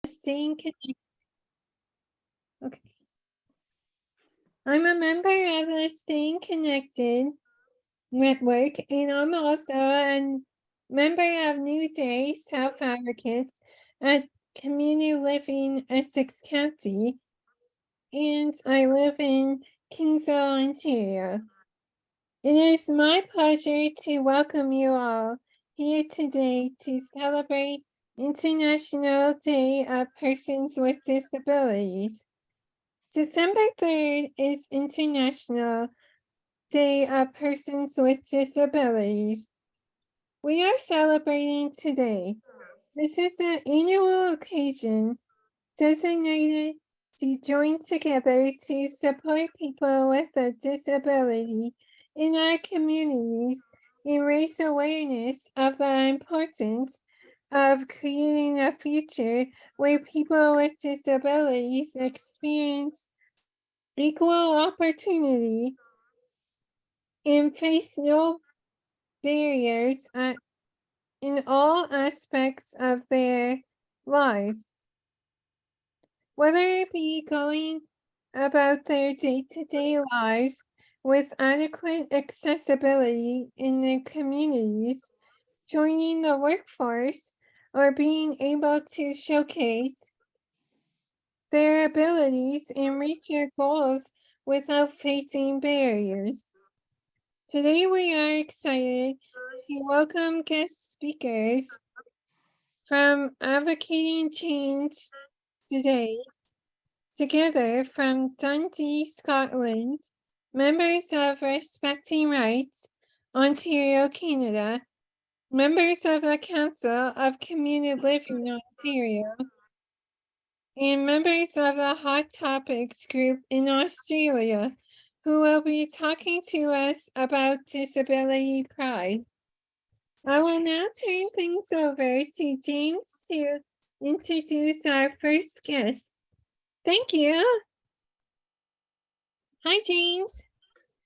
staying connected. Okay. I'm a member of the Staying Connected network, and I'm also a member of New Day Self Advocates at Community Living Essex County, and I live in Kingsville, Ontario. It is my pleasure to welcome you all here today to celebrate International Day of Persons with Disabilities. December 3rd is International Day of Persons with Disabilities. We are celebrating today. This is an annual occasion designated to join together to support people with a disability in our communities and raise awareness of the importance of creating a future where people with disabilities experience equal opportunity and face no barriers in all aspects of their lives. Whether it be going about their day-to-day lives with adequate accessibility in their communities, joining the workforce, or being able to showcase their abilities and reach their goals without facing barriers. Today we are excited to welcome guest speakers from Advocating Change Today together from Dundee, Scotland, members of Respecting Rights, Ontario, Canada, members of the Council of Community Living Ontario, and members of the Hot Topics group in Australia, who will be talking to us about disability pride. I will now turn things over to James to introduce our first guest. Thank you. Hi, James.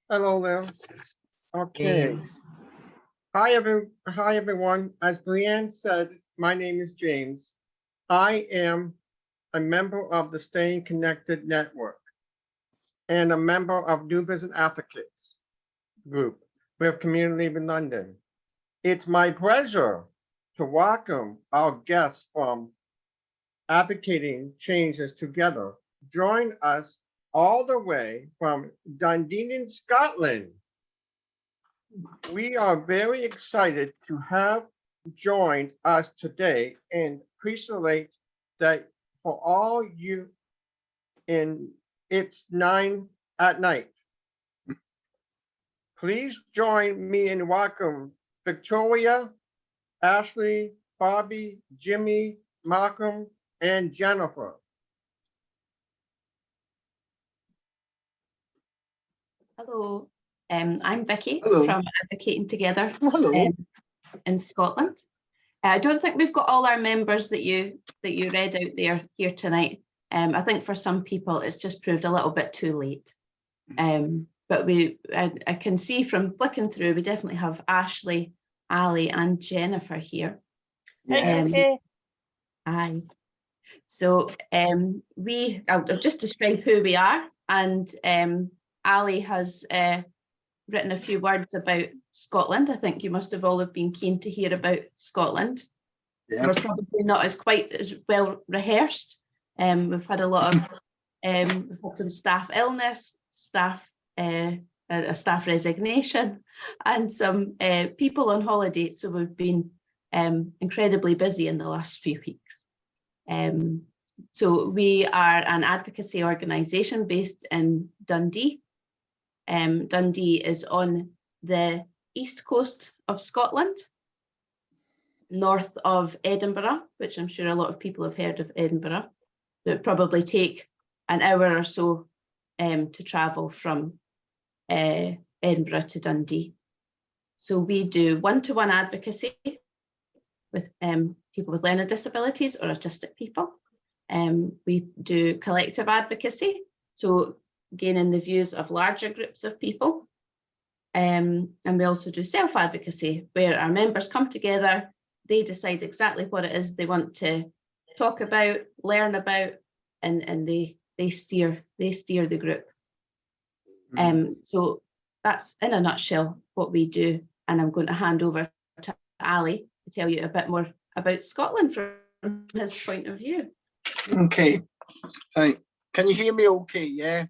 Hello there. Okay. Hi everyone. As Brianne said, my name is James. I am a member of the Staying Connected Network and a member of New Business Advocates group with Community Living London. It's my pleasure to welcome our guests from Advocating Changes Together. Join us all the way from Dundee, Scotland. We are very excited to have joined us today and appreciate that for all you it's 9 at night. Please join me in welcome Victoria, Ashley, Bobby, Jimmy, Malcolm, and Jennifer. Hello, I'm Vicky. Hello. From Advocating Together Hello. in Scotland. I don't think we've got all our members that you read out there here tonight. I think for some people it's just proved a little bit too late. But I can see from flicking through, we definitely have Ashley, Ali, and Jennifer here. Okay. Aye. So I'll just describe who we are, and Ali has written a few words about Scotland. I think you must have all been keen to hear about Scotland. Yeah. We're probably not as quite as well rehearsed. We've had a lot of we've had some staff illness, a staff resignation, and some people on holiday. So we've been incredibly busy in the last few weeks. So we are an advocacy organisation based in Dundee. Dundee is on the east coast of Scotland, north of Edinburgh, which I'm sure a lot of people have heard of Edinburgh. It would probably take an hour or so to travel from Edinburgh to Dundee. So we do one-to-one advocacy with people with learning disabilities or autistic people. We do collective advocacy, so gaining the views of larger groups of people. And we also do self-advocacy, where our members come together, they decide exactly what it is they want to talk about, learn about, and they steer the group. So that's in a nutshell what we do, and I'm going to hand over to Ali to tell you a bit more about Scotland from his point of view. Okay, right. Can you hear me okay? Yeah.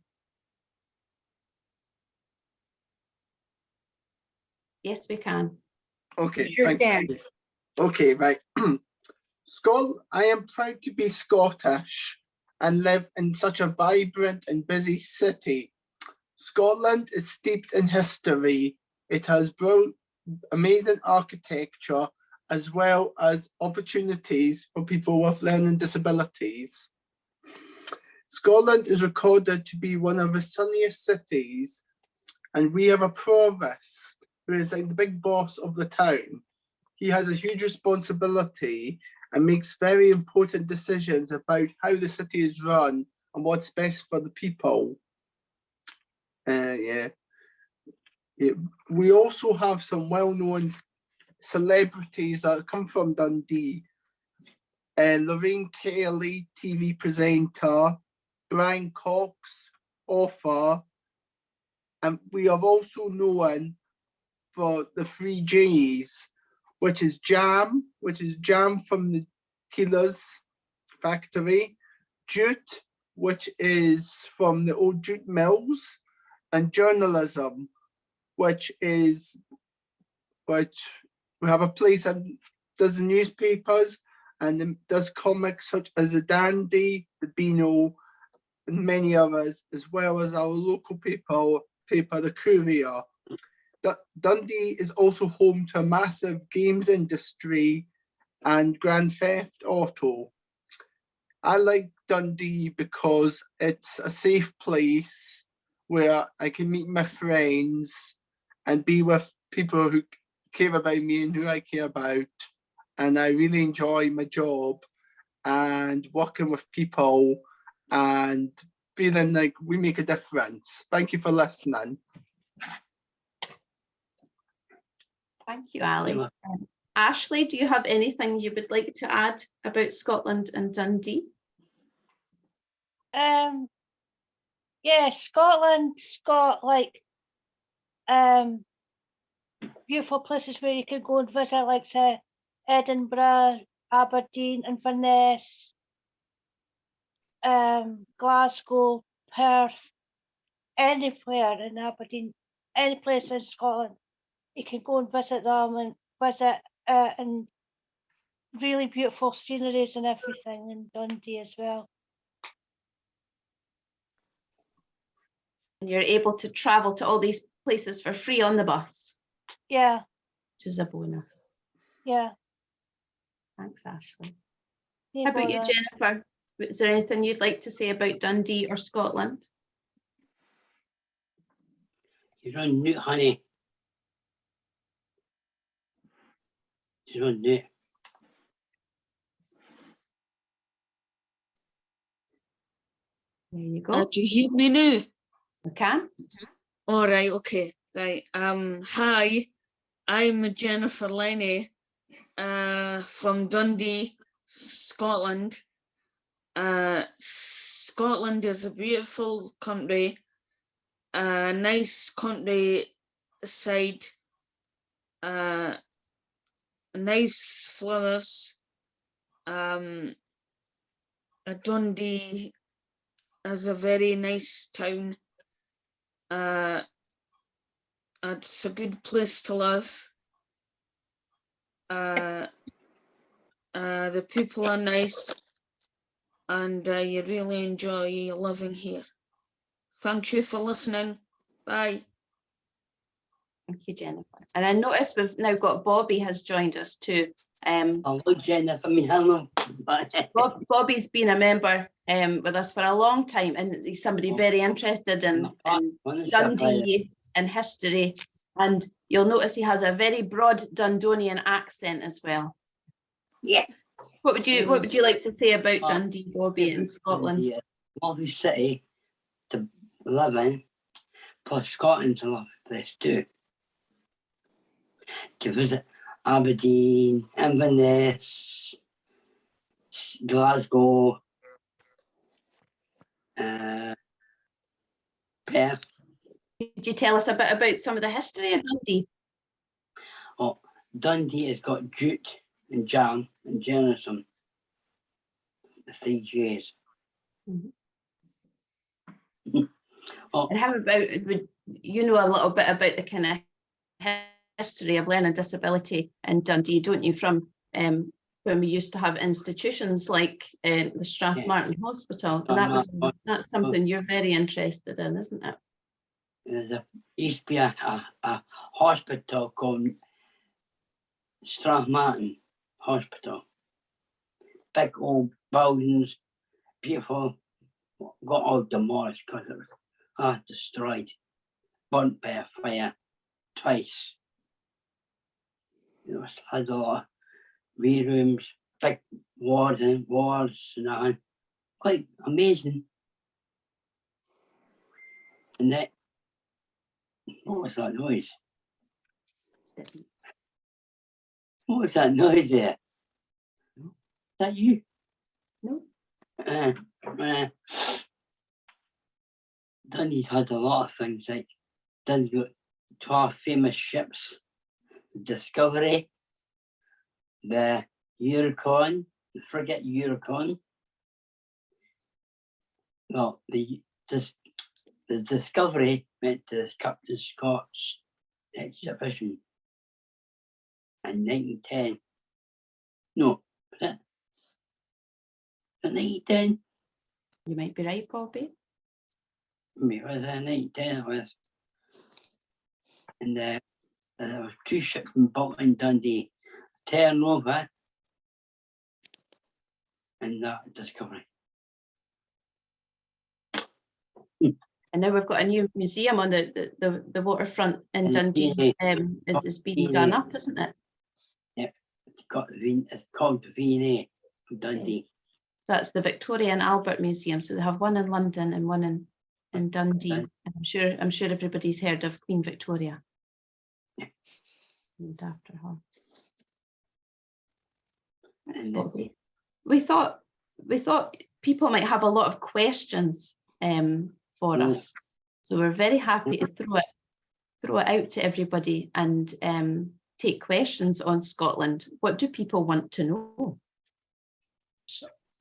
Yes, we can. Okay, Sure thanks. can. Andy. Okay, right. I am proud to be Scottish and live in such a vibrant and busy city. Scotland is steeped in history. It has amazing architecture as well as opportunities for people with learning disabilities. Scotland is recorded to be one of the sunniest cities, and we have a provost who is like the big boss of the town. He has a huge responsibility and makes very important decisions about how the city is run and what's best for the people. Yeah. We also have some well-known celebrities that come from Dundee. Lorraine Kelly, TV presenter, Brian Cox, author, and we are also known for the 3 J's, which is jam from the Keeler's factory, jute, which is from the old jute mills, and journalism, which we have a place that does the newspapers and does comics such as the Dandy, the Beano, and many others, as well as our local paper, the Courier. Dundee is also home to a massive games industry and Grand Theft Auto. I like Dundee because it's a safe place where I can meet my friends and be with people who care about me and who I care about. And I really enjoy my job and working with people and feeling like we make a difference. Thank you for listening. Thank you, Ali. Ashley, do you have anything you would like to add about Scotland and Dundee? Yeah, Scotland's got like beautiful places where you could go and visit, like say Edinburgh, Aberdeen, Inverness, Glasgow, Perth, anywhere in Aberdeen, any place in Scotland, you can go and visit them and visit and really beautiful sceneries and everything in Dundee as well. And you're able to travel to all these places for free on the bus. Yeah. Which is a bonus. Yeah. Thanks, Ashley. No How about you, bother. Jennifer? Is there anything you'd like to say about Dundee or Scotland? You're on mute, honey. You're on mute. There you go. Do you hear me now? We can. All right, okay. Right. Hi, I'm Jennifer Lenny from Dundee, Scotland. Scotland is a beautiful country, a nice countryside, nice flowers. Dundee is a very nice town. It's a good place to live. The people are nice, and you really enjoy living here. Thank you for listening. Bye. Thank you, Jennifer. And I notice we've now got Bobby has joined us too. Hello, Jennifer. Hello. Bobby's been a member with us for a long time, and he's somebody very interested in Dundee and history. And you'll notice he has a very broad Dundonian accent as well. Yeah. What would you like to say about Dundee, Bobby, in Scotland? Lovely city to live in, plus Scotland's a lovely place too. To visit Aberdeen, Inverness, Glasgow, Perth. Could you tell us a bit about some of the history of Dundee? Oh, Dundee has got jute and jam and journalism. The 3 J's. Oh, And how about, would you know a little bit about the kind of history of learning disability in Dundee, don't you, from when we used to have institutions like the Strathmartin Hospital, and that's something you're very interested in, isn't it? there used to be a hospital called Strathmartin Hospital. Big old buildings, beautiful, got all demolished because it was destroyed, burnt by a fire twice. It was had a lot of wee rooms, big wards and that. Quite amazing. And that, what was that noise? What was that noise there? Is that you? No. Dundee's had a lot of things, like Dundee's got 12 famous ships: the Discovery, the Yukon, the frigate Yukon. Well, the Discovery went to the Captain Scott's exhibition in 1910. No, was it? 1910? You might be right, Bobby. Maybe it was 1910 it was. And there were 2 ships built in Dundee, Terranova and that Discovery. And now we've got a new museum on the waterfront in And Dundee. Is being done up, isn't it? Yep, it's called the V&A of Dundee. So that's the Victoria and Albert Museum. So they have one in London and one in Dundee. And I'm sure everybody's heard of Queen Victoria. Yeah. Named after her. And We thought people might have a lot of questions for us. So we're very happy to throw it out to everybody and take questions on Scotland. What do people want to know?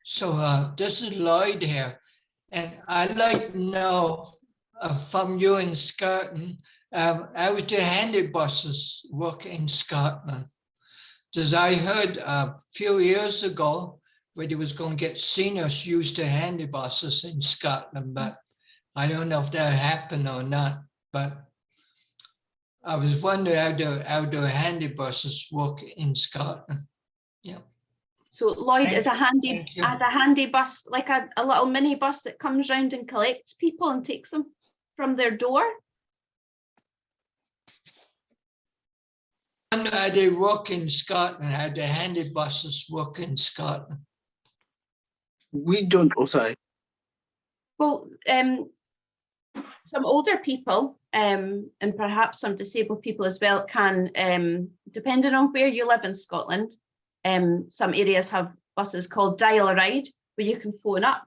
So this is Lloyd here, and I'd like to know from you in Scotland, how do handy buses work in Scotland? Because I heard a few years ago where they was going to get seniors used to handy buses in Scotland, but I don't know if that happened or not. But I was wondering how do handy buses work in Scotland? Yeah. So Lloyd is a handy bus, like a little mini bus that comes round and collects people and takes them from their door. I wonder how they work in Scotland, how the handy buses work in Scotland. We don't, oh sorry. Well, some older people and perhaps some disabled people as well can, depending on where you live in Scotland, some areas have buses called Dial-A-Ride, where you can phone up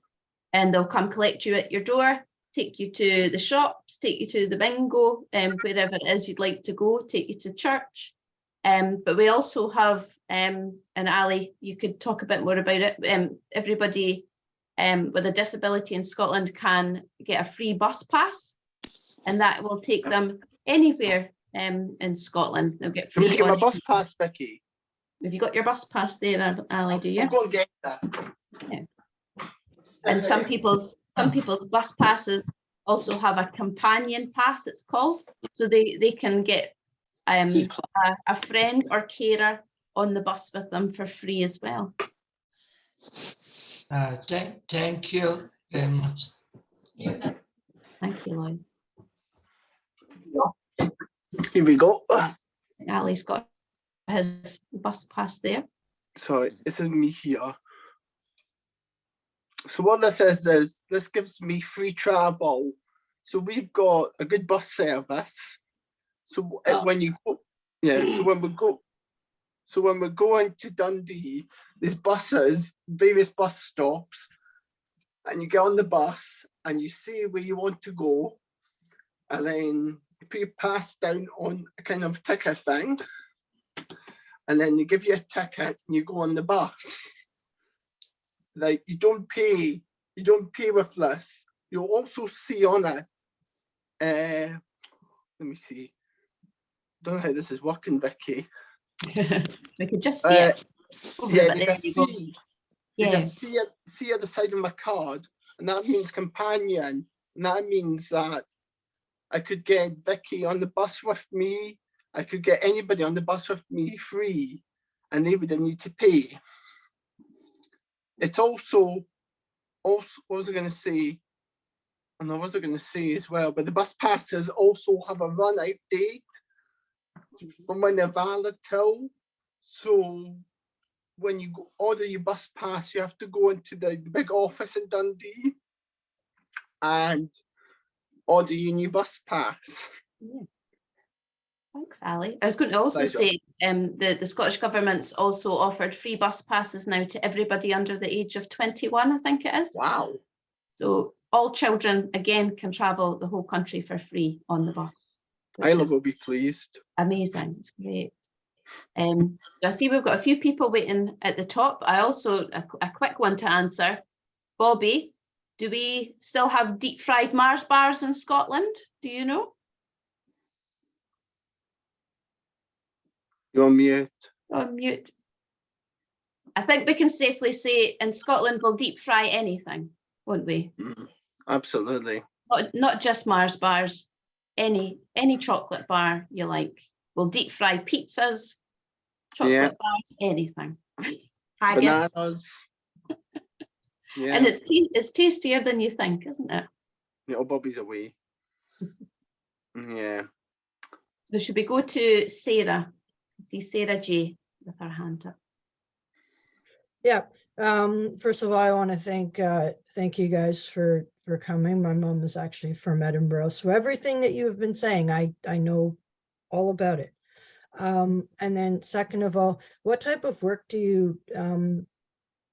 and they'll come collect you at your door, take you to the shops, take you to the bingo, wherever it is you'd like to go, take you to church. But we also have, and Ali, you could talk a bit more about it, everybody with a disability in Scotland can get a free bus pass, and that will take them anywhere in Scotland. They'll get free. Can we get my bus pass, Vicky? Have you got your bus pass there, Ali, do you? I'm going to get that. Yeah. And some people's bus passes also have a companion pass, it's called. So they can get a friend or carer on the bus with them for free as well. Thank you very much. Yeah. Thank you, Lloyd. Here we go. Ali's got his bus pass there. Sorry, this is me here. So what this is this gives me free travel. So we've got a good bus service. So when you go, yeah, so when we go, So when we're going to Dundee, there's buses, various bus stops, and you get on the bus and you say where you want to go, and then you put your pass down on a kind of ticket thing, and then they give you a ticket and you go on the bus. Like you don't pay with this. You'll also see on it, let me see. Don't know how this is working, Vicky. We could just see it. Over Yeah, but there's there a you go. C. Yeah. There's a C at the side of my card, and that means companion. And that means that I could get Vicky on the bus with me. I could get anybody on the bus with me free, and they wouldn't need to pay. It's also what was I going to say? And I was going to say as well, but the bus passes also have a run out date from when they're valid till. So when you go order your bus pass, you have to go into the big office in Dundee and order your new bus pass. Yeah. Thanks, Ali. I was going to also Pleasure. say the Scottish Government's also offered free bus passes now to everybody under the age of 21, I think it is. Wow. So all children, again, can travel the whole country for free on the bus. Isla will be pleased. Amazing. It's great. I see we've got a few people waiting at the top. I also, a quick one to answer. Bobby, do we still have deep fried Mars bars in Scotland? Do you know? You're on mute. On mute. I think we can safely say in Scotland we'll deep fry anything, won't we? Absolutely. Not just Mars bars, any chocolate bar you like. We'll deep fry pizzas, chocolate bars, anything. Haggis. Bananas. Yeah. And it's tastier than you think, isn't it? Yeah, Bobby's away. Yeah. So should we go to Sarah? I see Sarah J with her hand up. Yeah. First of all, I want to thank you guys for coming. My mom is actually from Edinburgh, so everything that you have been saying, I know all about it. And then second of all, what type of work do you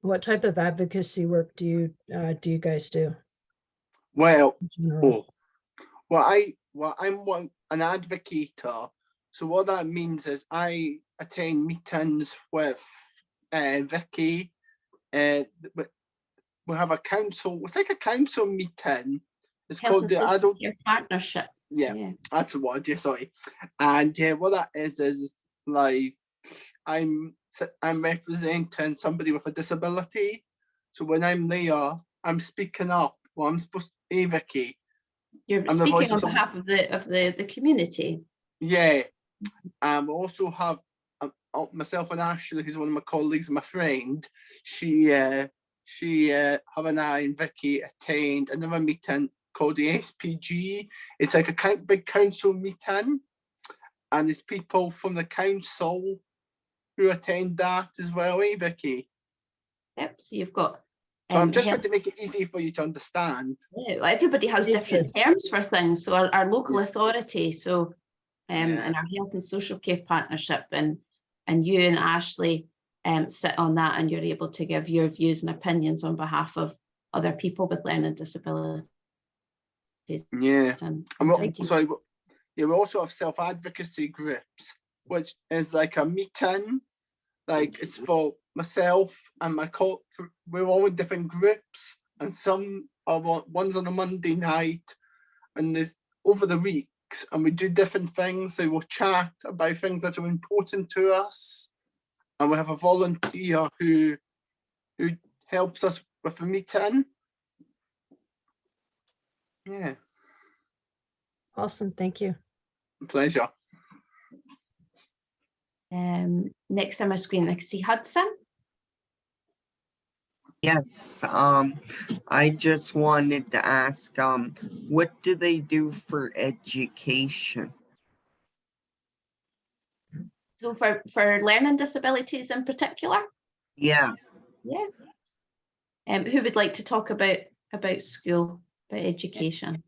what type of advocacy work do you guys do? Well, I'm an advocator. So what that means is I attend meetings with Vicky. We have a council. It's like a council meeting. It's called the Adult Care Partnership. Yeah, that's the word. Yeah, sorry. And yeah, what that is like I'm representing somebody with a disability. So when I'm there, I'm speaking up. Well, I'm supposed to, hey, Vicky. You're speaking on behalf of the community. Yeah. We also have myself and Ashley, who's one of my colleagues and my friend. She her and I and Vicky attend another meeting called the SPG. It's like a big council meeting, and there's people from the council who attend that as well, eh, Vicky? Yep, so you've got... So I'm just trying to make it easy for you to understand. Yeah, well, everybody has different terms for things. So our local authority, so and our health and social care partnership, and you and Ashley sit on that, and you're able to give your views and opinions on behalf of other people with learning disabilities. Yeah, we also have self-advocacy groups, which is like a meeting, like it's for myself and my we're all in different groups, and some are one's on a Monday night, and there's over the weeks, and we do different things. So we'll chat about things that are important to us, and we have a volunteer who helps us with the meeting. Yeah. Awesome, thank you. Pleasure. Next on my screen, I can see Hudson. Yes, I just wanted to ask, what do they do for education? So for learning disabilities in particular? Yeah. Yeah. Who would like to talk about school, about education?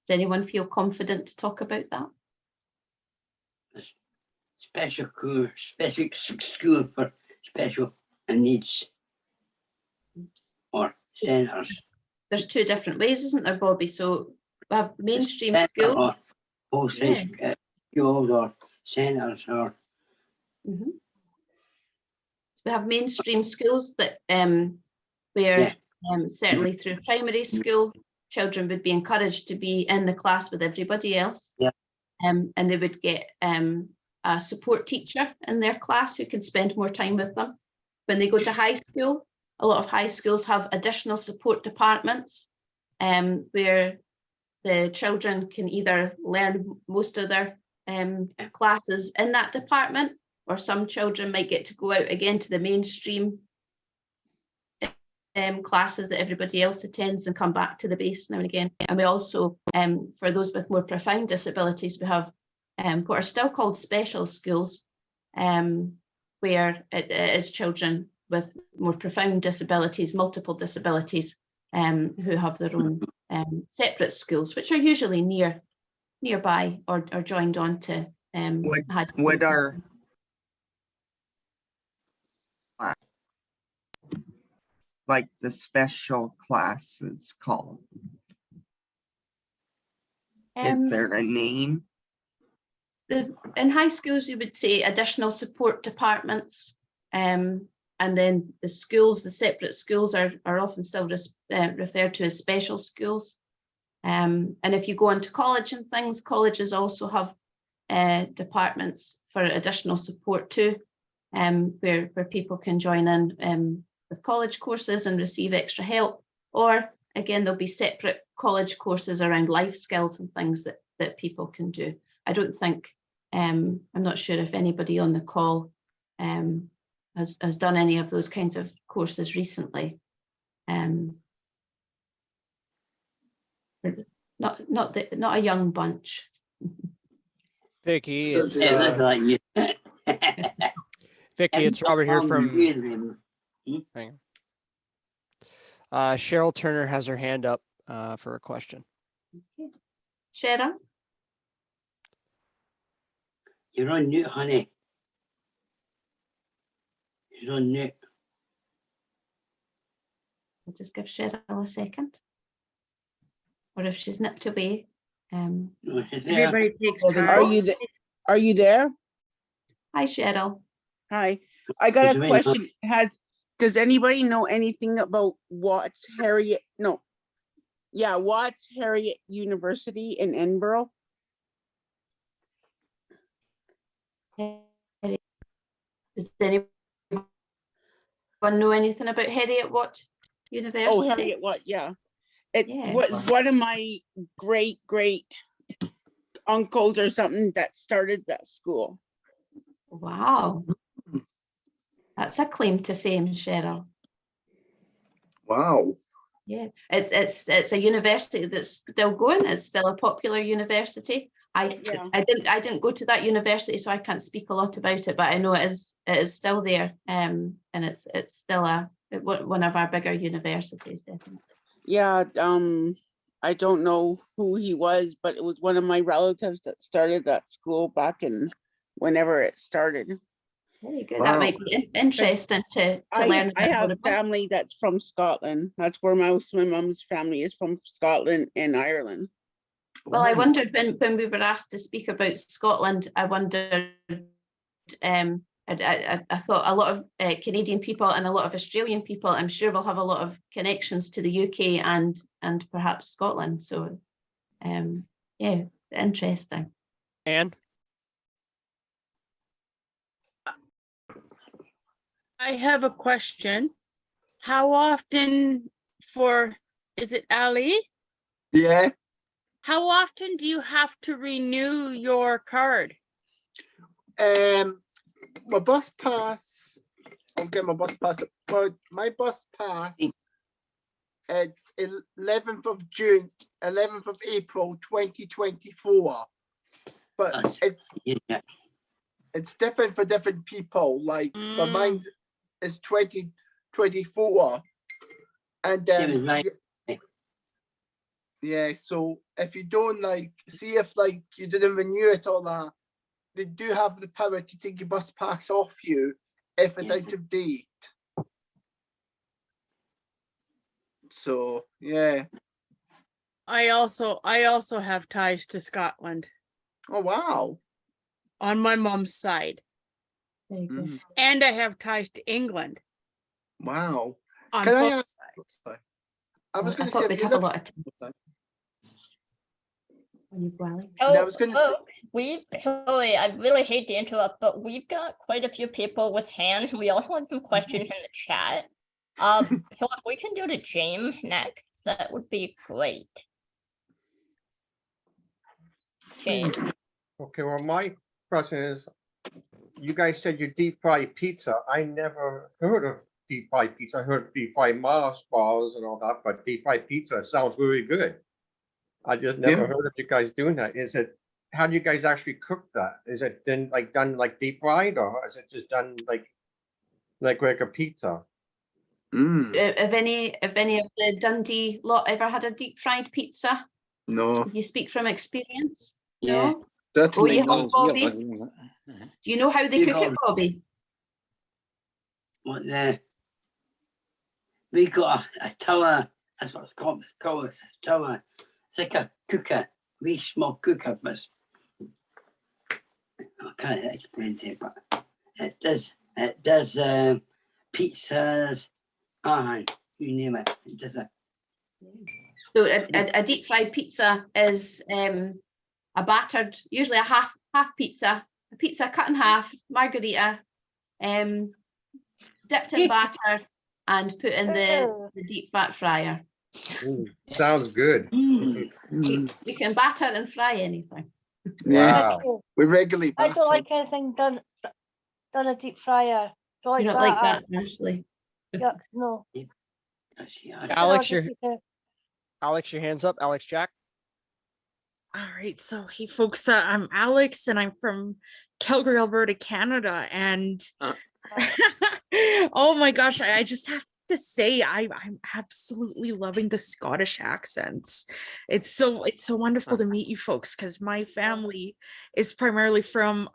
Does anyone feel confident to talk about that? school for special needs or centres. There's two different ways, isn't there, Bobby? So we have mainstream schools. Or wholesale schools or centres or. Mhm. We have mainstream schools that where certainly through primary school, children would be encouraged to be in the class with everybody else. Yeah. And they would get a support teacher in their class who can spend more time with them. When they go to high school, a lot of high schools have additional support departments where the children can either learn most of their classes in that department, or some children might get to go out again to the mainstream classes that everybody else attends and come back to the base now and again. And we also, for those with more profound disabilities, we have what are still called special schools, where it is children with more profound disabilities, multiple disabilities, who have their own separate schools, which are usually nearby or joined on to What are like the special classes called? Is there a name? In high schools, you would say additional support departments, and then the schools, the separate schools are often still referred to as special schools. And if you go into college and things, colleges also have departments for additional support too, where people can join in with college courses and receive extra help. Or again, there'll be separate college courses around life skills and things that people can do. I don't think, I'm not sure if anybody on the call has done any of those kinds of courses recently. Not a young bunch. Vicky, So it's, That's like you. Vicky, it's Robert here from. Really. Hang on. Cheryl Turner has her hand up for a question. Okay. Cheryl? You're on mute, honey. You're on mute. I'll just give Cheryl a second. Or if she's nipped away. No, she's there. Everybody takes There we time. go. Are you there? Hi, Cheryl. Hi, I got Is a it question. Does anybody know anything about Watts Harriet University in Edinburgh? Does anyone know anything about Harriet Watt University? Oh, Harriet Watt, yeah. It Yeah. was one of my great uncles or something that started that school. Wow. That's a claim to fame, Cheryl. Wow. Yeah, it's a university that's still going. It's still a popular university. I didn't go to that university, so I can't speak a lot about it, but I know it is still there, and it's still one of our bigger universities, definitely. Yeah, I don't know who he was, but it was one of my relatives that started that school back in whenever it started. Very good. Wow. That might be interesting to learn. I have family that's from Scotland. That's where my mom's family is from, Scotland and Ireland. Well, I wondered when we were asked to speak about Scotland, I wondered, I thought a lot of Canadian people and a lot of Australian people, I'm sure will have a lot of connections to the UK and perhaps Scotland. So, yeah, interesting. Anne? I have a question. How often is it Ali? Yeah. How often do you have to renew your card? My bus pass. I'll get my bus pass. Well, my bus pass. It's 11th of June, 11th of April, 2024. But it's different for different people. Like but mine is 2024, and yeah. So if you don't see if you didn't renew it or that, they do have the power to take your bus pass off you if it's Yeah. out of date. So yeah. I also have ties to Scotland Oh wow. on my mom's side. There you go. Mm, And I have ties to England wow. on Can I both ask- sides. I was I going to thought say, we'd have a lot of time when you go, Ali. No, I was gonna say- Sorry, I really hate to interrupt, but we've got quite a few people with hands. We also have some questions in the chat. So if we can do the James next, that would be great. James, Okay, well, my question is, you guys said you deep fry pizza. I never heard of deep fried pizza. I heard deep fried Mars bars and all that, but deep fried pizza sounds really good. I just never Yeah. heard of you guys doing that. Is it, how do you guys actually cook that? Is it then like done like deep fried, or is it just done like a pizza? Mm, Have any of the Dundee lot ever had a deep fried pizza? no, Do you speak from experience? Yeah. No? certainly you have, not. Bobby? Do you know how they You cook it, go. Bobby? What the? We got a tower. That's what it's called. It's called a tower. It's like a cooker. Wee small cooker, but I can't explain to you, but it does. It does pizzas and you name it. It does it. So a deep fried pizza is a battered, usually a half pizza, a pizza cut in half, margarita, dipped in batter and put in the deep fat fryer. Sounds good. Mm. You can batter and fry anything. Yeah, Wow. we regularly I batter. don't like anything done a deep fryer. Don't You like don't like that, that. Ashley? Yuck, no. That's- yeah. Alex, No, your just keep it. Alex, your hands up. Alex Jack. All right, so hey folks, I'm Alex and I'm from Calgary, Alberta, Canada, and oh my gosh, I just have to say I'm absolutely loving the Scottish accents. It's so wonderful to meet you folks because my family is primarily from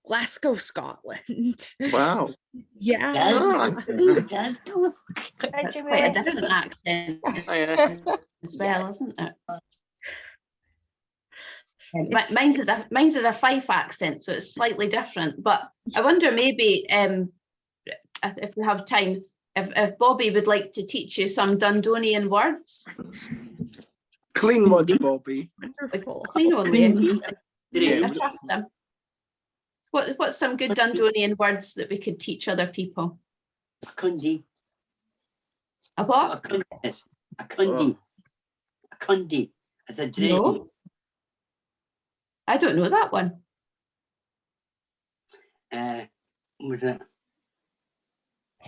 Glasgow, Scotland. Wow. Yeah. That's cool. That's quite a different accent as well, isn't it? Mine's is a Fife accent, so it's slightly different. But I wonder maybe if we have time, if Bobby would like to teach you some Dundonian words. Clean ones, Bobby. Clean only. Yeah. I trust him. What's some good Dundonian words that we could teach other people? A cundi. A what? A cundi. A cundi. A cundi. It's a drain. No. I don't know that one. What was it?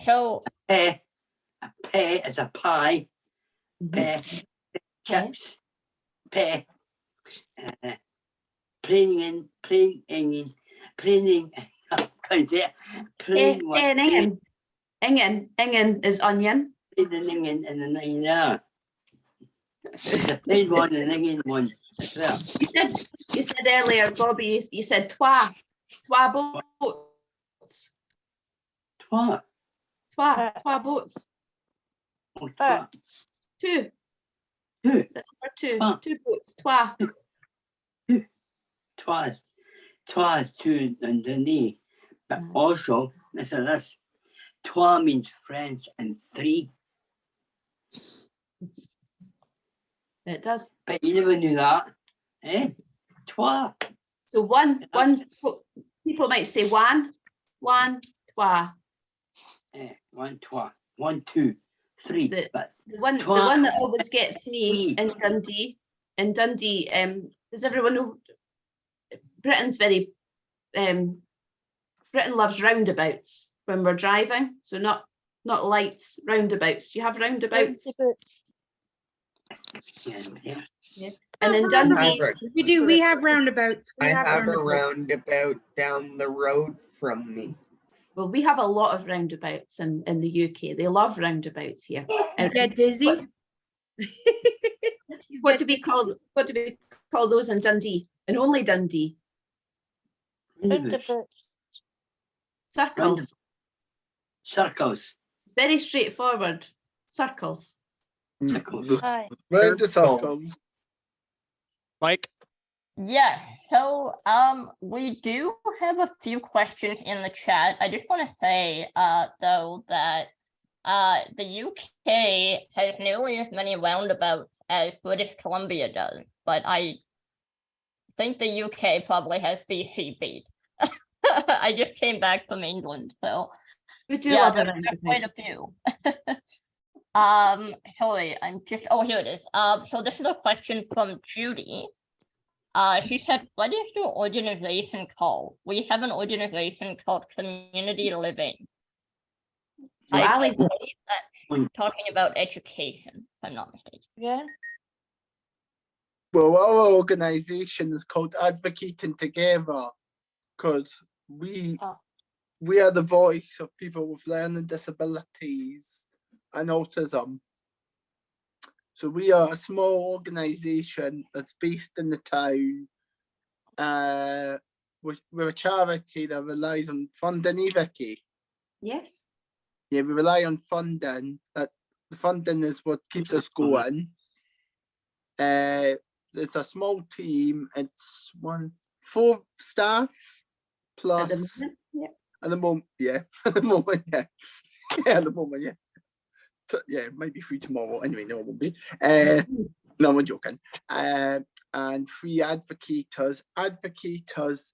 so A pear is a pie. Pear chips. Pear. Plain onion. Ingen is onion. Plain onion and the nine there. The plain one and the onion one. There. You said earlier, Bobby, you said twa boats. Twa. Twa boats. Oh, twa. Two. Two. The number two. Twa. Two boats. Twa. Twa is two underneath. But also, listen to this. Twa means French and three. It does. But you never knew that. Eh? Twa. So one people might say one, twa. One, twa. 1, 2, 3. The But one that always gets me in Dundee, does everyone know Britain's very Britain loves roundabouts when we're driving, so not lights, roundabouts. Do you have roundabouts? yeah. And in Dundee, We do. We have roundabouts. I have a roundabout down the road from me. well, we have a lot of roundabouts in the UK. They love roundabouts here. You get dizzy? What do we call those in Dundee? And only Dundee? Roundabout. Roundabout. Circles. Circles. Very straightforward. Circles. Circles. Just Aye. round the Circle. circles. Mike? Yeah, so we do have a few questions in the chat. I just want to say though that the UK has nearly as many roundabouts as British Columbia does, but I think the UK probably has BC beat. I just came back from England, so We do yeah, love there's it. quite a few. Sorry, I'm just, oh, here it is. So this is a question from Judy. She said, what is your organization called? We have an organization called Community Living. So I Ali, believe that we're talking about education, if I'm not mistaken. Yeah. Well, our organisation is called Advocating Together because we Oh. we are the voice of people with learning disabilities and autism. So we are a small organisation that's based in the town. We're a charity that relies on funding, Vicky. yes. Yeah, we rely on funding. That the funding is what keeps us going. There's a small team. It's 4 staff plus At the moment, yeah. at the moment, yeah. At the moment, yeah. Yeah, at the moment, yeah. So, yeah, it might be free tomorrow. Anyway, no, it won't be. No, I'm joking. And 3 advocators. Advocators,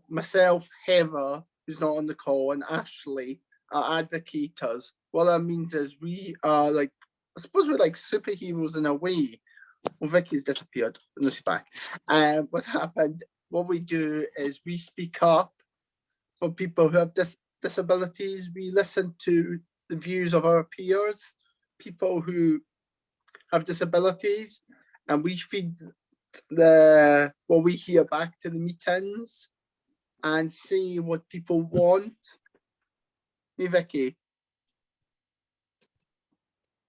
myself, Heather, who's not on the call, and Ashley are advocators. What that means is we are like, I suppose we're like superheroes in a way. Well, Vicky's disappeared. No, she's back. What's happened? What we do is we speak up for people who have disabilities. We listen to the views of our peers, people who have disabilities, and we feed what we hear back to the meetings and see what people want. Hey, Vicky.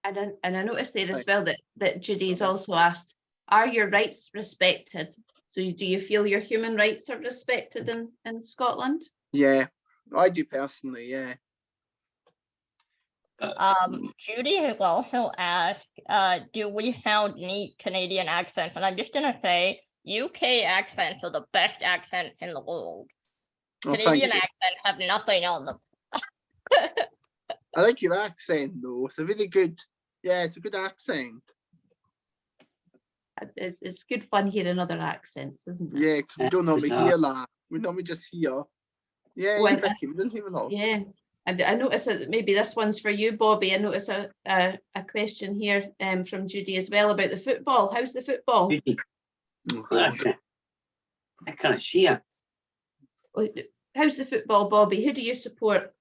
And I noticed there as Right. well that Judy's Okay. also asked, are your rights respected? So do you feel your human rights are respected in Scotland? Yeah, I do personally, yeah. Judy has also asked, do we sound neat Canadian accents? And I'm just gonna say, UK accents are the best accents in the world. Oh, thank Canadian you. accents have nothing on them. I like your accent though. It's a really good, yeah, it's a good accent. It's good fun hearing other accents, isn't it? Yeah, because we don't normally bizarre. hear that. We normally just hear. Yeah, Well, Vicky, we don't hear a lot. Yeah, and I noticed that maybe this one's for you, Bobby. I noticed a question here from Judy as well about the football. How's the football? Judy, Oh, God. I can't see her. How's the football, Bobby? Who do you support?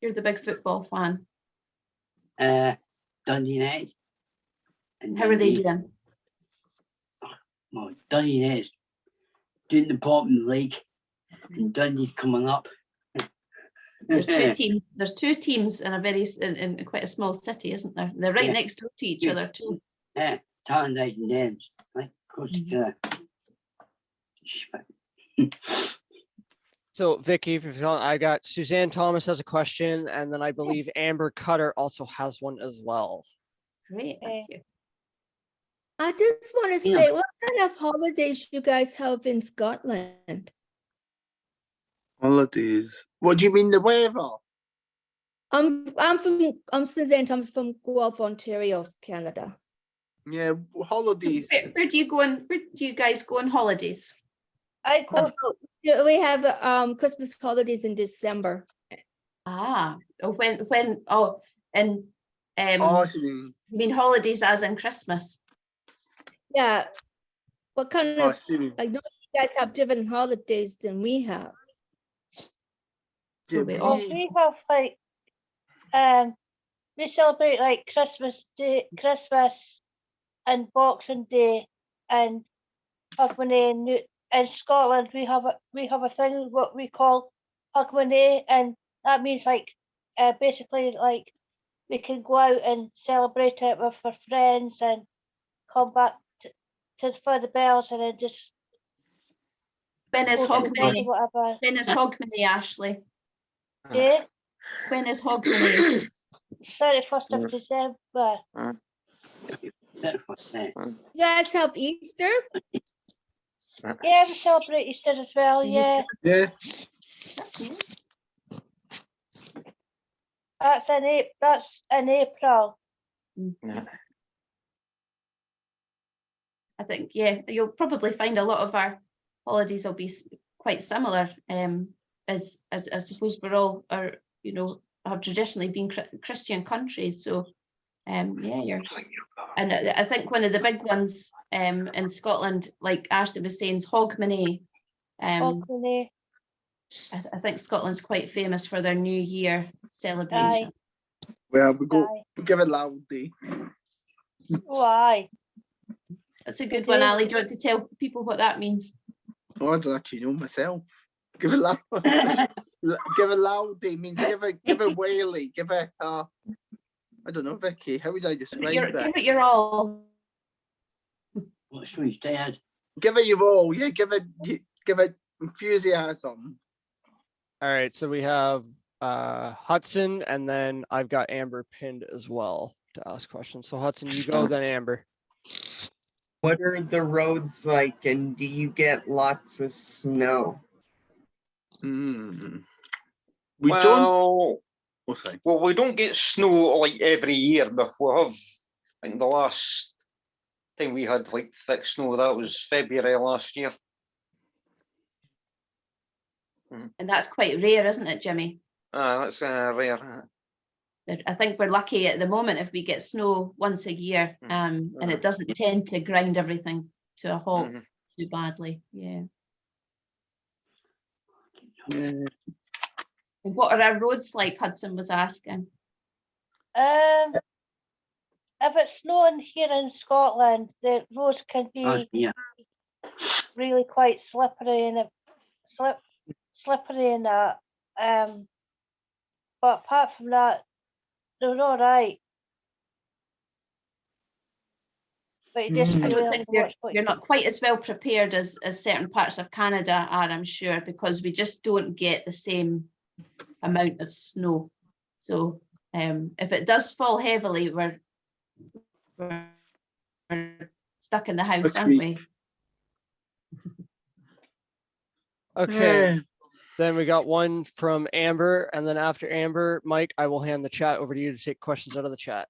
You're the big football fan. Dundee United. And How are they Dundee. doing? Well, Dundee United's doing the bottom league, and Dundee's coming up. There's 2 teams. There's 2 teams in a very in quite a small city, isn't there? They're right Yeah. next door to each Yeah. other too. Yeah, Tannadice and Dens, right, close together. So Vicky, if you're feeling, I got Suzanne Thomas has a question, and then I believe Amber Cutter also has one as well. Great, thank you. I just want to Yeah. say, what kind of holidays you guys have in Scotland? Holidays. What do you mean the weather? I'm Suzanne Thomas from Guelph, Ontario, Canada. Yeah, holidays. Where do you go on? Where do you guys go on holidays? I go. Yeah, we have Christmas holidays in December. Ah, oh, when oh, and Oh, so you you mean holidays as in Christmas? Yeah. What kind oh, of, so you- I know you guys have different holidays than we have. So Yeah, we Well, all we have like, we celebrate like Christmas Day, Christmas and Boxing Day and Hogmanay. And in Scotland, we have a thing what we call Hogmanay, and that means like, basically like we can go out and celebrate it with our friends and come back to for the bells and then just When is Go to bed or Hogmanay? whatever. When is Hogmanay, Ashley? Yeah, When is Hogmanay? 31st of December. You guys have Easter? Yeah, we celebrate Easter as well, yeah. Yeah. That's in April. I think, yeah, you'll probably find a lot of our holidays will be quite similar, as I suppose we're all are, you know, have traditionally been Christian countries. So yeah, and I think one of the big ones in Scotland, like Ashley was saying, is Hogmanay. Hogmanay. I think Scotland's quite famous for their New Year celebration. Well, we give it loudly. Why? That's a good one, Ali. Do you want to tell people what that means? Oh, I don't actually know myself. Give it loud. Give it loudly means give it whaley. Give it I don't know, Vicky. How would I describe that? Give it your all. What's what he's dead? Give it your all. Yeah, give it enthusiasm. All right, so we have Hudson, and then I've got Amber pinned as well to ask questions. So Hudson, you go, then Amber. What are the roads like, and do you get lots of snow? We well, don't. Oh, sorry. Well, we don't get snow like every year, but we have. I think the last time we had like thick snow, that was February last year. And that's quite rare, isn't it, Jimmy? That's rare. I think we're lucky at the moment if we get snow once a year, and it doesn't tend to grind everything to a halt too badly. Yeah. And what are our roads like? Hudson was asking. If it's snowing here in Scotland, the roads can be really quite slippery and slippery and that. But apart from that, they're all right. But you just I really don't have think to watch what you're not quite as well prepared as certain parts of Canada are, I'm sure, because we just don't get the same amount of snow. So if it does fall heavily, we're stuck in the house, aren't we? Okay. Then we got one from Amber, and then after Amber, Mike, I will hand the chat over to you to take questions out of the chat.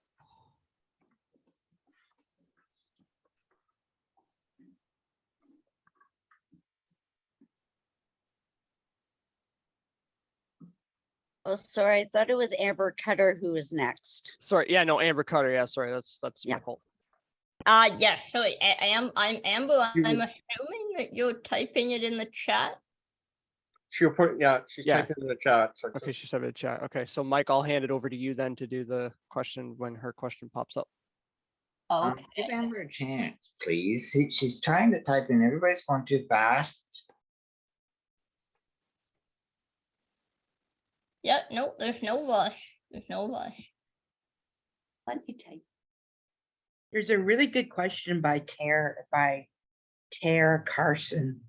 Oh, sorry. I thought it was Amber Cutter who was next. Sorry, yeah, no, Amber Cutter. Yeah, sorry, that's my fault. Yeah, sorry. I'm Amber. I'm assuming that you're typing it in the chat. She'll put, she's typing in the chat. So Okay, she's typing in the chat. Okay, so Mike, I'll hand it over to you then to do the question when her question pops up. Okay. Give Amber a chance, please. She's trying to type in. Everybody's going too fast. Yeah, no, there's no rush. There's no rush. Plenty time. There's a really good question by Tara Carlson.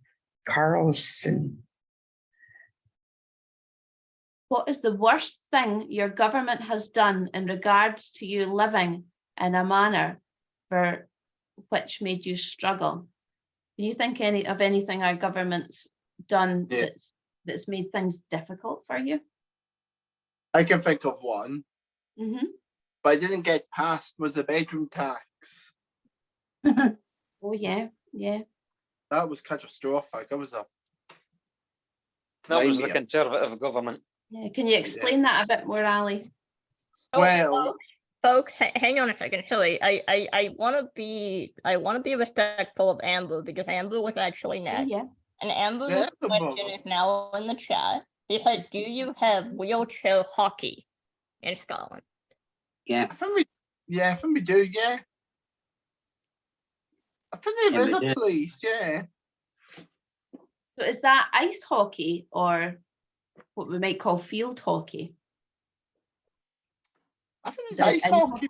What is the worst thing your government has done in regards to you living in a manner for which made you struggle? Can you think of anything our government's done that's made things difficult for you? I can think of one, Mm-hmm. but I didn't get past was the bedroom tax. Oh yeah, yeah. That was catastrophic. That was That was the nightmare. Conservative government. Yeah. Can you explain that a bit more, Ali? Well, folks, hang on a second, Hilly. I want to be respectful of Amber because Amber was actually next, and Amber's question is now in the chat. He said, "Do you have wheelchair hockey in Scotland?" Yeah. I think we do, yeah. I think there is a place, yeah. So is that ice hockey or what we might call field hockey? I think it's ice hockey.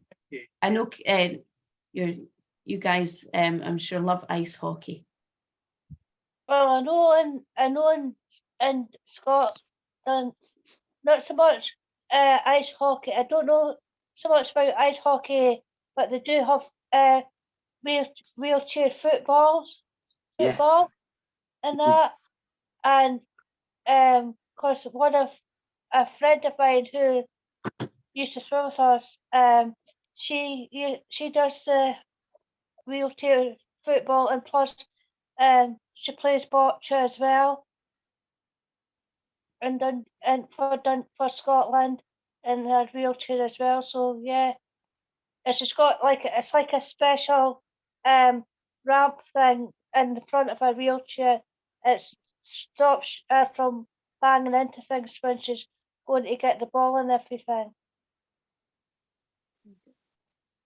I know you guys, I'm sure, love ice hockey. Well, I know in Scotland, not so much ice hockey. I don't know so much about ice hockey, but they do have wheelchair football, and that. And because one of a friend of mine who used to swim with us, she does the wheelchair football, and plus she plays bocce as well, and done for Scotland in her wheelchair as well. So yeah, it's just got like it's like a special ramp thing in the front of her wheelchair. It stops her from banging into things when she's going to get the ball and everything.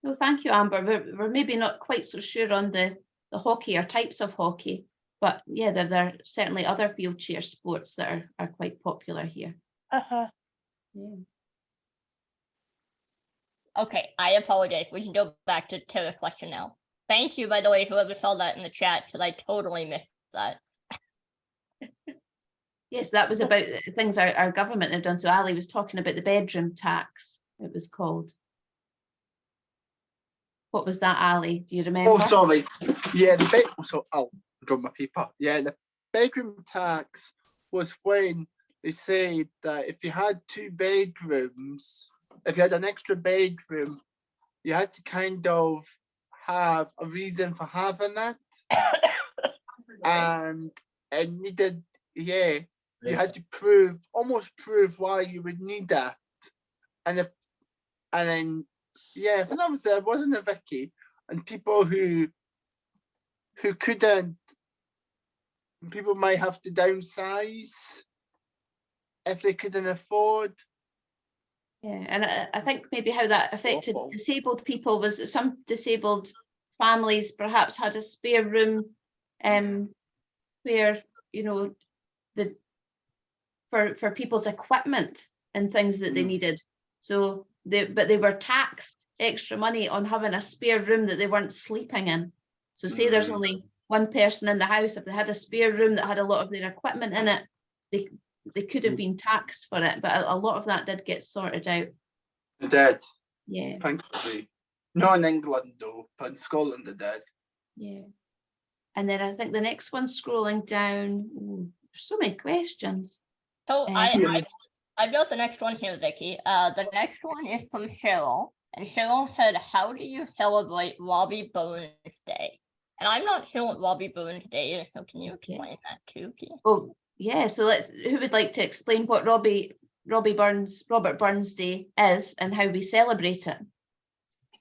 Well, thank you, Amber. We're maybe not quite so sure on the hockey or types of hockey, but yeah, there are certainly other wheelchair sports that are quite popular here. Uh-huh. Yeah. Okay, I apologize. We can go back to the question now. Thank you, by the way, whoever saw that in the chat, because I totally missed that. Yes, that was about the things our government had done. So Ali was talking about the bedroom tax, it was called. What was that, Ali? Do you remember? Oh, sorry. Yeah, I'll draw my paper. Yeah, the bedroom tax was when they said that if you had 2 bedrooms, if you had an extra bedroom, you had to kind of have a reason for having it. And it needed, yeah, you had to almost prove why you would need that. And then, yeah, when I was there, wasn't it, Vicky? And people who couldn't, people might have to downsize if they couldn't afford. Yeah, and I think maybe how that affected disabled people was that some disabled families perhaps had a spare room where, you know, for people's equipment and things that they needed. So but they were taxed extra money on having a spare room that they weren't sleeping in. So say there's only one person in the house, if they had a spare room that had a lot of their equipment in it, they could have been taxed for it, but a lot of that did get sorted out. It did. Yeah. Thankfully. Not in England though, but in Scotland it did. Yeah. And then I think the next one scrolling down, ooh, there's so many questions. So I got the next one here, Vicky. The next one is from Cheryl, and Cheryl said, "How do you celebrate Robbie Burns Day?" And I'm not sure what Robbie Burns Day is, so can you explain that too, please? Oh yeah, so who would like to explain what Robert Burns Day is and how we celebrate it?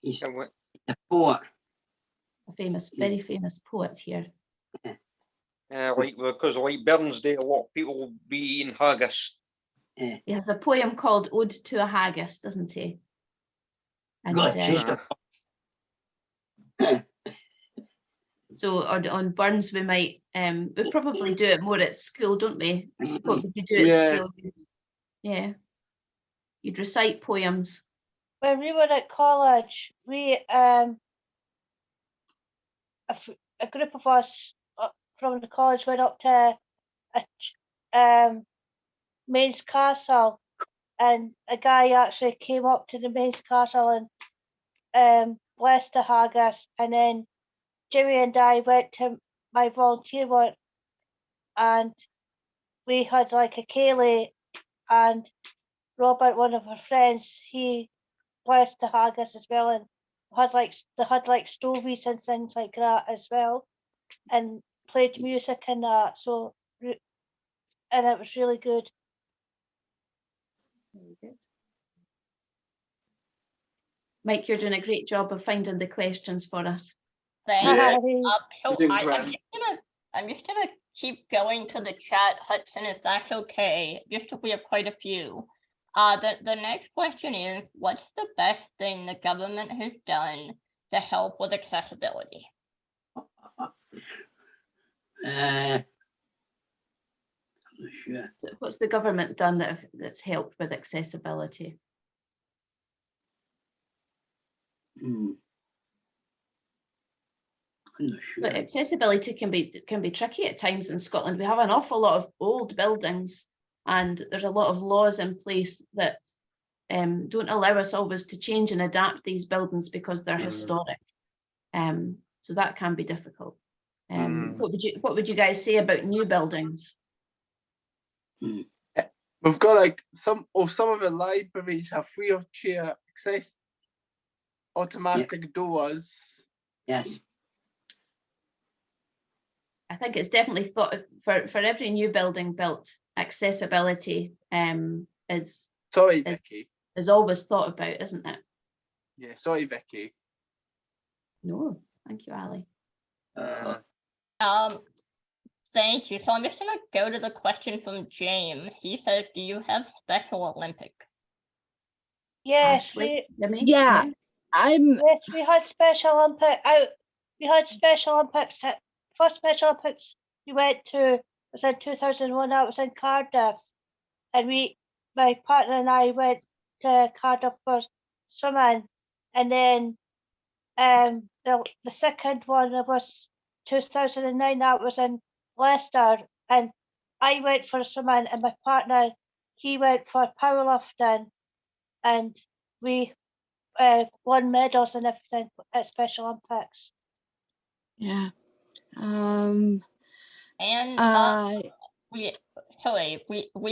He's a poet. A very famous poet here. Like because like Burns Day, a lot of people will be eating haggis. He has a poem called Ode to a Haggis, doesn't he? And, so on Burns, we might we probably do it more at school, don't we? What would you do at school? Yeah, you'd recite poems. When we were at college, we a group of us from the college went up to Main's Castle, and a guy actually came up to the Main's Castle and blessed the haggis, and then Jimmy and I went to my volunteer work, and we had like a ceilidh, and Robert, one of our friends, he blessed the haggis as well, and they had like stovies and things like that as well, and played music and that. So, and it was really good. Very good. Mike, you're doing a great job of finding the questions for us. Thanks. So I'm just gonna keep going to the chat, Hudson, if that's okay, just so we have quite a few. The next question is, what's the best thing the government has done to help with accessibility? So what's the government done that's helped with accessibility? I'm not But sure. accessibility can be tricky at times in Scotland. We have an awful lot of old buildings, and there's a lot of laws in place that don't allow us always to change and adapt these buildings because they're historic. So that can be difficult. What would you guys say about new buildings? We've got like some of the libraries have wheelchair access, automatic doors. Yes. I think it's definitely thought for every new building built, accessibility is Vicky. is always thought about, isn't it? Yeah, sorry, Vicky. No, thank you, Ali. Thank you. So I'm just gonna go to the question from James. He said, "Do you have Special Olympic?" Yes, Ashley, Yeah, I'm. yes, we had Special Olympic out. We had Special Olympics. First Special Olympics we went to was in 2001. That was in Cardiff, and my partner and I went to Cardiff for swimming, and then the second one was 2009. That was in Leicester, and I went for swimming, and my partner he went for powerlifting, and we won medals and everything at Special Olympics. Yeah. And we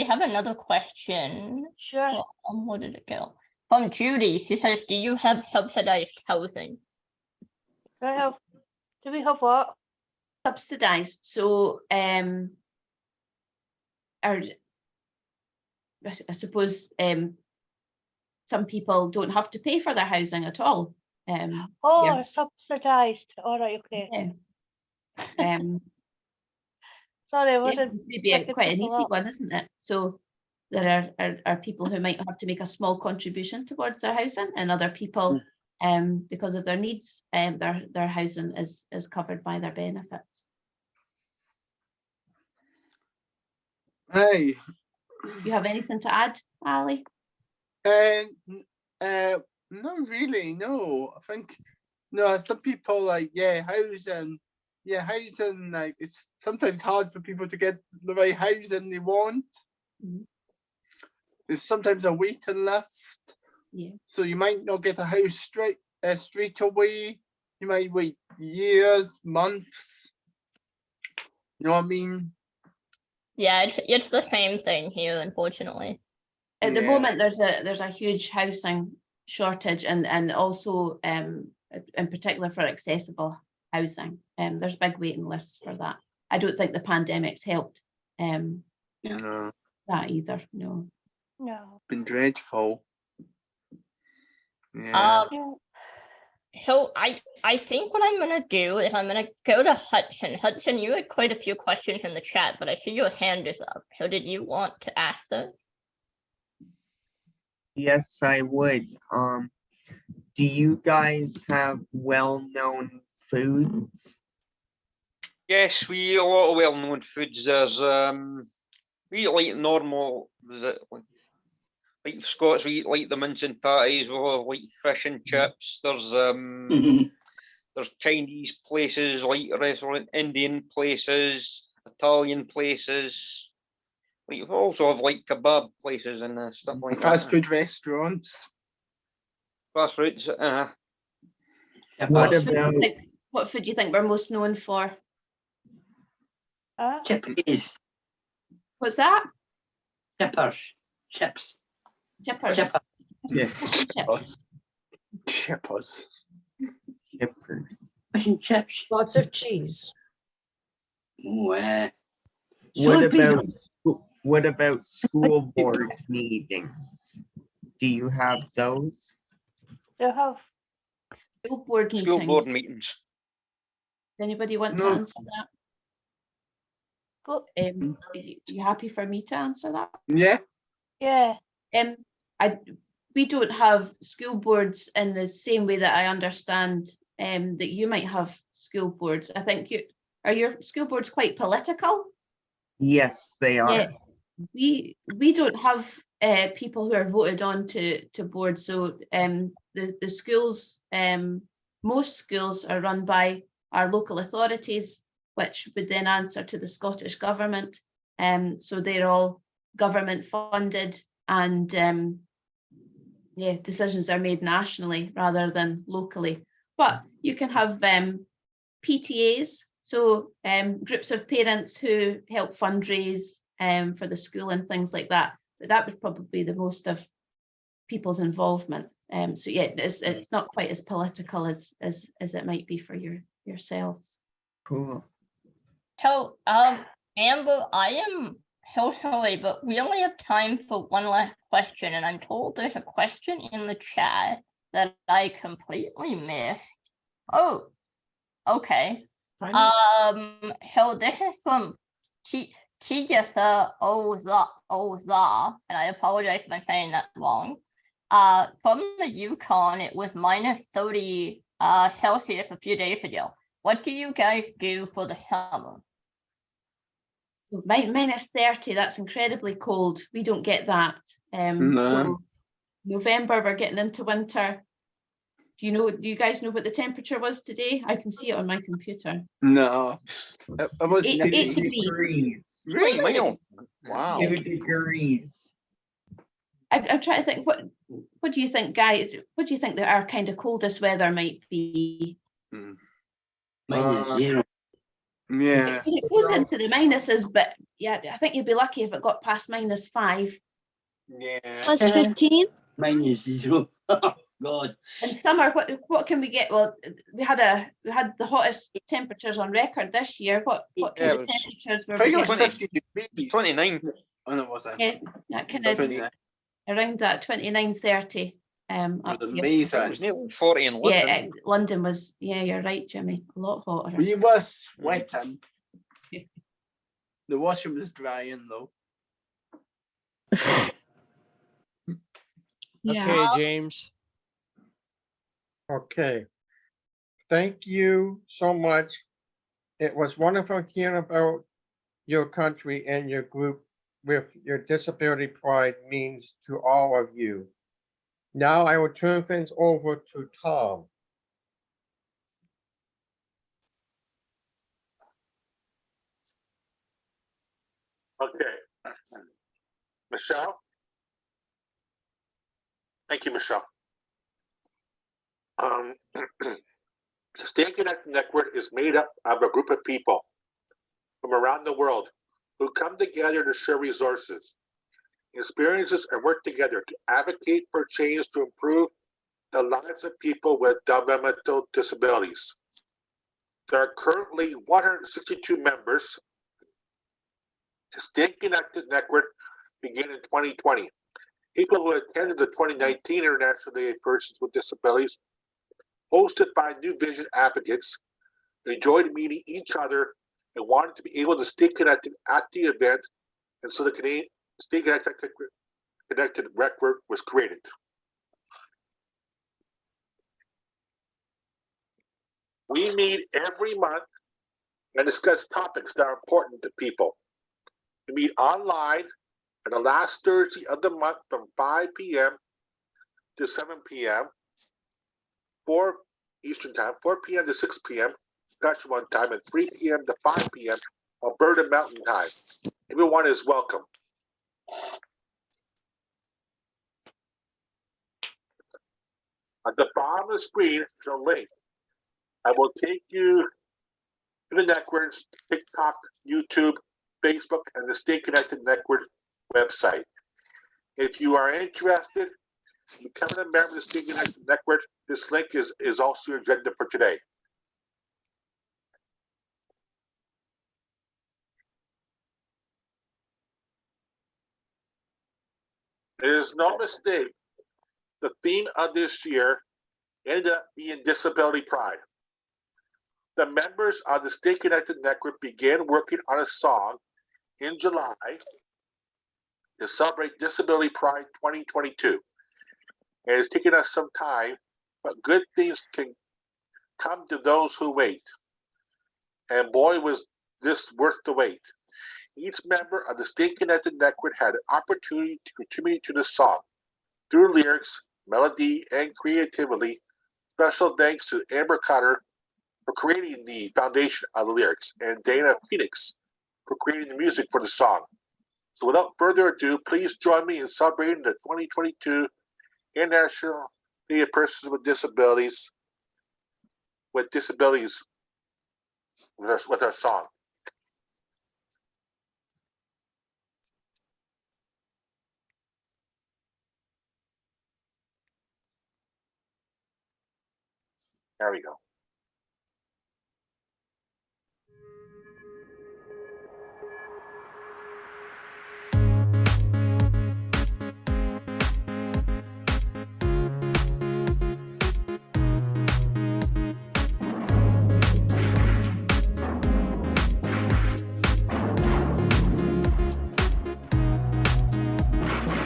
have another question. Sure. Where did it go? From Judy. She says, "Do you have subsidized housing?" Do we have what? Subsidized. So I suppose some people don't have to pay for their housing at all. Subsidized. All right, okay. Yeah. Sorry, I Yeah, wasn't. it's maybe quite an easy one, isn't it? So there are people who might have to make a small contribution towards their housing, and other people, because of their needs, their housing is covered by their benefits. Hey. You have anything to add, Ali? Not really, no. I think some people housing. Yeah, housing, like it's sometimes hard for people to get the right housing they want. There's sometimes a waiting list. Yeah. So you might not get a house straight away. You might wait years, months. You know what I mean? Yeah, it's the same thing here, unfortunately. At the moment, there's a huge housing shortage, and also in particular for accessible housing. There's big waiting lists for that. I don't think the pandemic's helped that either. No. Been dreadful. Yeah. So I think what I'm gonna do is I'm gonna go to Hudson. Hudson, you had quite a few questions in the chat, but I see your hand is up. So did you want to ask them? Yes, I would. Do you guys have well-known foods? Yes, we eat a lot of well-known foods. There's we eat like normal. Was it like Scots? We eat like the mince and tatties. We have like fish and chips. There's there's Chinese places, like restaurant, Indian places, Italian places. We also have like kebab places and stuff like that. Fast food restaurants. Fast foods. What food do you think we're most known for? Chippies. What's that? Chippers. Chips. Chippers. Chippers. Chippers. Fish and chips. Lots of cheese. What about school board meetings? Do you have those? Do have school board meetings? School board meetings. Does anybody want to answer that? You happy for me to answer that? Yeah. Yeah. We don't have school boards in the same way that I understand that you might have school boards. I think are your school boards quite political? Yes, they are. Yeah. We don't have people who are voted on to boards. So the schools, most schools are run by our local authorities, which would then answer to the Scottish Government. So they're all government funded, and yeah, decisions are made nationally rather than locally. But you can have PTAs, so groups of parents who help fundraise for the school and things like that. But that would probably be the most of people's involvement. So yeah, it's not quite as political as it might be for yourselves. Cool. So, Amber, I am so sorry, but we only have time for one last question, and I'm told there's a question in the chat that I completely missed. Oh, okay. So this is from Chigasa Oza, and I apologize if I'm saying that wrong. From the Yukon, it was -30 Celsius a few days ago. What do you guys do for the summer? So -30, that's incredibly cold. We don't get that. No. So November, we're getting into winter. Do you guys know what the temperature was today? I can see it on my computer. No. It was 8 degrees. Really? Wow. 2 degrees. I'm trying to think, what do you think, guys? What do you think that our kind of coldest weather might be? -0. Yeah. It goes into the minuses, but yeah, I think you'd be lucky if it got past -5. Yeah. +15? -0. God. In summer, what can we get? Well, we had the hottest temperatures on record this year. What kind of temperatures were I think we it was getting? 50 degrees. 29. Oh, no, was it? Yeah, that kind of 29. around that 29, 30. Up It was here. amazing. It was nearly 40 in London. Yeah, London was. Yeah, you're right, Jimmy. A lot hotter. We were sweating. The washing was drying though. Okay, James. Okay. Thank you so much. It was wonderful hearing about your country and your group with your disability pride means to all of you. Now I will turn things over to Tom. Okay. Michelle? Thank you, Michelle. The Stay Connected Network is made up of a group of people from around the world who come together to share resources, experiences, and work together to advocate for change to improve the lives of people with developmental disabilities. There are currently 162 members. The Stay Connected Network began in 2020. People who attended the 2019 International Day of Persons with Disabilities, hosted by New Vision advocates, enjoyed meeting each other and wanted to be able to stay connected at the event, and so the Canadian Stay Connected Network was created. We meet every month and discuss topics that are important to people. We meet online on the last Thursday of the month from 5 p.m. to 7 p.m. 4 Eastern Time, 4 p.m. to 6 p.m. Saskatchewan time, and 3 p.m. to 5 p.m. Alberta Mountain Time. Everyone is welcome. At the bottom of the screen is a link. I will take you to the networks, TikTok, YouTube, Facebook, and the Stay Connected Network website. If you are interested in becoming a member of the Stay Connected Network, this link is also your agenda for today. It is no mistake, the theme of this year ended up being disability pride. The members of the Stay Connected Network began working on a song in July to celebrate Disability Pride 2022. It has taken us some time, but good things can come to those who wait. And boy, was this worth the wait. Each member of the Stay Connected Network had an opportunity to contribute to the song through lyrics, melody, and creativity. Special thanks to Amber Cutter for creating the foundation of the lyrics, and Dana Phoenix for creating the music for the song. So without further ado, please join me in celebrating the 2022 International Day of Persons with Disabilities with our song. There we go.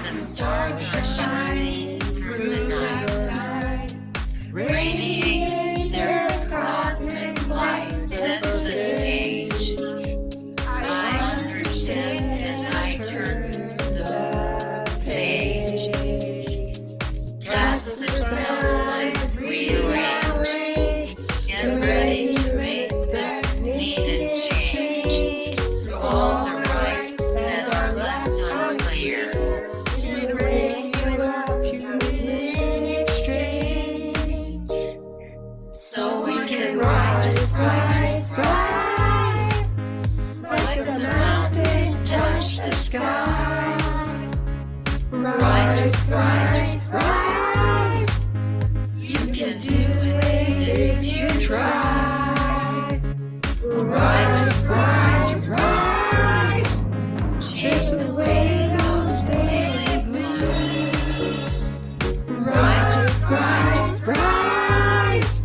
The stars are shining through the night, radiating their cosmic light. Sets the stage. I understand and I turn the page. Cast the spell and rearrange. Get ready to make that needed change. To all the rights that are left unclear. So we can rise, rise, rise, like the mountains touch the sky. Rise, rise, rise, you can do it if you try. Rise, rise, rise, chase away those daily blues. Rise, rise, rise,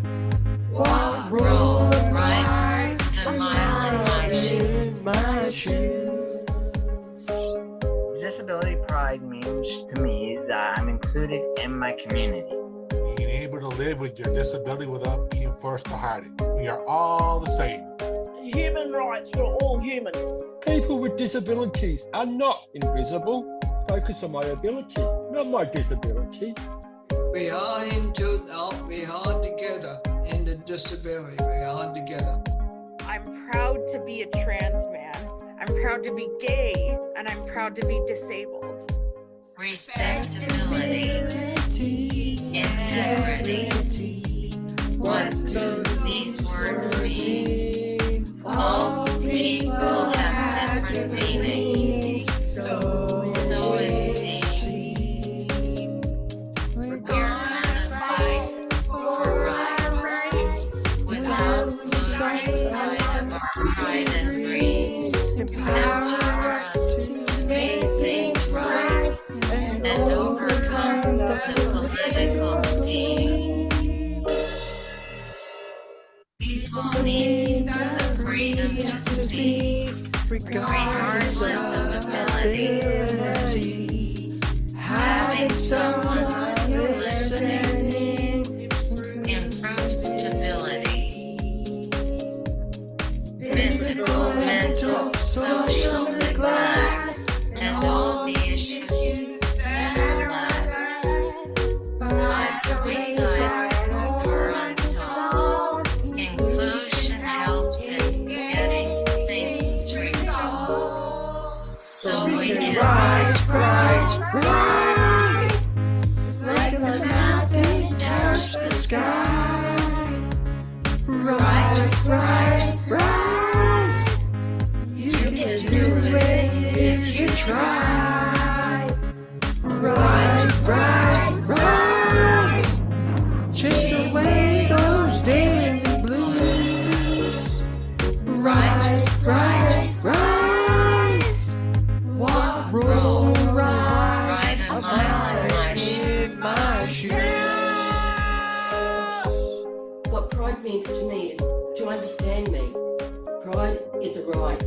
walk, roll, ride the mile in my shoes. Disability pride means to me that I'm included in my community. Being able to live with your disability without being forced to hide it. We are all the same. Human rights for all humans. People with disabilities are not invisible. Focus on my ability, not my disability. We are into that, we are together in the disability, we are together. I'm proud to be a trans man. I'm proud to be gay, and I'm proud to be disabled. Respectability, integrity. What do these words mean? All people have different meanings, so it seems. We're gonna fight for rights without losing sight of our pride and dreams. Empower us to make things right and overcome the political scheme. People need the freedom to speak, regardless of ability. Having someone listening improves stability. Physical, mental, social neglect, and all the issues that are left by the wayside or unsolved. Inclusion helps in getting things resolved. So we can rise, rise, rise, like the mountains touch the sky. Rise, rise, rise, you can do it if you try. Rise, rise, rise, chase away those daily blues. Rise, rise, rise, walk, roll, ride a mile in my shoes. What pride means to me is to understand me. Pride is a right.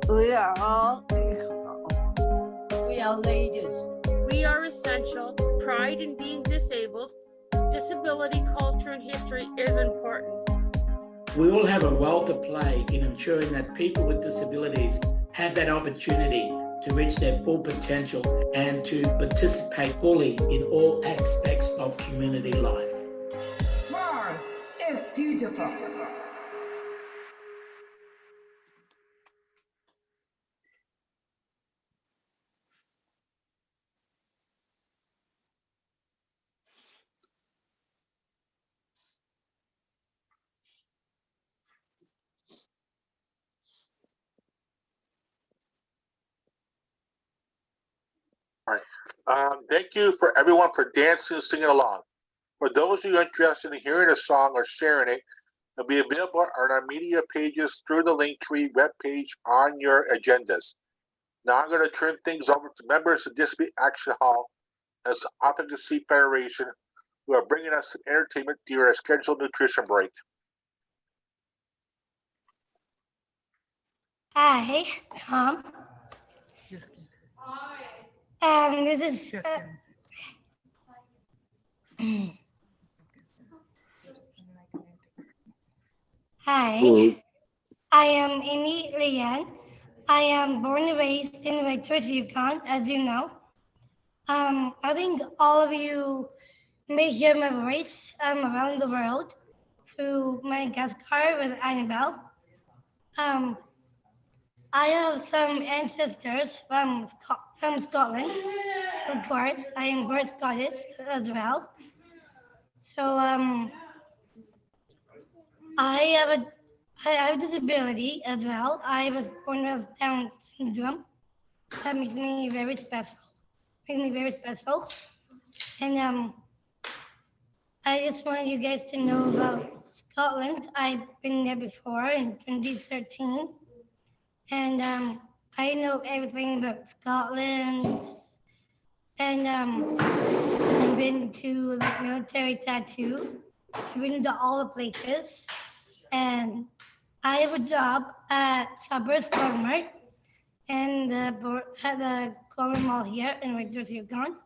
We are all equal. We are ladies. We are essential. Pride in being disabled. Disability culture and history is important. We all have a role to play in ensuring that people with disabilities have that opportunity to reach their full potential and to participate fully in all aspects of community life. Pride is beautiful. All right. Thank you for everyone for dancing and singing along. For those of you interested in hearing a song or sharing it, it'll be available on our media pages through the Linktree webpage on your agendas. Now I'm going to turn things over to members of Disability Action Hall and the Advocacy Federation, who are bringing us some entertainment during a scheduled nutrition break. Hi, Tom. This is. Hi, Hello. I am Amy Leanne. I am born and raised in Whitehorse, Yukon, as you know. I think all of you may hear my voice around the world through Madagascar with Annabelle. I have some ancestors from Scotland, of course. I am part Scottish as well. So I have a disability as well. I was born with Down syndrome. That makes me very special. And I just want you guys to know about Scotland. I've been there before in 2013. And I know everything about Scotland. And I've been to like military tattoo. I've been to all the places. And I have a job at Suburbs Walmart and at the Golden Mall here in Whitehorse, Yukon.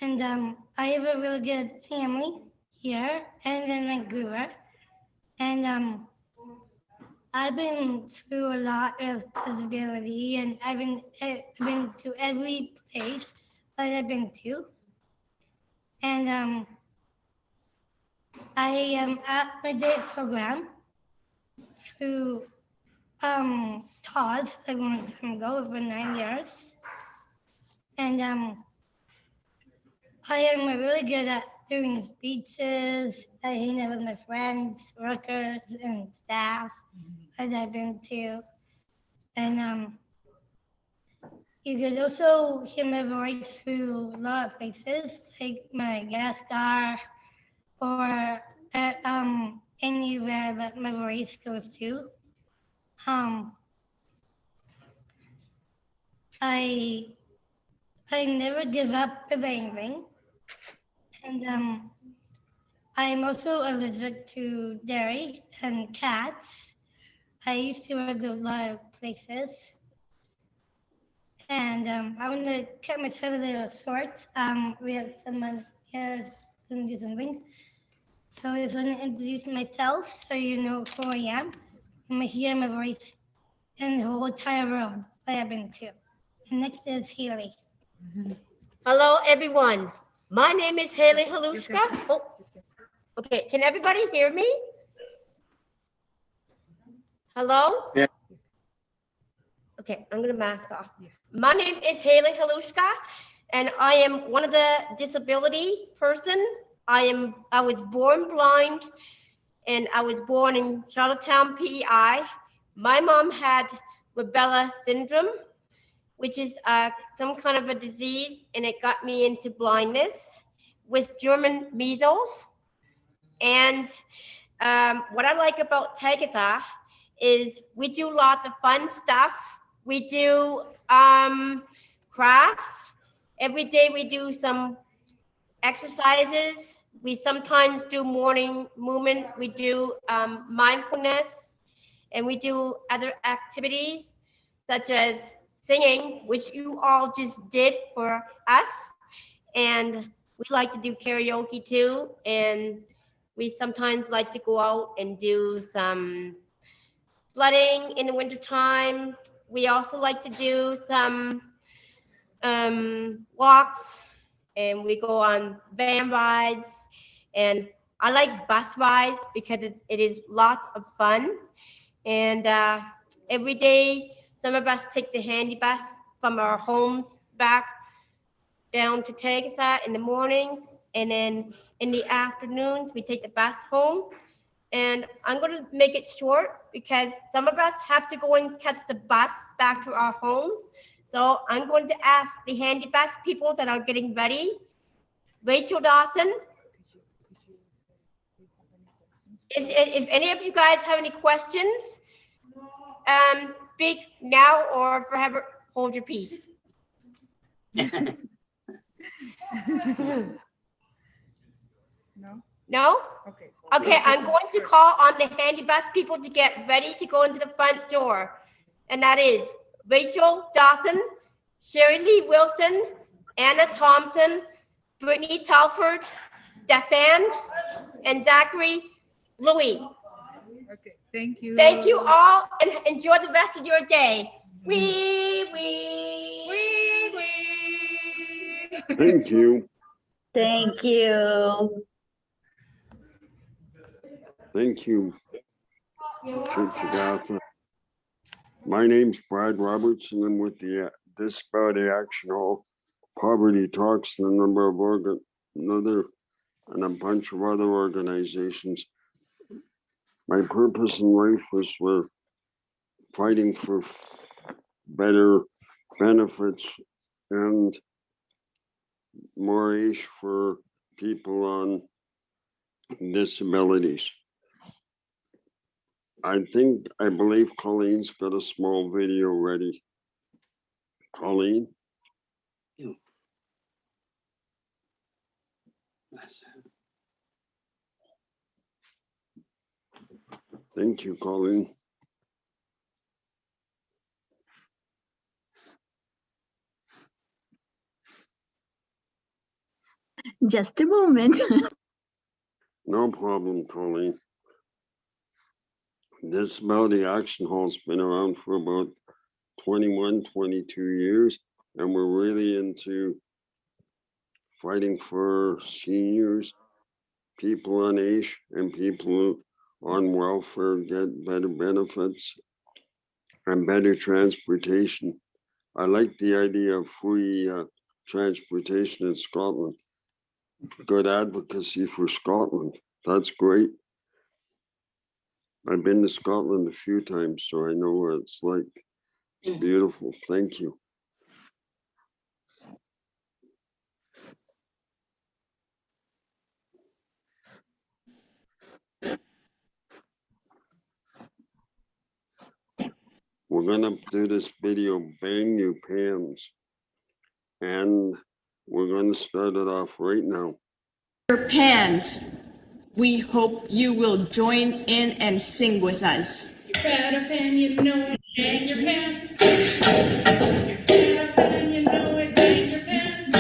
And I have a really good family here and in Vancouver. And I've been through a lot with disability, and I've been to every place that I've been to. And I am at my day program through TAWS a long time ago, over 9 years. And I am really good at doing speeches. I hang out with my friends, workers, and staff that I've been to. And you could also hear my voice through a lot of places, like Madagascar or anywhere that my voice goes to. I never give up with anything. And I'm also allergic to dairy and cats. I used to work with a lot of places. And I want to cut myself a little short. We have someone here who can do something. So I just want to introduce myself so you know who I am. You may hear my voice in the whole entire world that I've been to. And next is Haley. Hello, everyone. My name is Haley Halushka. Oh, okay. Can everybody hear me? Hello? Yeah. Okay, I'm gonna mask off. My name is Haley Halushka, and I am one of the disability person. I was born blind, and I was born in Charlottetown, PEI. My mom had rubella syndrome, which is some kind of a disease, and it got me into blindness with German measles. And what I like about Tagasa is we do lots of fun stuff. We do crafts. Every day we do some exercises. We sometimes do morning movement. We do mindfulness, and we do other activities such as singing, which you all just did for us. And we like to do karaoke too. And we sometimes like to go out and do some sledding in the wintertime. We also like to do some walks, and we go on van rides. And I like bus rides because it is lots of fun. And every day, some of us take the handy bus from our homes back down to Tagasa in the mornings. And then in the afternoons, we take the bus home. And I'm going to make it short because some of us have to go and catch the bus back to our homes. So I'm going to ask the handy bus people that are getting ready. Rachel Dawson. If any of you guys have any questions, speak now or forever hold your peace. No? No? Okay. Okay, I'm going to call on the handy bus people to get ready to go into the front door. And that is Rachel Dawson, Sherry Lee Wilson, Anna Thompson, Brittany Telford, Stefan, and Zachary Louis. Okay, thank you. Thank you all and enjoy the rest of your day. Wee. Thank you. Thank you. Thank you, Church of Agatha. My name's Brad Robertson. I'm with the Disability Action Hall, Poverty Talks, and a number of and a bunch of other organizations. My purpose in life was for fighting for better benefits and more aid for people on disabilities. I believe Colleen's got a small video ready. Colleen? Thank you, Colleen. Just a moment. No problem, Colleen. Disability Action Hall's been around for about 21, 22 years, and we're really into fighting for seniors, people on age, and people on welfare get better benefits and better transportation. I like the idea of free transportation in Scotland. Good advocacy for Scotland. That's great. I've been to Scotland a few times, so I know what it's like. It's beautiful. Thank you. We're gonna do this video, Bang Your Pans. And we're gonna start it off right now. Your pants. We hope you will join in and sing with us. You're fat up and you know it, bang your pants. You're fat up and you know it, bang your pants.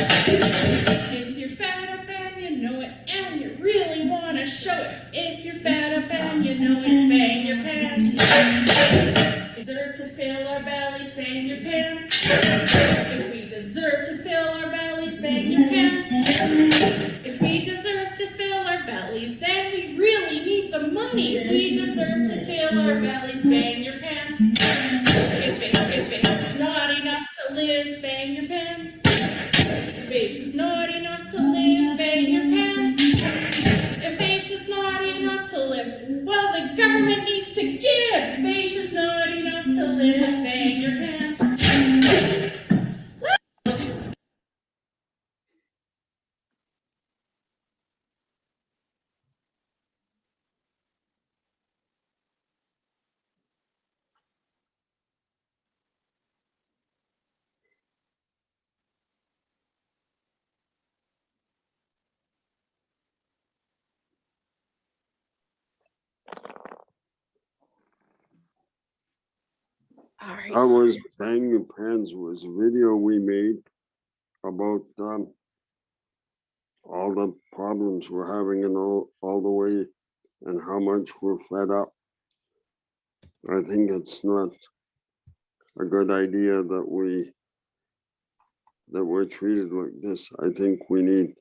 If you're fat up and you know it, and you really want to show it. If you're fat up and you know it, bang your pants. Deserve to fill our bellies, bang your pants. If we deserve to fill our bellies, bang your pants. If we deserve to fill our bellies, then we really need the money. If we deserve to fill our bellies, bang your pants. If it's not enough to live, bang your pants. If it's just not enough to live, bang your pants. If it's just not enough to live, well, the government needs to give. If it's just not enough to live, bang your pants. All right. That was Bang Your Pans was a video we made about all the problems we're having and all the way and how much we're fed up. I think it's not a good idea that we're treated like this. I think we need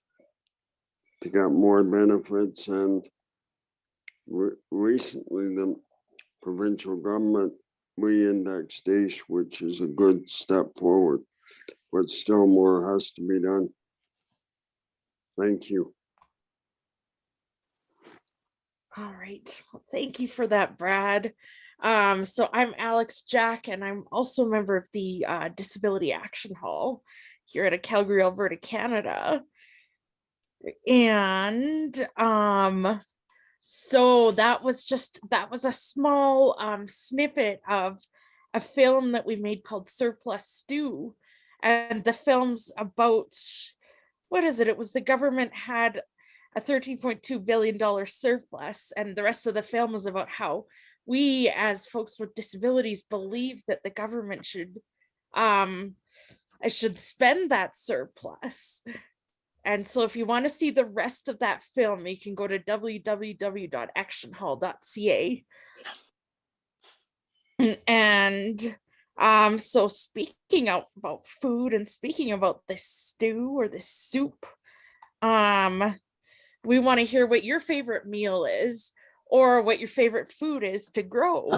to get more benefits, and recently the provincial government re-indexed ACE, which is a good step forward, but still more has to be done. Thank you. All right. Well, thank you for that, Brad. So I'm Alex Jack, and I'm also a member of the Disability Action Hall here at Calgary, Alberta, Canada. And so that was a small snippet of a film that we made called Surplus Stew. And the film's about, what is it? It was the government had a $13.2 billion surplus, and the rest of the film is about how we as folks with disabilities believe that the government should spend that surplus. And so if you want to see the rest of that film, you can go to www.actionhall.ca. And so speaking about food and speaking about this stew or this soup, we want to hear what your favorite meal is or what your favorite food is to grow.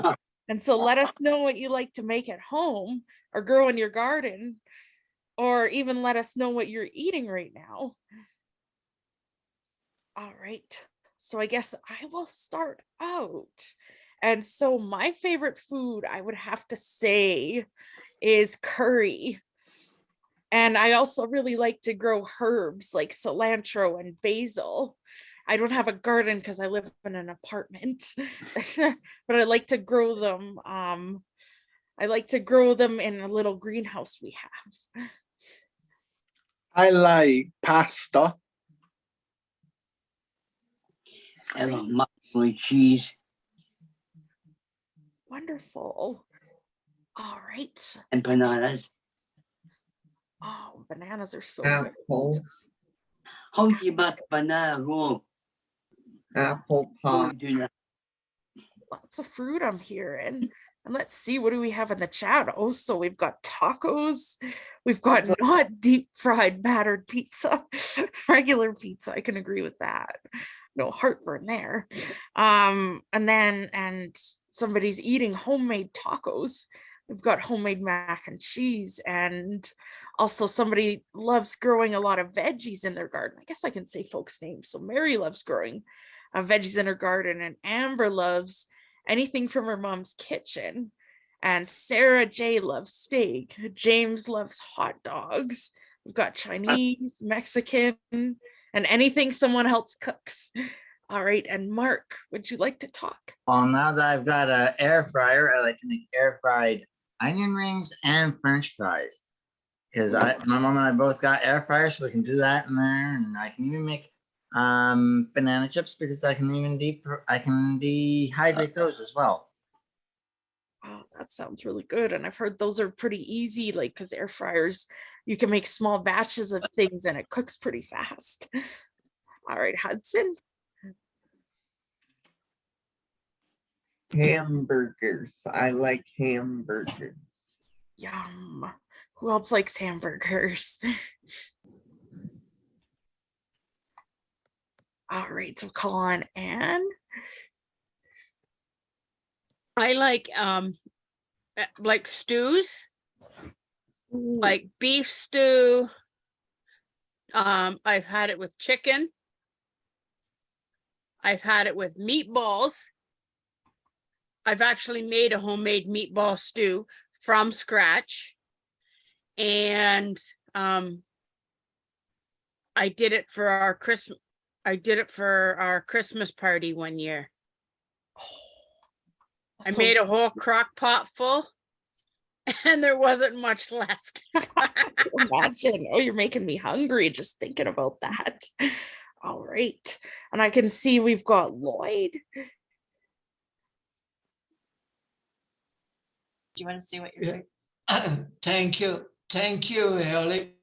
And so let us know what you like to make at home or grow in your garden, or even let us know what you're eating right now. All right, so I guess I will start out. And so my favorite food, I would have to say, is curry. And I also really like to grow herbs like cilantro and basil. I don't have a garden because I live in an apartment, but I like to grow them. I like to grow them in a little greenhouse we have. I like pasta. And a macaroni cheese. Wonderful. All right. And bananas. Oh, bananas are so Apples. good. How do you make banana roll? Apple pie. Lots of fruit I'm hearing. And let's see, what do we have in the chat? Oh, so we've got tacos. We've got not deep fried battered pizza, regular pizza. I can agree with that. No heartburn there. And somebody's eating homemade tacos. We've got homemade mac and cheese, and also somebody loves growing a lot of veggies in their garden. I guess I can say folks' names. So Mary loves growing veggies in her garden, and Amber loves anything from her mom's kitchen. And Sarah J loves steak. James loves hot dogs. We've got Chinese, Mexican, and anything someone else cooks. All right, and Mark, would you like to talk? Well, now that I've got an air fryer, I like to make air fried onion rings and French fries. Because my mom and I both got air fryers, so we can do that in there, and I can even make banana chips because I can dehydrate those as well. Oh, that sounds really good. And I've heard those are pretty easy, like, because air fryers, you can make small batches of things and it cooks pretty fast. All right, Hudson. Hamburgers. I like hamburgers. Yum. Who else likes hamburgers? All right, so call on Anne. I like stews, like beef stew. I've had it with chicken. I've had it with meatballs. I've actually made a homemade meatball stew from scratch. And I did it for our Christmas party one year. I made a whole crock pot full and there wasn't much left. Imagine. Oh, you're making me hungry just thinking about that. All right. And I can see we've got Lloyd. Do you want to say what you're doing? Thank you, Ellie.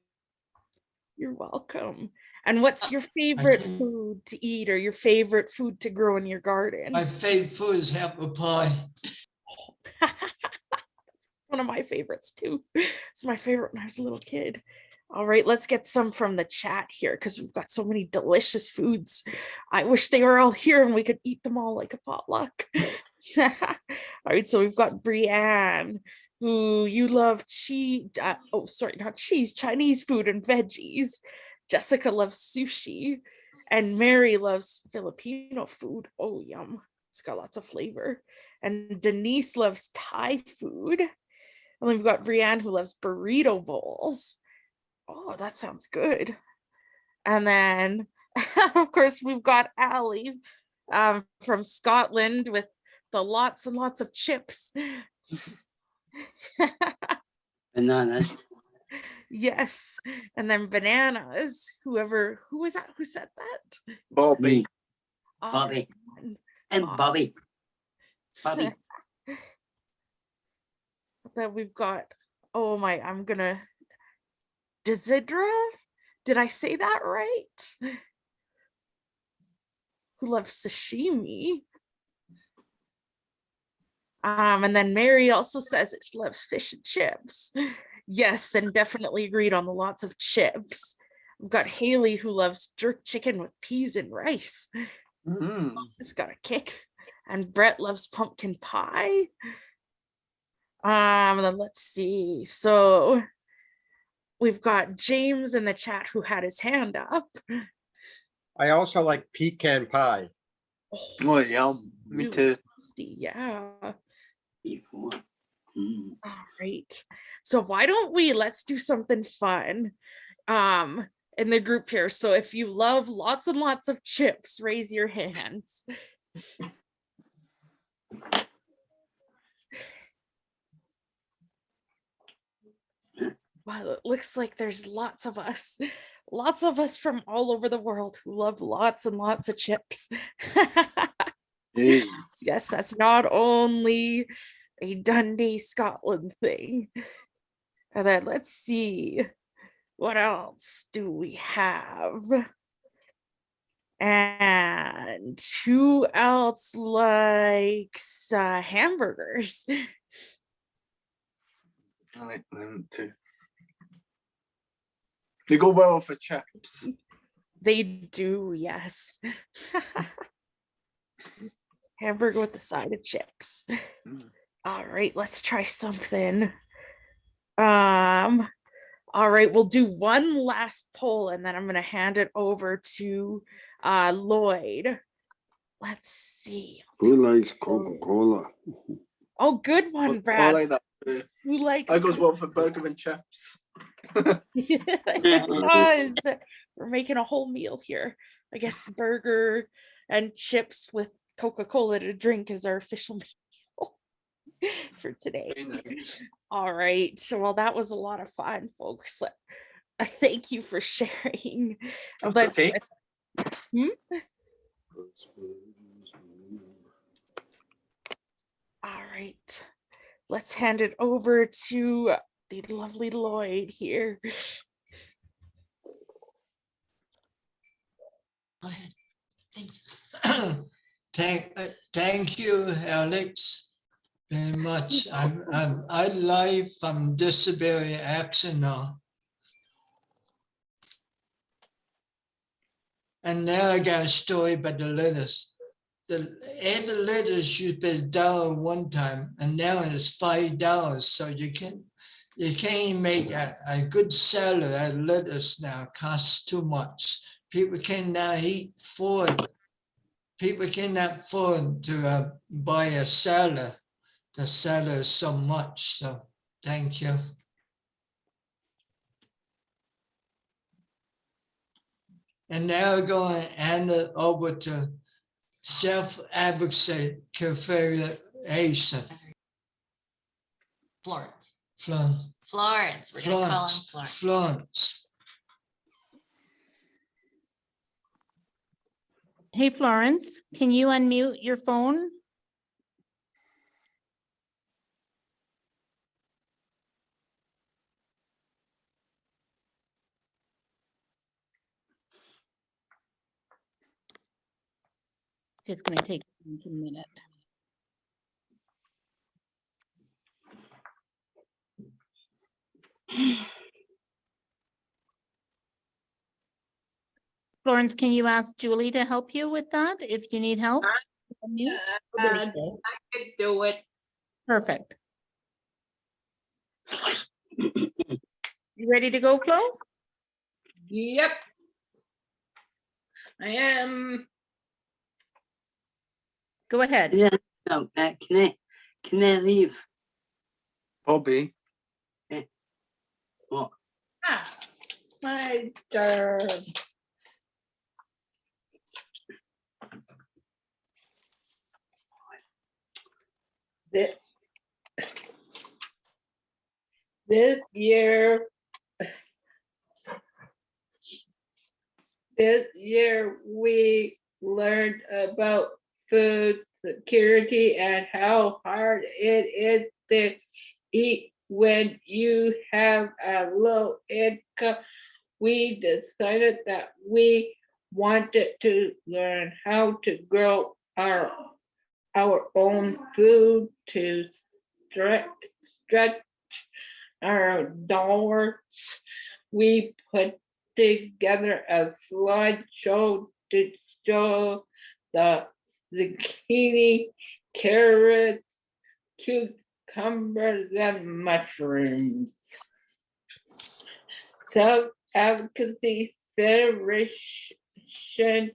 You're welcome. And what's your favorite food to eat or your favorite food to grow in your garden? My favorite food is apple pie. One of my favorites too. It's my favorite when I was a little kid. All right, let's get some from the chat here because we've got so many delicious foods. I wish they were all here and we could eat them all like a potluck. All right, so we've got Brianne, who you love cheese. Oh, sorry, not cheese, Chinese food and veggies. Jessica loves sushi, and Mary loves Filipino food. Oh, yum. It's got lots of flavor. And Denise loves Thai food. And then we've got Brianne, who loves burrito bowls. Oh, that sounds good. And then, of course, we've got Allie from Scotland with the lots and lots of chips. Bananas. Yes. And then bananas. Who was that? Who said that? Bobby. Oh, Bobby. And Bobby. Bobby. Then we've got, oh my, Desidra? Did I say that right? Who loves sashimi. And then Mary also says that she loves fish and chips. Yes, and definitely agreed on the lots of chips. We've got Haley, who loves jerk chicken with peas and rice. It's got a kick. And Brett loves pumpkin pie. And then let's see. So we've got James in the chat who had his hand up. I also like pecan pie. Oh, yum. Me too. Yeah. All right. So why don't let's do something fun in the group here. So if you love lots and lots of chips, raise your hands. Well, it looks like there's lots of us from all over the world who love lots and lots of chips. Yes, that's not only a Dundee, Scotland thing. And then let's see, what else do we have? And who else likes hamburgers? I like them too. They go well for chips. They do, yes. Hamburger with the side of chips. All right, let's try something. All right, we'll do one last poll and then I'm gonna hand it over to Lloyd. Let's see. Who likes Coca-Cola? Oh, good one, I Brad. like that too. Who likes I goes well for burger and chips. It does. We're making a whole meal here. I guess burger and chips with Coca-Cola to drink is our official meal for today. All right. So, well, that was a lot of fun, folks. Thank you for sharing. That's okay. All right. Let's hand it over to the lovely Lloyd here. Go ahead. Thanks. Thank you, Alex, very much. I live from Disability Action now. And now I got a story about the lettuce. The lettuce used to be $1 one time, and now it's $5. So you can't even make a good salad out of lettuce now. It costs too much. People can now eat food. People cannot afford to buy a salad. The salad is so much. So thank you. And now we're going to hand it over to self-advocacy confederation. Florence. Florence. Florence. We're going to call him Florence. Florence. Hey, Florence, can you unmute your phone? It's going to take a minute. Florence, can you ask Julie to help you with that if you need help? Unmute? I could do it. Perfect. You ready to go, Flo? Yep. I am. Go ahead. Yeah, no, can I leave? Bobby, What? Ah, my turn. This year we learned about food security and how hard it is to eat when you have a low income. We decided that we wanted to learn how to grow our own food to stretch our dollars. We put together a slideshow to show the zucchini, carrots, cucumbers, and mushrooms. Self-advocacy federation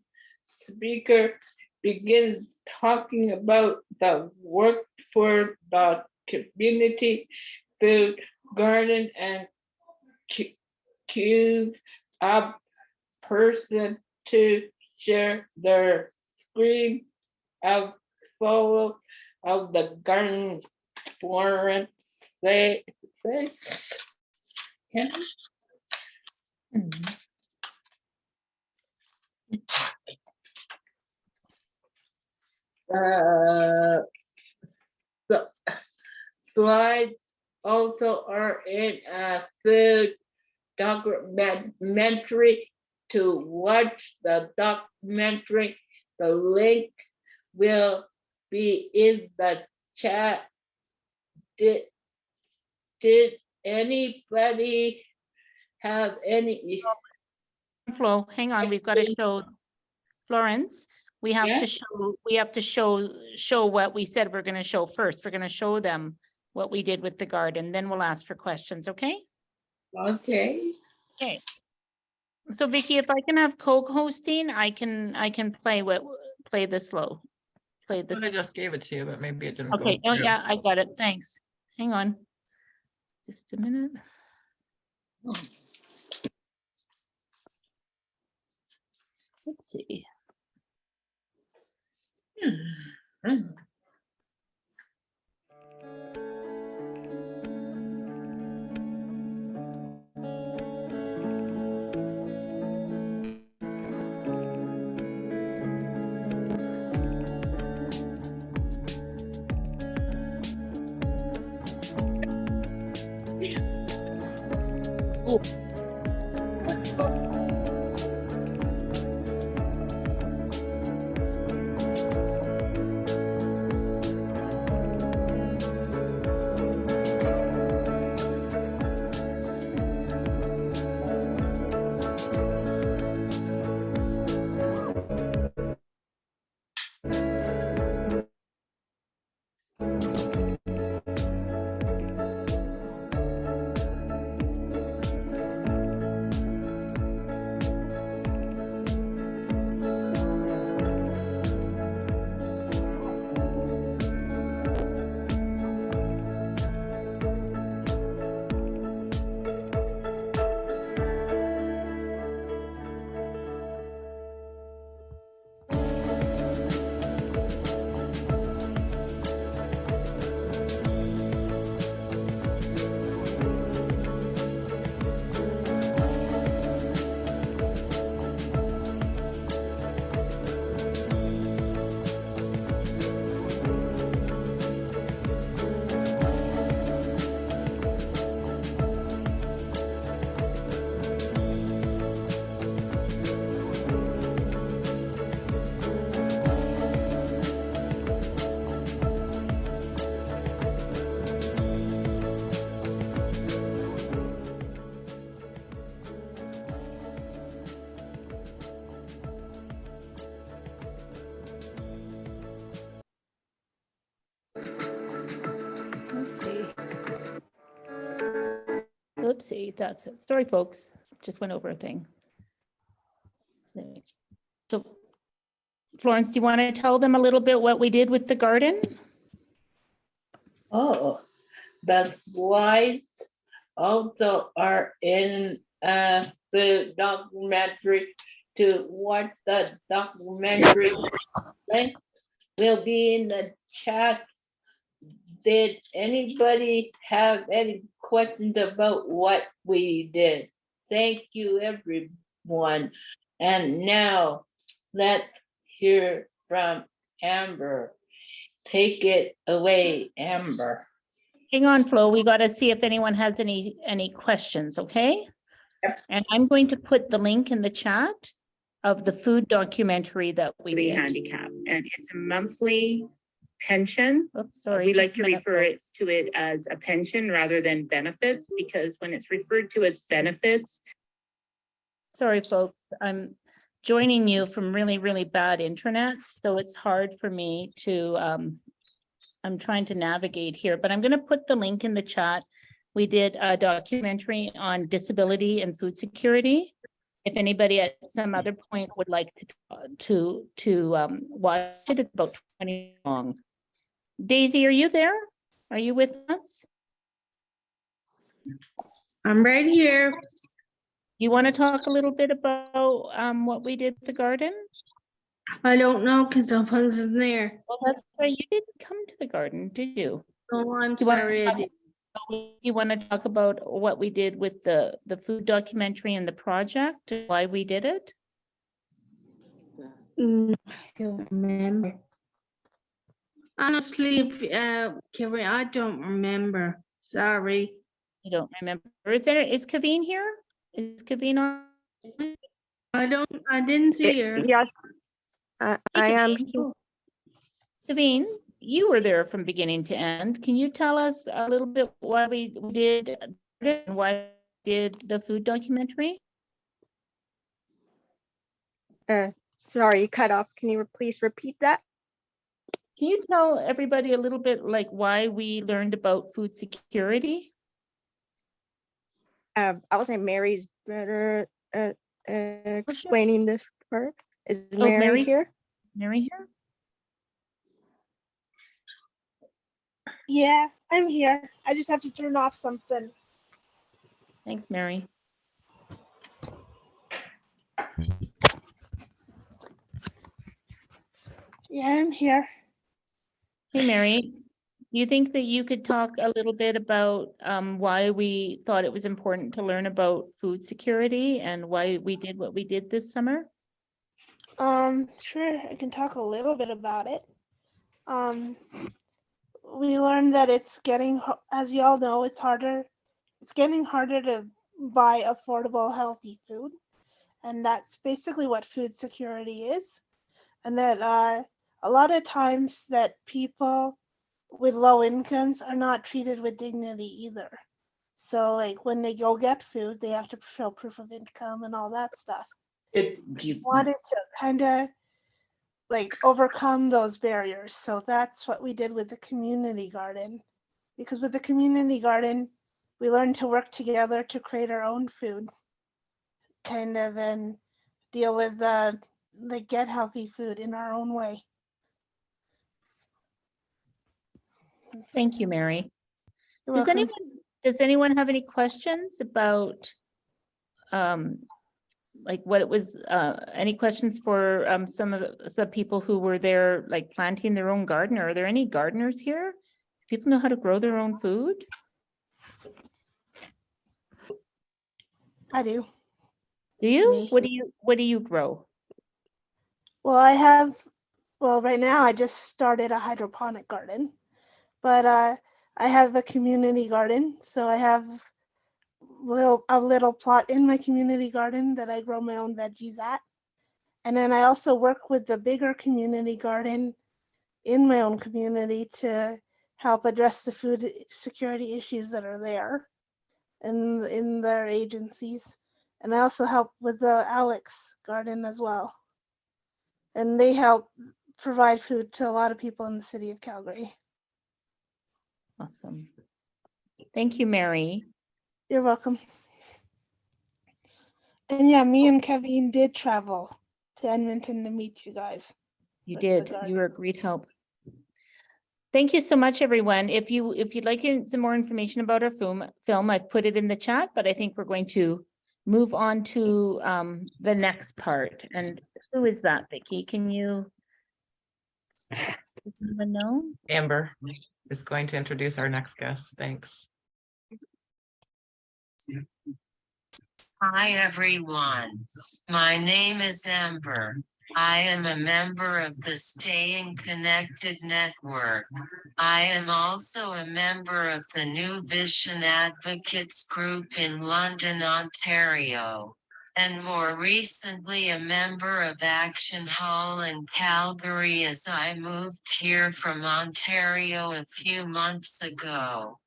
speaker begins talking about the work for the community food garden and cues a person to share their screen of photo of the garden. Florence say yeah. The slides also are in a food documentary. To watch the documentary, the link will be in the chat. Did anybody have any? Flo, hang on, we've got to show Florence. We have Yeah. to show what we said we're going to show first. We're going to show them what we did with the garden, then we'll ask for questions, okay? Okay. Okay. So Vicky, if I can have co-hosting, I can play this slow. Play this. I just gave it to you, but maybe it didn't go. Okay, oh through. yeah, I got it, thanks. Hang on. Just a minute. Let's see. Whoopsie, that's it. Sorry, folks. Just went over a thing. So Florence, do you want to tell them a little bit what we did with the garden? Oh, the slides also are in the documentary. To watch the documentary link will be in the chat. Did anybody have any questions about what we did? Thank you, everyone. And now let's hear from Amber. Take it away, Amber. Hang on, Flo. We got to see if anyone has any questions, okay? And I'm going to put the link in the chat of the food documentary that we did. Handicap, and it's a monthly pension. Oops, sorry. We like just to a minute, refer folks. to it as a pension rather than benefits, because when it's referred to as benefits. Sorry, folks. I'm joining you from really, really bad internet, so it's hard for me to, I'm trying to navigate here, but I'm going to put the link in the chat. We did a documentary on disability and food security. If anybody at some other point would like to watch it, it's about 20 long. Daisy, are you there? Are you with us? I'm right here. You want to talk a little bit about what we did with the garden? I don't know because I wasn't there. Well, that's right. You didn't come to the garden, did you? Oh, I'm Do you want to sorry. I talk- did. You want to talk about what we did with the food documentary and the project, why we did it? I don't remember. Honestly, Carrie, I don't remember. Sorry. You don't remember? Is Kaveen here? Is Kaveen on? I didn't see her. Yes, I am. Kaveen, you were there from beginning to end. Can you tell us a little bit why we did and why we did the food documentary? Sorry, you cut off. Can you please repeat that? Can you tell everybody a little bit like why we learned about food security? I was saying Mary's better at explaining this part. Is Mary, Mary here? Mary here? Yeah, I'm here. I just have to turn off something. Thanks, Mary. Yeah, I'm here. Hey, Mary, do you think that you could talk a little bit about why we thought it was important to learn about food security and why we did what we did this summer? Sure, I can talk a little bit about it. We learned that it's getting, as you all know, it's getting harder to buy affordable, healthy food. And that's basically what food security is. And that a lot of times that people with low incomes are not treated with dignity either. So like when they go get food, they have to show proof of income and all that stuff. Wanted to kind of like overcome those barriers. So that's what we did with the community garden. Because with the community garden, we learned to work together to create our own food, kind of, and deal with like get healthy food in our own way. Thank you, Mary. You're Does welcome. anyone have any questions about like what it was, any questions for some of the people who were there, like planting their own garden? Are there any gardeners here? People know how to grow their own food? I do. Do you? What do you grow? Well, right now I just started a hydroponic garden, but I have a community garden. So I have a little plot in my community garden that I grow my own veggies at. And then I also work with the bigger community garden in my own community to help address the food security issues that are there in their agencies. And I also help with the Alex garden as well. And they help provide food to a lot of people in the city of Calgary. Awesome. Thank you, Mary. You're welcome. And yeah, me and Kevin did travel to Edmonton to meet you guys. You with the did. garden. You were a great help. Thank you so much, everyone. If you'd like some more information about our film, I've put it in the chat, but I think we're going to move on to the next part. And who is that, Vicki? Can you does anyone know? Amber is going to introduce our next guest. Thanks. Hi, everyone. My name is Amber. I am a member of the Staying Connected Network. I am also a member of the New Vision Advocates Group in London, Ontario, and more recently a member of Action Hall in Calgary as I moved here from Ontario a few months ago.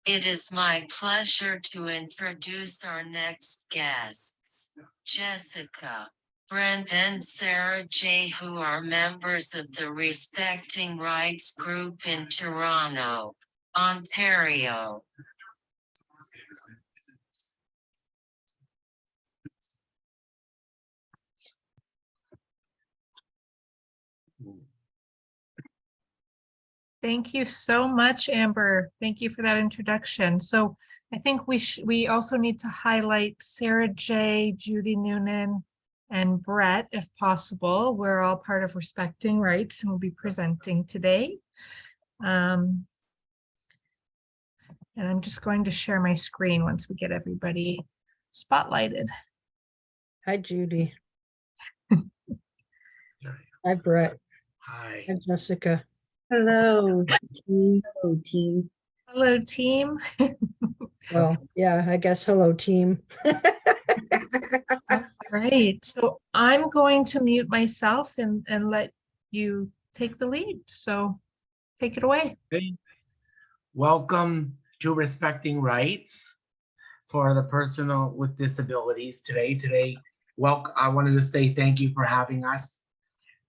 It is my pleasure to introduce our next guests, Jessica, Brent and Sarah J., who are members of the Respecting Rights Group in Toronto, Ontario. Thank you so much, Amber. Thank you for that introduction. So I think we also need to highlight Sarah J., Judy Noonan, and Brett, if possible. We're all part of Respecting Rights and we'll be presenting today. And I'm just going to share my screen once we get everybody spotlighted. Hi, Judy. Hi, Brett. Hi. Hi, Jessica. Hello, team. Hello, team. Hello, team. Well, yeah, I guess hello, team. Right. So I'm going to mute myself and let you take the lead. So take it away. Hey. Welcome to Respecting Rights for the Person with Disabilities today. Well, I wanted to say thank you for having us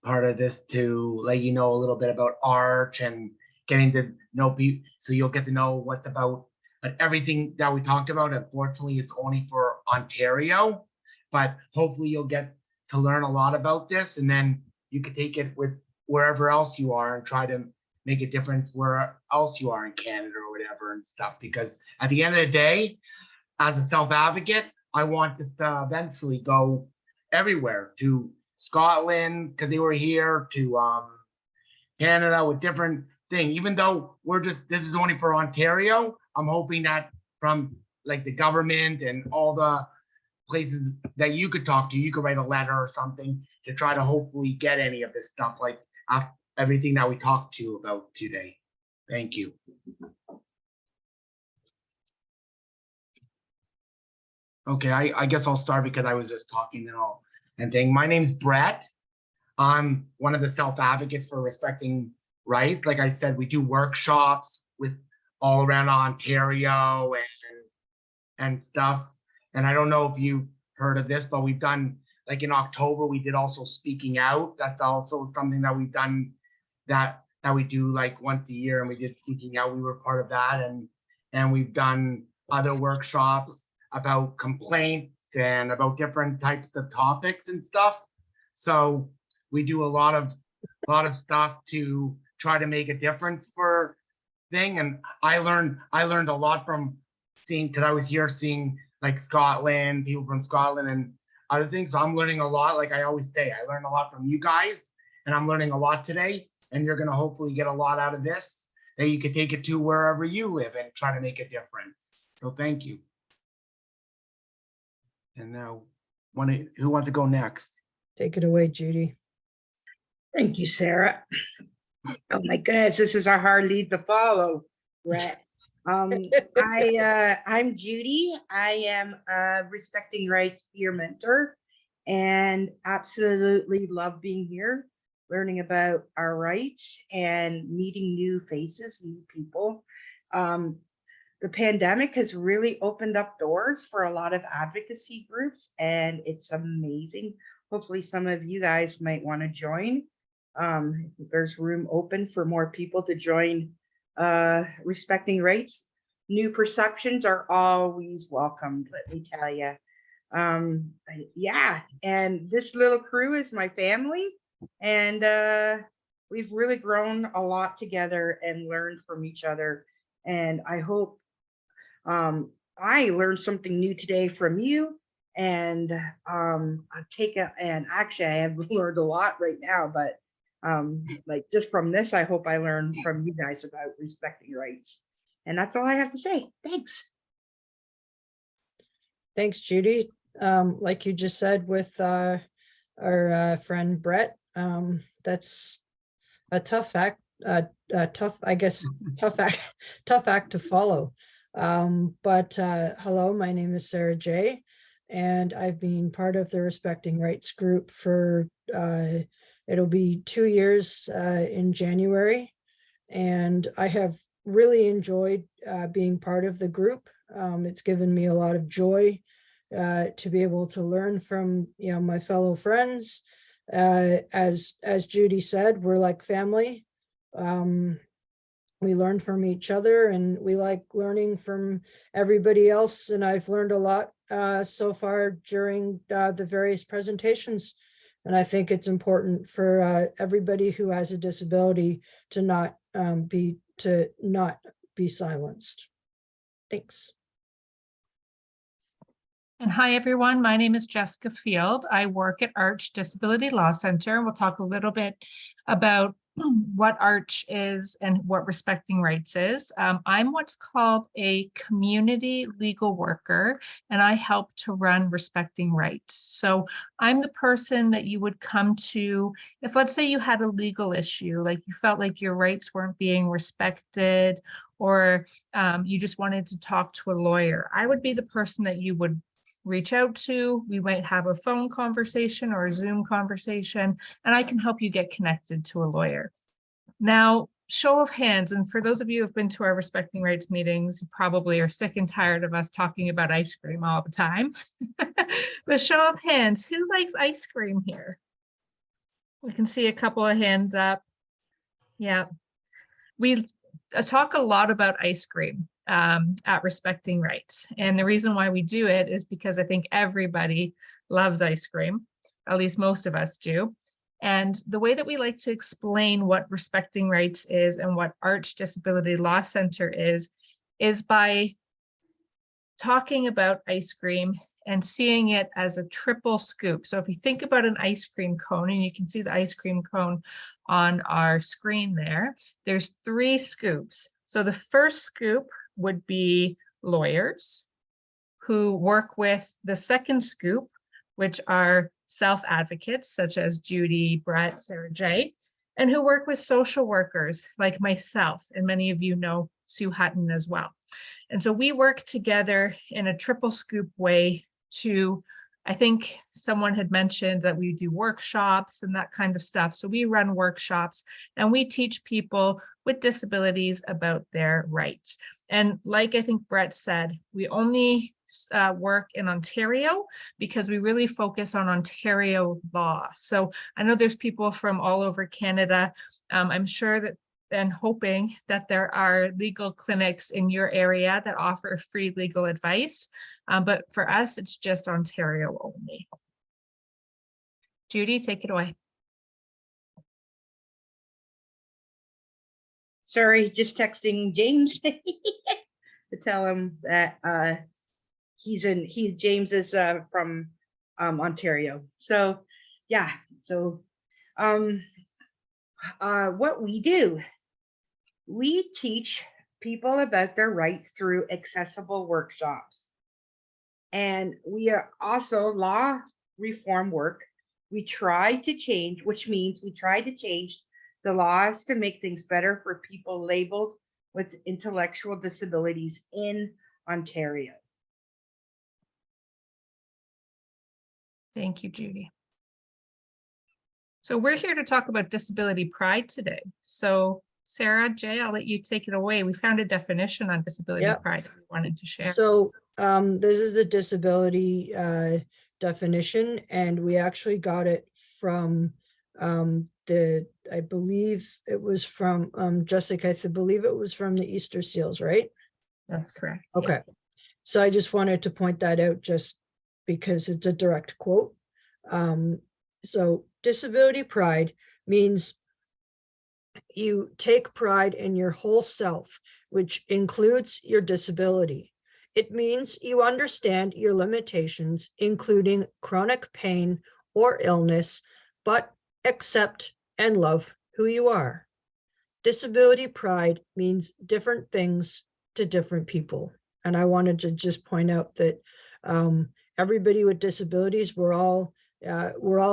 part of this to let you know a little bit about Arch and getting to know people, so you'll get to know what's about. But everything that we talked about, unfortunately, it's only for Ontario, but hopefully you'll get to learn a lot about this, and then you can take it with wherever else you are and try to make a difference where else you are in Canada or whatever and stuff. Because at the end of the day, as a self-advocate, I want this to eventually go everywhere, to Scotland, because they were here, to Canada with different thing. Even though this is only for Ontario, I'm hoping that from like the government and all the places that you could talk to, you could write a letter or something to try to hopefully get any of this stuff, like everything that we talked to about today. Thank you. Okay, I guess I'll start because I was just talking and thing. My name's Brett. I'm one of the self-advocates for Respecting Rights. Like I said, we do workshops with all around Ontario and stuff. And I don't know if you heard of this, but we've done, like in October, we did also Speaking Out. That's also something that we've done that we do like once a year, and we did Speaking Out. We were part of that, and we've done other workshops about complaints and about different types of topics and stuff. So we do a lot of stuff to try to make a difference for thing. And I learned a lot from seeing, because I was here seeing like Scotland, people from Scotland and other things. So I'm learning a lot. Like I always say, I learned a lot from you guys, and I'm learning a lot today. And you're going to hopefully get a lot out of this that you can take it to wherever you live and try to make a difference. So thank you. And now, who wants to go next? Take it away, Judy. Thank you, Sarah. Oh my goodness, this is a hard lead to follow, Brett. I'm Judy. I am a Respecting Rights peer mentor and absolutely love being here, learning about our rights and meeting new faces, new people. The pandemic has really opened up doors for a lot of advocacy groups, and it's amazing. Hopefully some of you guys might want to join. There's room open for more people to join Respecting Rights. new perceptions are always welcomed, let me tell you. Yeah, and this little crew is my family, and we've really grown a lot together and learned from each other. And I hope I learned something new today from you. And I take it, and actually I have learned a lot right now, but like just from this, I hope I learned from you guys about respecting rights. And that's all I have to say. Thanks. Thanks, Judy. Like you just said with our friend Brett, that's a tough act, tough, I guess, tough act to follow. But hello, my name is Sarah J, and I've been part of the Respecting Rights group for, it'll be 2 years in January. And I have really enjoyed being part of the group. It's given me a lot of joy to be able to learn from, my fellow friends. As Judy said, we're like family. We learn from each other, and we like learning from everybody else. And I've learned a lot so far during the various presentations. And I think it's important for everybody who has a disability to not be silenced. Thanks. And hi, everyone. My name is Jessica Field. I work at Arch Disability Law Center. We'll talk a little bit about what Arch is and what Respecting Rights is. I'm what's called a community legal worker, and I help to run Respecting Rights. So I'm the person that you would come to if, let's say, you had a legal issue, like you felt like your rights weren't being respected, or you just wanted to talk to a lawyer. I would be the person that you would reach out to. We might have a phone conversation or a Zoom conversation, and I can help you get connected to a lawyer. Now, show of hands, and for those of you who have been to our Respecting Rights meetings, you probably are sick and tired of us talking about ice cream all the time. The show of hands, who likes ice cream here? We can see a couple of hands up. Yeah. We talk a lot about ice cream at Respecting Rights. And the reason why we do it is because I think everybody loves ice cream, at least most of us do. And the way that we like to explain what Respecting Rights is and what Arch Disability Law Center is by talking about ice cream and seeing it as a triple scoop. So if you think about an ice cream cone, and you can see the ice cream cone on our screen there, there's 3 scoops. So the first scoop would be lawyers who work with the second scoop, which are self-advocates such as Judy, Brett, Sarah J, and who work with social workers like myself, and many of you know Sue Hutton as well. And so we work together in a triple scoop way to, I think someone had mentioned that we do workshops and that kind of stuff. So we run workshops and we teach people with disabilities about their rights. And like I think Brett said, we only work in Ontario because we really focus on Ontario law. So I know there's people from all over Canada. I'm sure that and hoping that there are legal clinics in your area that offer free legal advice. But for us, it's just Ontario only. Judy, take it away. Sorry, just texting James to tell him that James is from Ontario. So yeah, so what we do, we teach people about their rights through accessible workshops. And we are also law reform work. We try to change, which means we try to change the laws to make things better for people labeled with intellectual disabilities in Ontario. Thank you, Judy. So we're here to talk about disability pride today. So Sarah J, I'll let you take it away. We found a definition on disability pride that we wanted to share. So this is the disability definition, and we actually got it from I believe it was from Jessica, I believe it was from the Easter Seals, right? That's correct. Okay. So I just wanted to point that out just because it's a direct quote. So disability pride means you take pride in your whole self, which includes your disability. It means you understand your limitations, including chronic pain or illness, but accept and love who you are. Disability pride means different things to different people. And I wanted to just point out that everybody with disabilities, we're all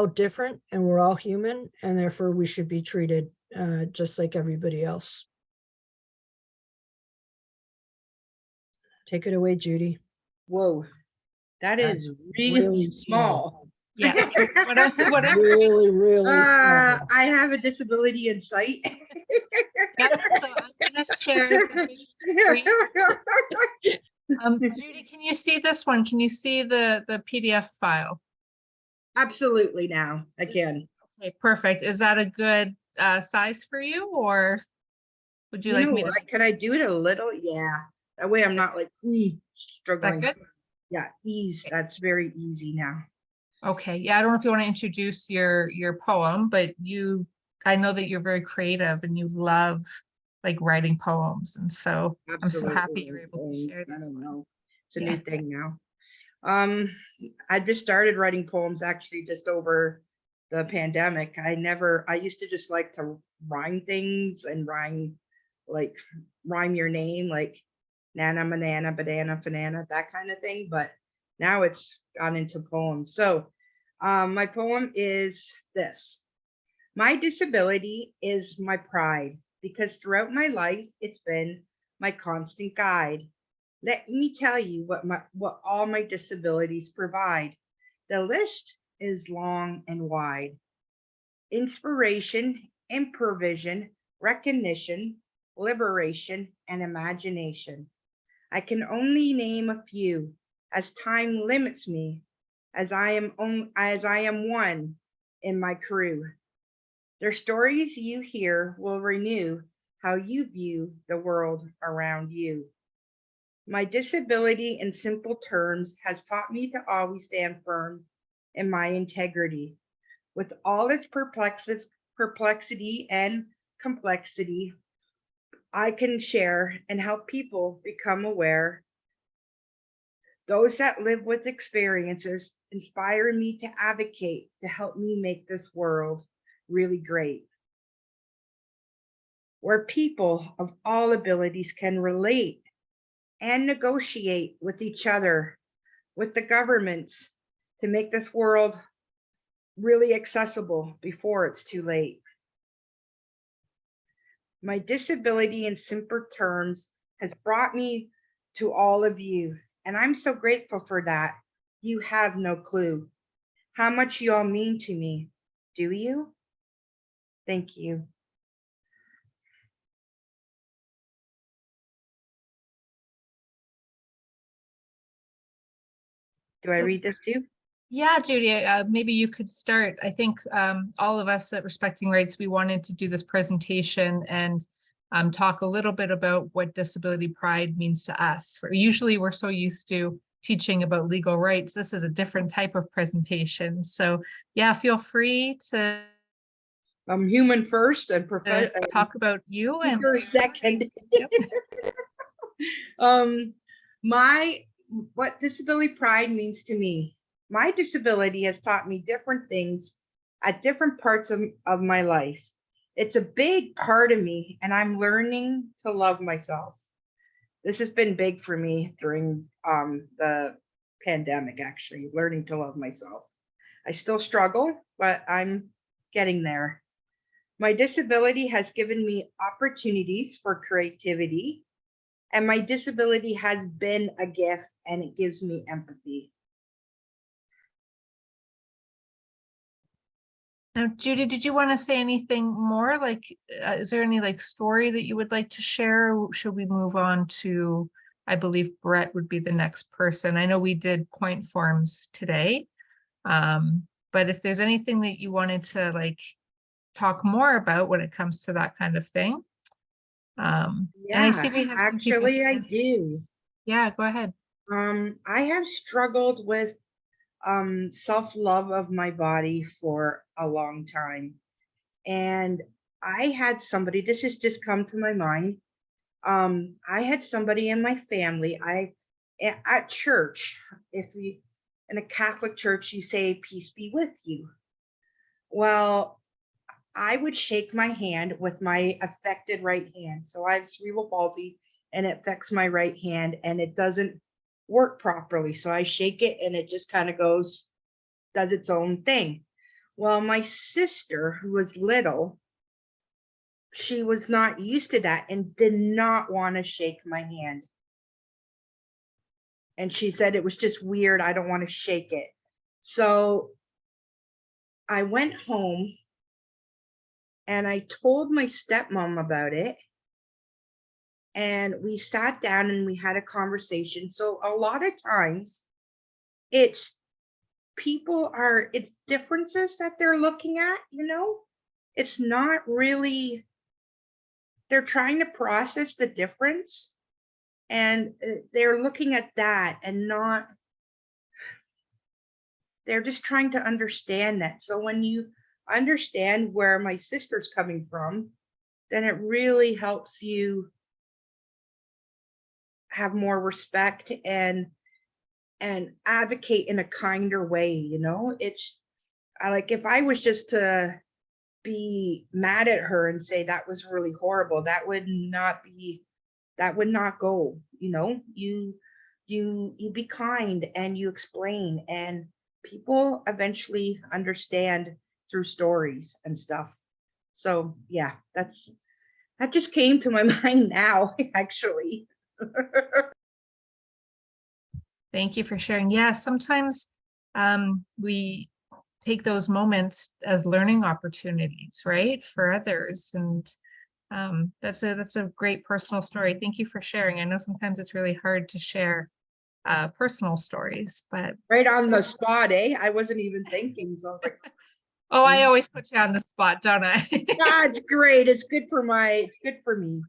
different and we're all human, and therefore we should be treated just like everybody else. Take it away, Judy. Whoa, that That's is really small. Yeah. So whatever. Really small. I have a disability in sight. Yeah, so I'm gonna share the big screen. Judy, can you see this one? Can you see the PDF file? Absolutely now, again. Okay, perfect. Is that a good size for you, or would you like me to? Can I do it a little? Yeah. That way I'm not like struggling. That good? Yeah, ease. That's very easy now. Okay, yeah, I don't know if you want to introduce your poem, but I know that you're very creative and you love like writing poems, and so I'm so happy you're able to share this. I don't know. It's a new thing now. I just started writing poems actually just over the pandemic. I used to just like to rhyme things and rhyme your name, like Nana, Manana, Banana, Fanana, that kind of thing. But now it's gone into poems. So my poem is this. My disability is my pride, because throughout my life, it's been my constant guide. Let me tell you what all my disabilities provide. The list is long and wide. Inspiration, improvision, recognition, liberation, and imagination. I can only name a few, as time limits me, as I am one in my crew. Their stories you hear will renew how you view the world around you. My disability, in simple terms, has taught me to always stand firm in my integrity. With all its perplexity and complexity, I can share and help people become aware. Those that live with experiences inspire me to advocate to help me make this world really great, where people of all abilities can relate and negotiate with each other, with the governments, to make this world really accessible before it's too late. My disability, in simple terms, has brought me to all of you, and I'm so grateful for that. You have no clue how much you all mean to me. Do you? Thank you. Do I read this too? Yeah, Judy, maybe you could start. I think all of us at Respecting Rights, we wanted to do this presentation and talk a little bit about what disability pride means to us. Usually we're so used to teaching about legal rights. This is a different type of presentation. So yeah, feel free to human first and talk about you and second. What disability pride means to me. My disability has taught me different things at different parts of my life. It's a big part of me, and I'm learning to love myself. This has been big for me during the pandemic, actually, learning to love myself. I still struggle, but I'm getting there. My disability has given me opportunities for creativity, and my disability has been a gift, and it gives me empathy. Now, Judy, did you want to say anything more? Like, is there any like story that you would like to share? Or should we move on to, I believe Brett would be the next person. I know we did point forms today, but if there's anything that you wanted to like talk more about when it comes to that kind of thing. And I see Yeah, we have some people. actually I do. Yeah, go ahead. I have struggled with self-love of my body for a long time. And I had somebody, this has just come to my mind. I had somebody in my family, at church, if you, in a Catholic church, you say, peace be with you. Well, I would shake my hand with my affected right hand. So I have cerebral palsy and it affects my right hand and it doesn't work properly. So I shake it and it just kind of goes, does its own thing. Well, my sister, who was little, she was not used to that and did not want to shake my hand. And she said it was just weird. I don't want to shake it. So I went home and I told my stepmom about it. And we sat down and we had a conversation. So a lot of times it's differences that they're looking at, you know, it's not really, they're trying to process the difference and they're looking at that and not, they're just trying to understand that. So when you understand where my sister's coming from, then it really helps you have more respect and advocate in a kinder way, you know. It's like, if I was just to be mad at her and say that was really horrible, that would not go, you know. You be kind and you explain, and people eventually understand through stories and stuff. So yeah, that just came to my mind now, actually. Thank you for sharing. Yeah, sometimes we take those moments as learning opportunities, right, for others. And that's a great personal story. Thank you for sharing. I know sometimes it's really hard to share personal stories, but right on the spot, eh? I wasn't even thinking. So I was like, oh, I always put you on the spot, don't I? yeah, it's great. It's good for me.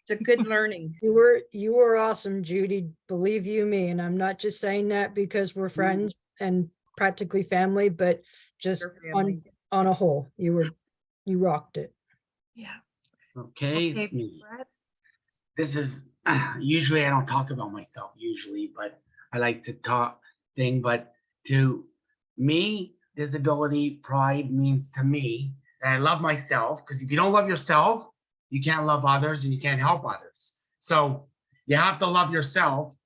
It's a good learning. You were awesome, Judy. Believe you me. And I'm not just saying that because we're friends and practically family, but just on a whole, you rocked it. Yeah. Okay, it's me. Brett? This is usually I don't talk about myself usually, but I like to talk but to me, disability pride means to me that I love myself, because if you don't love yourself, you can't love others and you can't help others. So you have to love yourself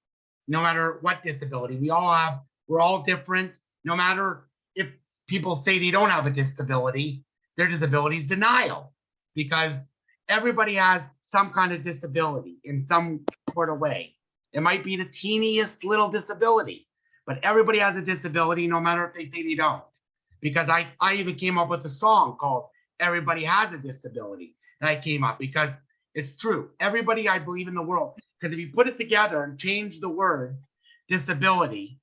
no matter what disability. We're all different. No matter if people say they don't have a disability, their disability is denial, because everybody has some kind of disability in some sort of way. It might be the teeniest little disability, but everybody has a disability no matter if they say they don't. Because I even came up with a song called Everybody Has a Disability that I came up, because it's true. Everybody, I believe, in the world, because if you put it together and change the words disability,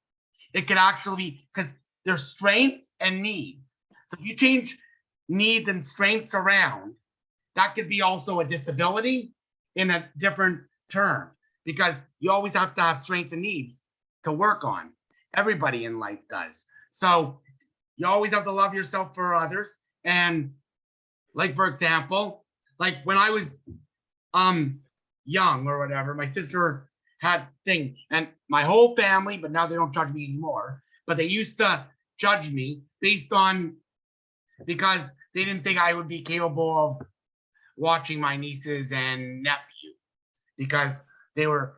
it could actually be, because there's strengths and needs. So if you change needs and strengths around, that could be also a disability in a different term, because you always have to have strengths and needs to work on. Everybody in life does. So you always have to love yourself for others. And like, for example, like when I was young or whatever, my sister had things, and my whole family, but now they don't judge me anymore, but they used to judge me because they didn't think I would be capable of watching my nieces and nephew, because they were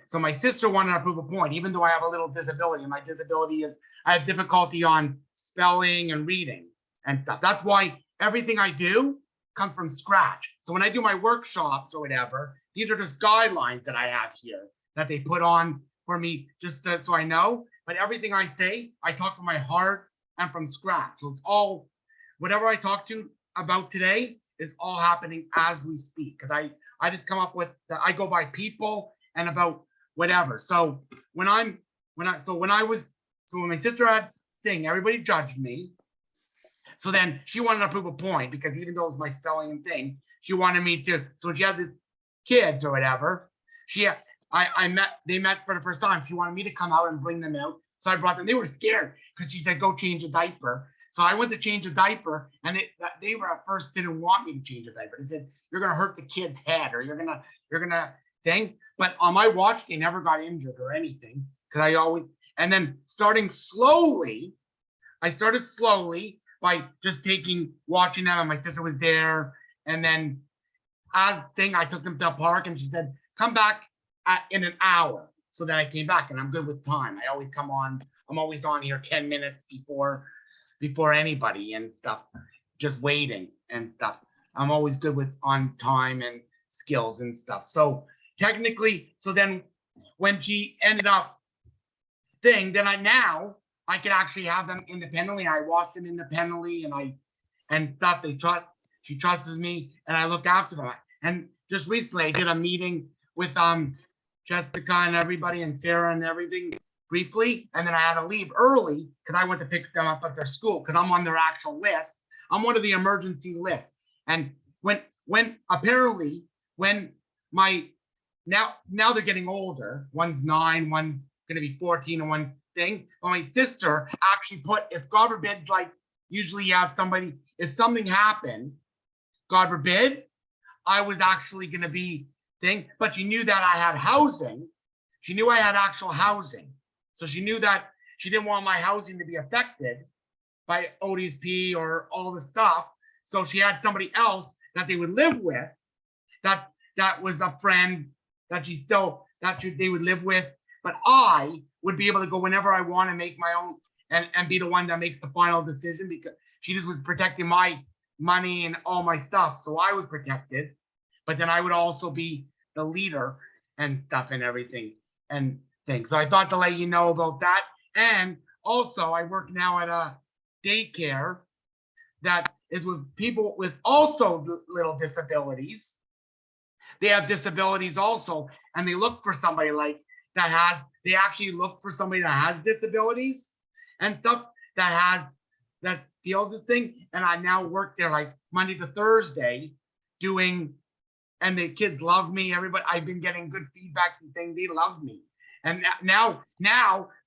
So my sister wanted to prove a point, even though I have a little disability. My disability is I have difficulty on spelling and reading and stuff. That's why everything I do comes from scratch. So when I do my workshops or whatever, these are just guidelines that I have here that they put on for me just so I know. But everything I say, I talk from my heart and from scratch. So it's all, whatever I talk to about today is all happening as we speak. Because I just come up with, I go by people and about whatever. So when my sister had thing, everybody judged me. So then she wanted to prove a point, because even though it's my spelling and thing, she wanted me to, so she had to kids or whatever. They met for the first time. She wanted me to come out and bring them out. So I brought them. They were scared because she said, go change a diaper. So I went to change a diaper, and they were at first didn't want me to change a diaper. They said, you're gonna hurt the kid's head, or you're gonna thing. But on my watch, they never got injured or anything. Cause and then I started slowly by just watching them, and my sister was there. And then I took them to the park, and she said, come back in an hour. So then I came back, and I'm good with time. I always come on. I'm always on here 10 minutes before anybody and stuff, just waiting and stuff. I'm always good with on time and skills and stuff. So technically, so then when she ended up then I could actually have them independently. I watch them independently, and stuff. She trusts me, and I look after them. And just recently, I did a meeting with Jessica and everybody, and Sarah and everything briefly, and then I had to leave early because I went to pick them up at their school because I'm on their actual list. I'm one of the emergency lists. And when my now they're getting older. One's 9, one's gonna be 14, and one's thing. But my sister actually put, if God forbid, like usually you have somebody, if something happened, God forbid, I was actually gonna be thing, but she knew that I had housing. She knew I had actual housing. So she knew that she didn't want my housing to be affected by ODSP or all the stuff. So she had somebody else that they would live with, that was a friend that they would live with. But I would be able to go whenever I want to make my own and be the one that makes the final decision, because she just was protecting my money and all my stuff. So I was protected, but then I would also be the leader and stuff and everything and things. So I thought to let you know about that. And also I work now at a daycare that is with people with also little disabilities. They have disabilities also, and they look for somebody they actually look for somebody that has disabilities and stuff that feels this thing. And I now work there like Monday to Thursday and the kids love me. Everybody, I've been getting good feedback and things. They love me. And now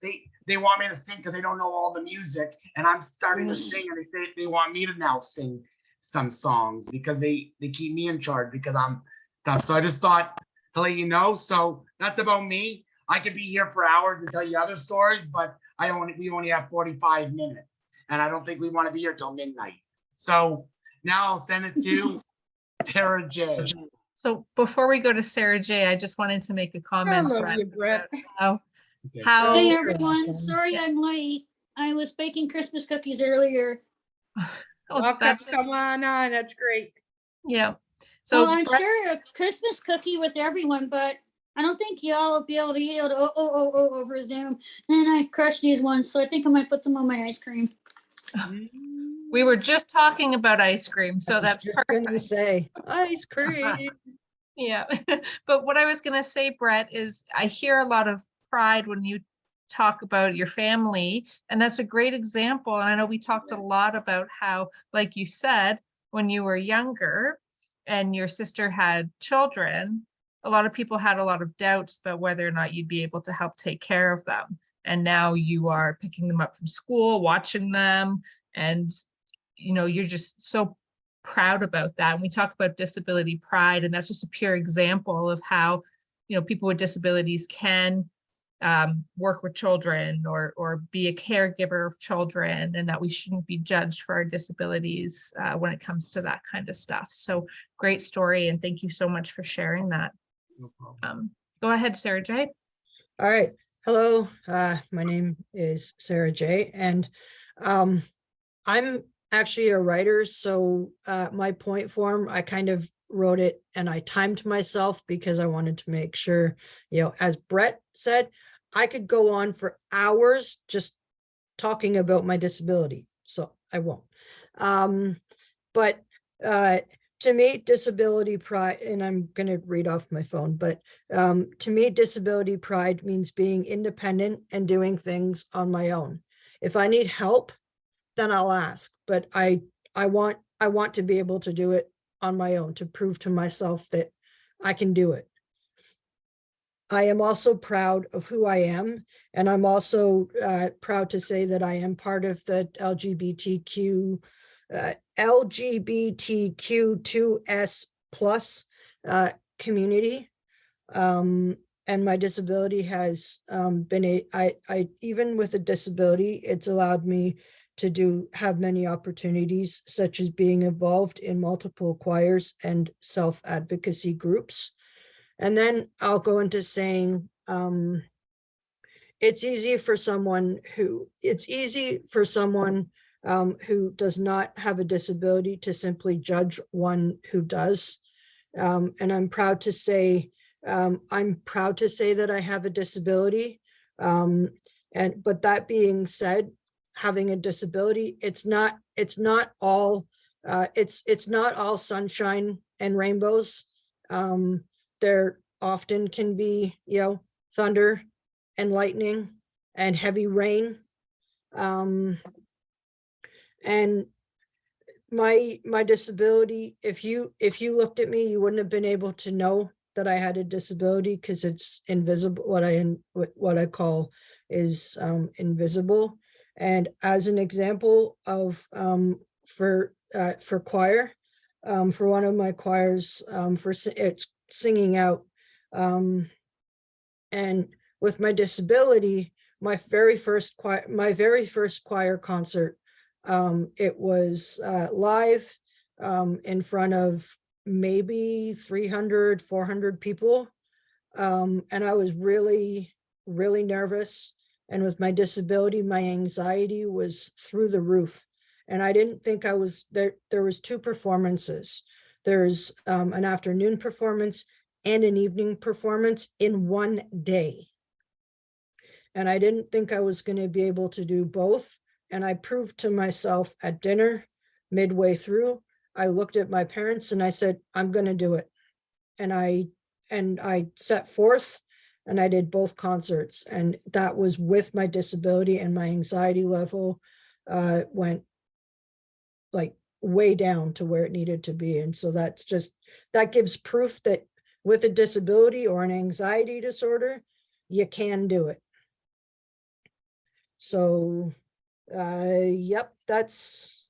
they want me to sing because they don't know all the music, and I'm starting to sing, and they say they want me to now sing some songs because they keep me in charge because I'm stuff. So I just thought to let you know. So that's about me. I could be here for hours and tell you other stories, but we only have 45 minutes, and I don't think we want to be here till midnight. So now I'll send it to Sarah J. So before we go to Sarah J, I just wanted to make a comment. I love you, Brett. How Hey everyone, sorry I'm late. I was baking Christmas cookies earlier. Come on, that's great. Yeah. So well, I'm sure a Christmas cookie with everyone, but I don't think y'all will be able to eat it over Zoom. And I crushed these ones, so I think I might put them on my ice cream. We were just talking about ice cream, so that's just going to say ice cream. Yeah. But what I was going to say, Brett, is I hear a lot of pride when you talk about your family, and that's a great example. And I know we talked a lot about how, like you said, when you were younger and your sister had children, a lot of people had a lot of doubts about whether or not you'd be able to help take care of them. And now you are picking them up from school, watching them, and you're just so proud about that. And we talk about disability pride, and that's just a pure example of how people with disabilities can work with children or be a caregiver of children, and that we shouldn't be judged for our disabilities when it comes to that kind of stuff. So great story, and thank you so much for sharing that. No problem. Go ahead, Sarah J. All right. Hello, my name is Sarah J. And I'm actually a writer. So my point form, I kind of wrote it and I timed myself because I wanted to make sure, as Brett said, I could go on for hours just talking about my disability. So I won't. But to me, disability pride, and I'm going to read off my phone, but to me, disability pride means being independent and doing things on my own. If I need help, then I'll ask, but I want to be able to do it on my own, to prove to myself that I can do it. I am also proud of who I am, and I'm also proud to say that I am part of the LGBTQ2S plus community. And my disability has been even with a disability, it's allowed me to have many opportunities, such as being involved in multiple choirs and self-advocacy groups. And then I'll go into saying, it's easy for someone who does not have a disability to simply judge one who does. And I'm proud to say that I have a disability. But that being said, having a disability, it's not all sunshine and rainbows. There often can be, thunder and lightning and heavy rain. And my disability, if you looked at me, you wouldn't have been able to know that I had a disability because it's invisible. What I call is invisible. And as an example of for choir, for one of my choirs, it's singing out, and with my disability, my very first choir concert, it was live in front of maybe 300, 400 people. And I was really, really nervous. And with my disability, my anxiety was through the roof. And I didn't think I was there. There was 2 performances. There's an afternoon performance and an evening performance in one day. And I didn't think I was going to be able to do both. And I proved to myself at dinner, midway through, I looked at my parents and I said, I'm going to do it. And I set forth and I did both concerts. And that was with my disability, and my anxiety level went like way down to where it needed to be. And so that gives proof that with a disability or an anxiety disorder, you can do it. So, yep, that's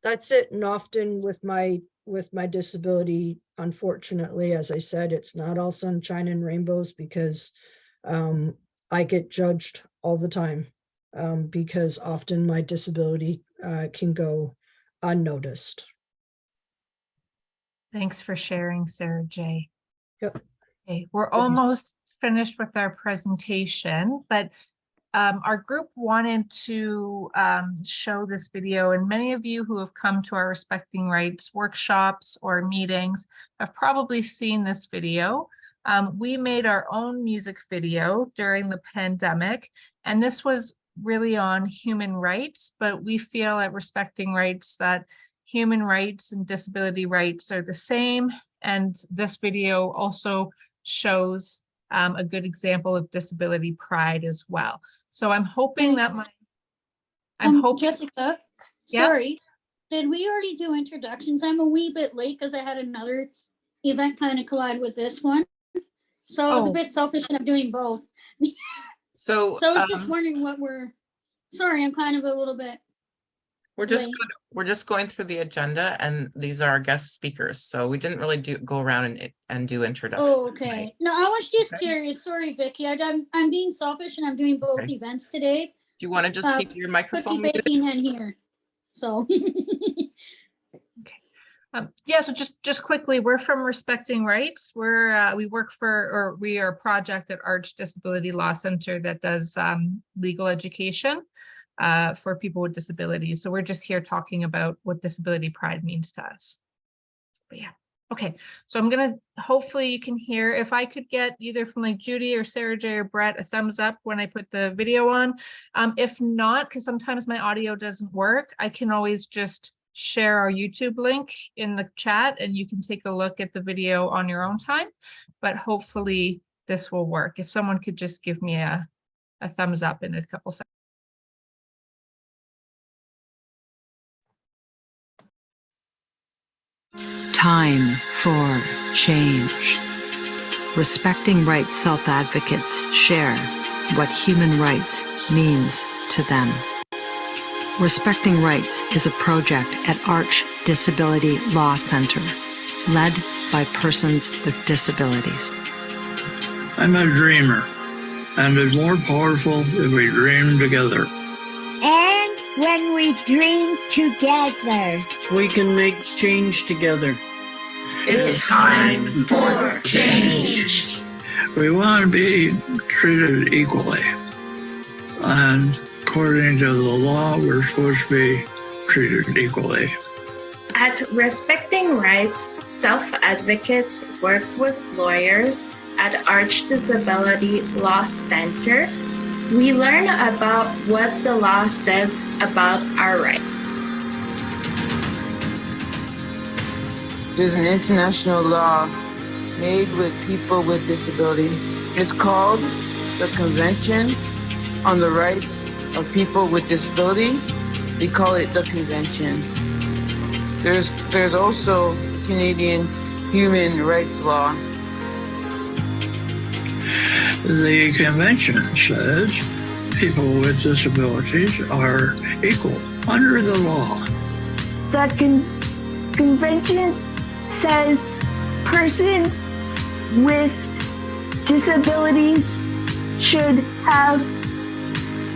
it. And often with my disability, unfortunately, as I said, it's not all sunshine and rainbows, because I get judged all the time, because often my disability can go unnoticed. Thanks for sharing, Sarah J. Yep. Okay, we're almost finished with our presentation, but our group wanted to show this video, and many of you who have come to our Respecting Rights workshops or meetings have probably seen this video. We made our own music video during the pandemic, and this was really on human rights, but we feel at Respecting Rights that human rights and disability rights are the same, and this video also shows a good example of disability pride as well. So I'm hoping that Jessica, sorry, did we already do introductions? I'm a wee bit late because I had another event kind of collide with this one. So I was a bit selfish and I'm doing both. So I was just wondering sorry, I'm kind of a little bit. we're just going through the agenda, and these are our guest speakers. So we didn't really go around and do introductions. Oh, okay. No, I was just curious. Sorry, Vicky. I'm being selfish and I'm doing both events today. Do you want to just keep your microphone Cookie baking and here. So. Yeah, so just quickly, we're from Respecting Rights. We are a project at Arch Disability Law Center that does legal education for people with disabilities. So we're just here talking about what disability pride means to us. But yeah, okay. So I'm gonna, hopefully you can hear, if I could get either from like Judy or Sarah J or Brett a thumbs up when I put the video on. If not, because sometimes my audio doesn't work, I can always just share our YouTube link in the chat and you can take a look at the video on your own time, but hopefully this will work. If someone could just give me a thumbs up in a couple seconds. Time for change. Respecting Rights self-advocates share what human rights means to them. Respecting Rights is a project at Arch Disability Law Center, led by persons with disabilities. I'm a dreamer, and it's more powerful if we dream together. And when we dream together, we can make change together. It's time for change. We want to be treated equally. And according to the law, we're supposed to be treated equally. At Respecting Rights, self-advocates work with lawyers at Arch Disability Law Center. We learn about what the law says about our rights. There's an international law made with people with disability. It's called the Convention on the Rights of People with Disability. We call it the Convention. There's also Canadian human rights law. The convention says people with disabilities are equal under the law. The convention says persons with disabilities should have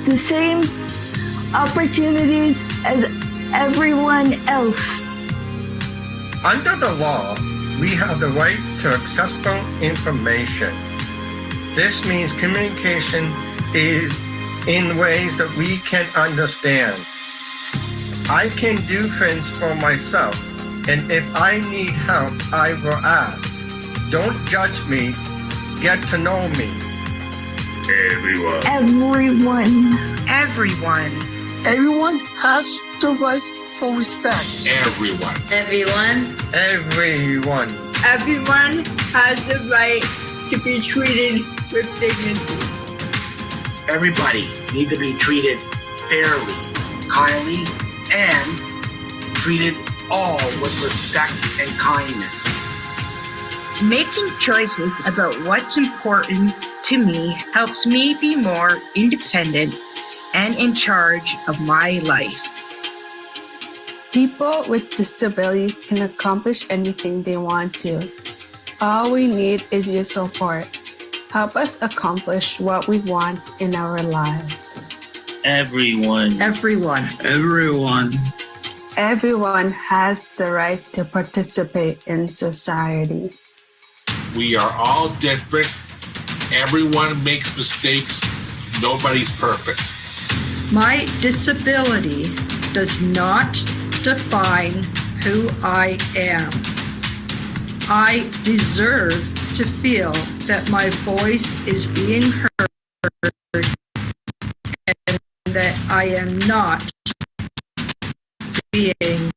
the same opportunities as everyone else. Under the law, we have the right to accessible information. This means communication is in ways that we can understand. I can do things for myself, and if I need help, I will ask. Don't judge me, get to know me. Everyone. Everyone has the right for respect. Everyone. Everyone. Everyone. Everyone has the right to be treated with dignity. Everybody needs to be treated fairly, kindly, and treated all with respect and kindness. Making choices about what's important to me helps me be more independent and in charge of my life. People with disabilities can accomplish anything they want to. All we need is your support. Help us accomplish what we want in our lives. Everyone. Everyone. Everyone. Everyone has the right to participate in society. We are all different. Everyone makes mistakes. Nobody's perfect. My disability does not define who I am. I deserve to feel that my voice is being heard and that I am not being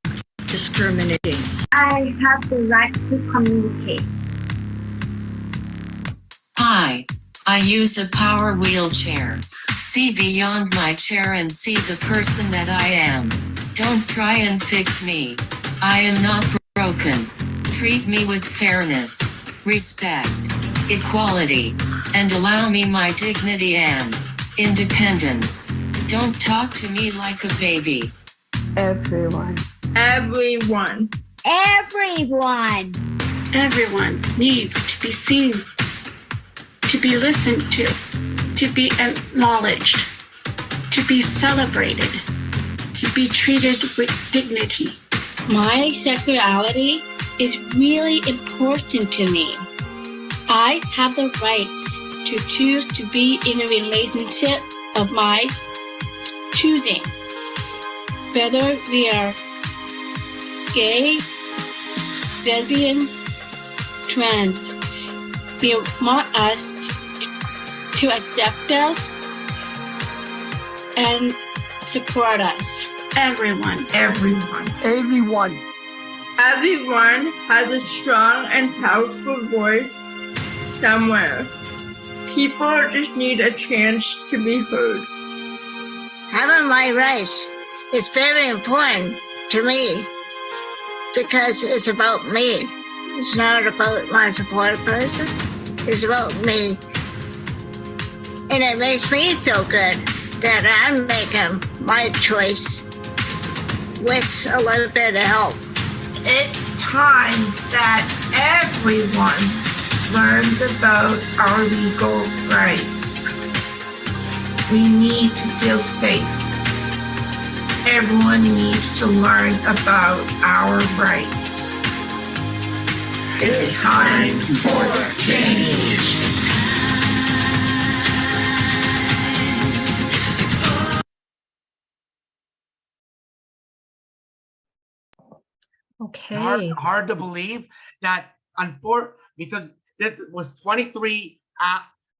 discriminated against. I have the right to communicate. Hi, I use a power wheelchair. See beyond my chair and see the person that I am. Don't try and fix me. I am not broken. Treat me with fairness, respect, equality, and allow me my dignity and independence. Don't talk to me like a baby. Everyone. Everyone. Everyone. Everyone needs to be seen, to be listened to be acknowledged, to be celebrated, to be treated with dignity. My sexuality is really important to me. I have the right to choose to be in a relationship of my choosing. Whether we are gay, lesbian, trans, they want us to accept us and support us. Everyone. Everyone. Everyone. Everyone has a strong and powerful voice somewhere. People just need a chance to be heard. Having my rights is very important to me because it's about me. It's not about my support person. It's about me. And it makes me feel good that I'm making my choice with a little bit of help. It's time that everyone learns about our legal rights. We need to feel safe. Everyone needs to learn about our rights. It's time for change. Okay. Hard to believe that because this was 23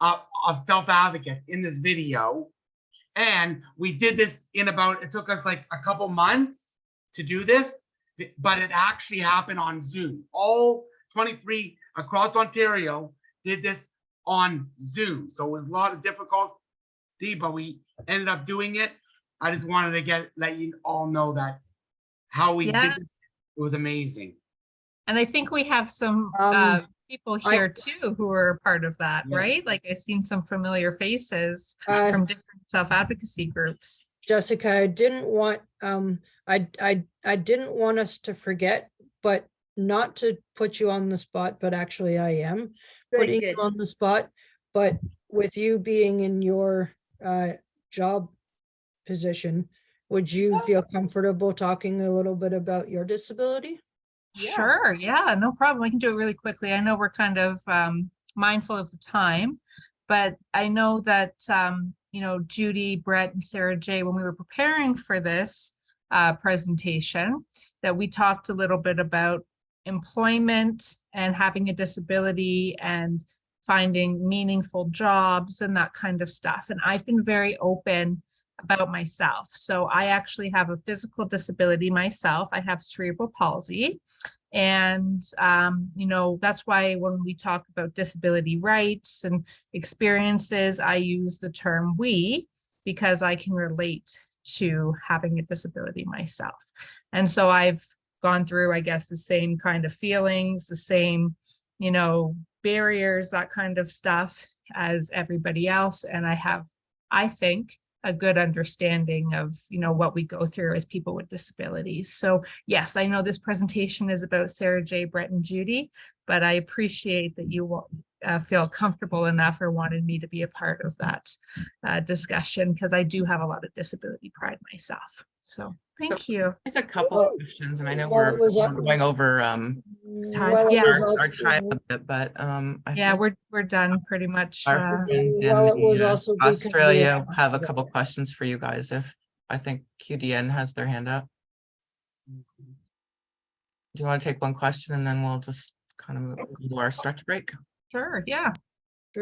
of self-advocates in this video. And we did this in it took us like a couple months to do this, but it actually happened on Zoom. All 23 across Ontario did this on Zoom. So it was a lot of difficulty, but we ended up doing it. I just wanted to let you all know that how we did this. It was amazing. And I think we have some people here too who are part of that, right? Like I've seen some familiar faces from different self-advocacy groups. Jessica, I didn't want I didn't want us to forget, but not to put you on the spot, but actually I am putting you on the spot. But with you being in your job position, would you feel comfortable talking a little bit about your disability? Sure, yeah, no problem. We can do it really quickly. I know we're kind of mindful of the time, but I know that you know, Judy, Brett, and Sarah J, when we were preparing for this presentation, that we talked a little bit about employment and having a disability and finding meaningful jobs and that kind of stuff. And I've been very open about myself. So I actually have a physical disability myself. I have cerebral palsy. And, you know, that's why when we talk about disability rights and experiences, I use the term we, because I can relate to having a disability myself. And so I've gone through, I guess, the same kind of feelings, the same, you know, barriers, that kind of stuff as everybody else. And I have, I think, a good understanding of, you know, what we go through as people with disabilities. So yes, I know this presentation is about Sarah J, Brett, and Judy, but I appreciate that you feel comfortable enough or wanted me to be a part of that discussion, because I do have a lot of disability pride myself. So thank you. There's a couple of questions, and I know we're going over our time a bit, but yeah, we're done pretty much. Our friends in Australia have a couple questions for you guys. If I think QDN has their hand up. Do you want to take one question and then we'll just kind of go to our stretch break? Sure, yeah.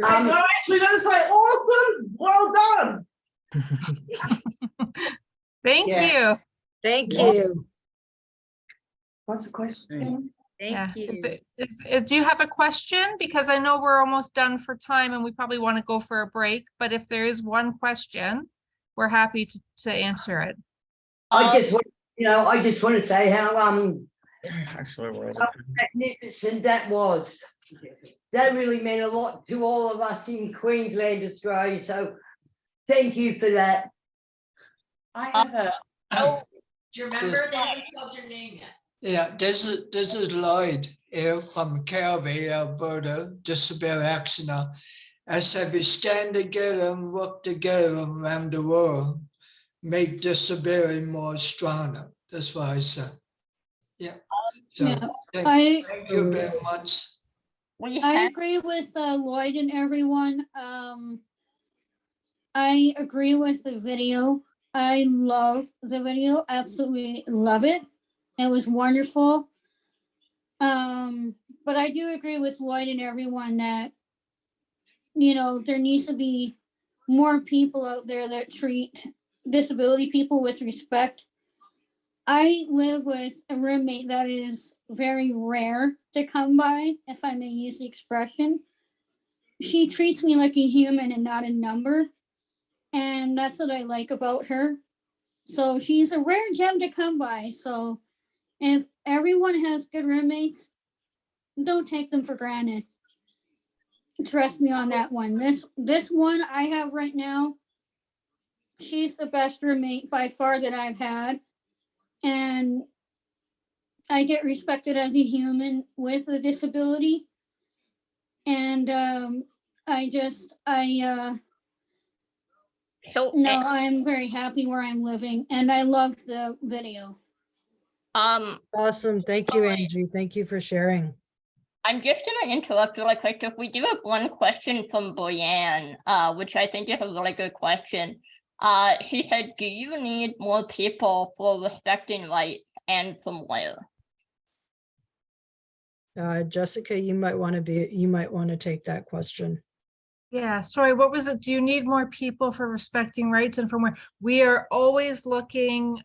I'm actually gonna say awesome, well done. Thank you. Thank you. What's the question? Thank you. Do you have a question? Because I know we're almost done for time and we probably want to go for a break, but if there is one question, we're happy to answer it. I just want, you know, I just want to say how actually how magnificent that was. That really meant a lot to all of us in Queensland, Australia. So thank you for that. I have a do you remember they haven't called your name yet? Yeah, this is Lloyd here from Calgary, Alberta, Disability Actioner. I said we stand together and work together around the world, make disability more stronger. That's what I said. Yeah. So Yeah, thank you very much. I agree with Lloyd and everyone. I agree with the video. I love the video, absolutely love it. It was wonderful. But I do agree with Lloyd and everyone that, you know, there needs to be more people out there that treat disability people with respect. I live with a roommate that is very rare to come by, if I may use the expression. She treats me like a human and not a number. And that's what I like about her. So she's a rare gem to come by. So if everyone has good roommates, don't take them for granted. Trust me on that one. This one I have right now, she's the best roommate by far that I've had. And I get respected as a human with a disability. And I'm very happy where I'm living, and I love the video. Awesome. Thank you, Angie. Thank you for sharing. I'm just gonna interrupt really quick. If we do have one question from Brianne, which I think is a really good question. She said, do you need more people for respecting rights, and from where? Jessica, you might want to take that question. Yeah, sorry, what was it? Do you need more people for respecting rights, and from where? We are always looking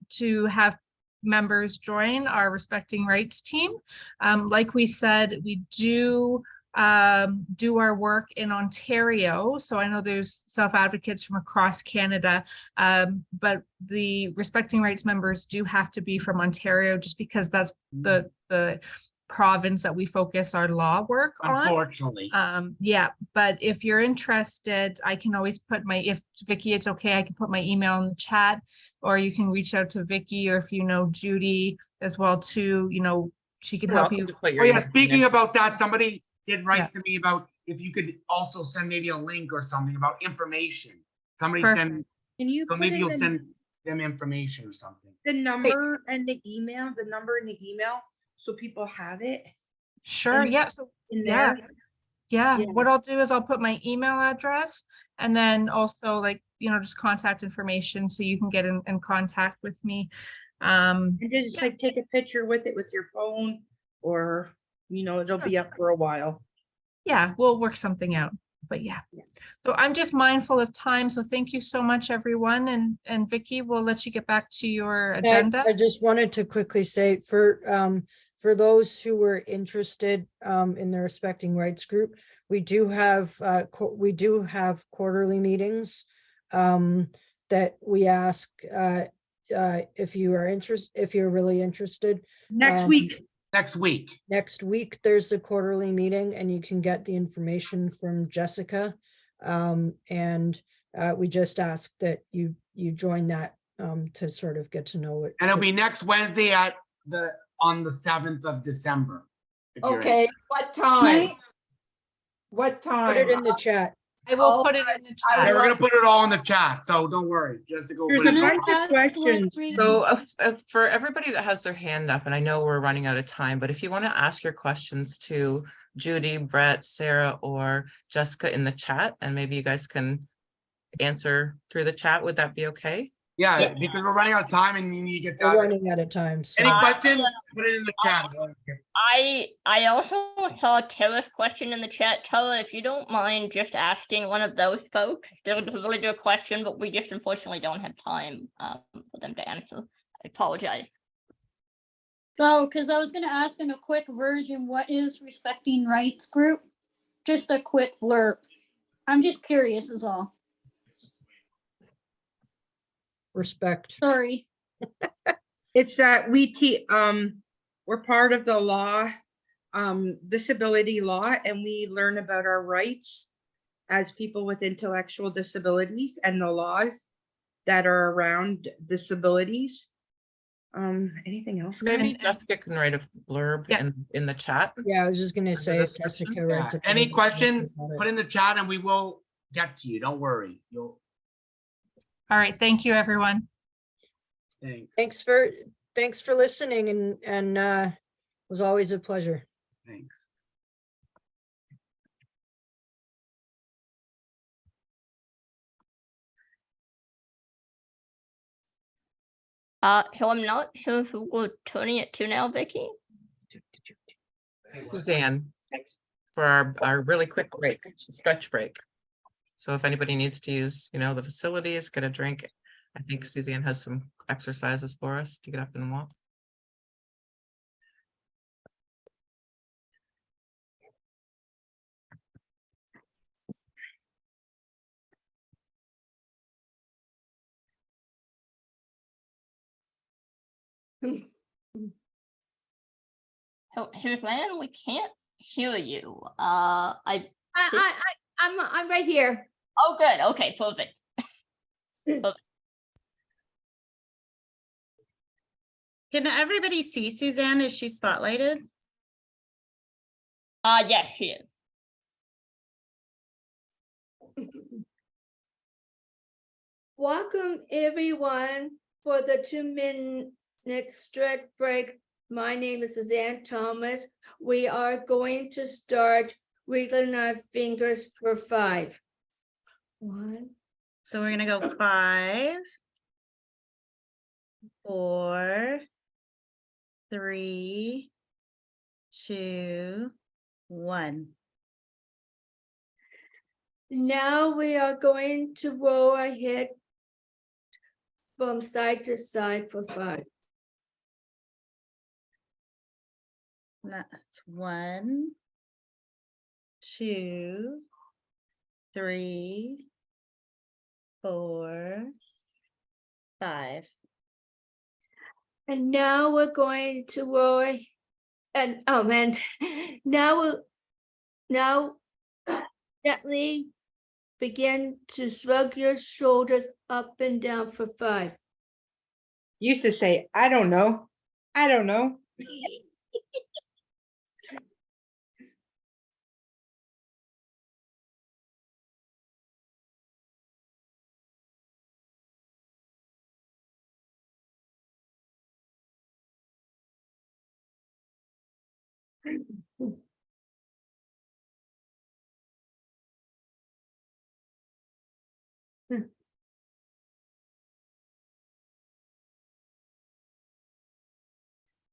to have members join our respecting rights team. Like we said, we do our work in Ontario. So I know there's self-advocates from across Canada, but the respecting rights members do have to be from Ontario, just because that's the province that we focus our law work on. Unfortunately. Yeah, but if you're interested, I can always put if Vicky, it's okay, I can put my email in the chat, or you can reach out to Vicky, or if you know Judy as well too, she can help you. Oh yeah, speaking about that, somebody did write to me about if you could also send maybe a link or something about information. Somebody Perfect. Can you so put maybe in you'll the- send them information or something. The number and the email, so people have it. Sure, yeah. So there. Yeah, what I'll do is I'll put my email address, and then also just contact information, so you can get in contact with me. And just take a picture with it with your phone, or it'll be up for a while. Yeah, we'll work something out. But yeah. So I'm just mindful of time. So thank you so much, everyone. And Vicky, we'll let you get back to your agenda. I just wanted to quickly say for those who were interested in the Respecting Rights group, we do have quarterly meetings that we ask if you're really interested. Next week There's a quarterly meeting, and you can get the information from Jessica. And we just ask that you join that to sort of get to know it. And it'll be next Wednesday on the 7th of December. Okay, what time? What time? Put it in the chat. I will put it in the chat. Yeah, we're gonna put it all in the chat, so don't worry. Jessica will put it in the chat. Questions. So for everybody that has their hand up, and I know we're running out of time, but if you want to ask your questions to Judy, Brett, Sarah, or Jessica in the chat, and maybe you guys can answer through the chat, would that be okay? Yeah, because we're running out of time and you need to get We're that. running out of time. So. Any questions? Put it in the chat. I also saw Tara's question in the chat. Tara, if you don't mind just asking one of those folks. There was a really good question, but we just unfortunately don't have time for them to answer. I apologize. Oh, because I was going to ask in a quick version, what is Respecting Rights group? Just a quick blurb. I'm just curious is all. Respect. Sorry. It's we're part of the law, disability law, and we learn about our rights as people with intellectual disabilities and the laws that are around disabilities. Anything else? Maybe Jessica can write a blurb in the chat. Yeah, I was just gonna say if Jessica writes Any questions, put in the chat and we will get to you. Don't worry. All right. Thank you, everyone. Thanks. Thanks for listening, and it was always a pleasure. Thanks. So I'm not sure who we're turning it to now, Vicky. Suzanne, for our really quick break, stretch break. So if anybody needs to use, the facilities, get a drink, I think Suzanne has some exercises for us to get up and walk. Suzanne, we can't hear you. I'm right here. Oh, good. Okay, perfect. Can everybody see Suzanne? Is she spotlighted? Yes, she is. Welcome everyone for the 2-minute stretch break. My name is Suzanne Thomas. We are going to start wiggling our fingers for 5. 1. So we're gonna go 5, 4, 3, 2, 1. Now we are going to roll our head from side to side for 5. That's 1, 2, 3, 4, 5. And now we're going to roll and now gently begin to shrug your shoulders up and down for 5. Used to say, I don't know. I don't know.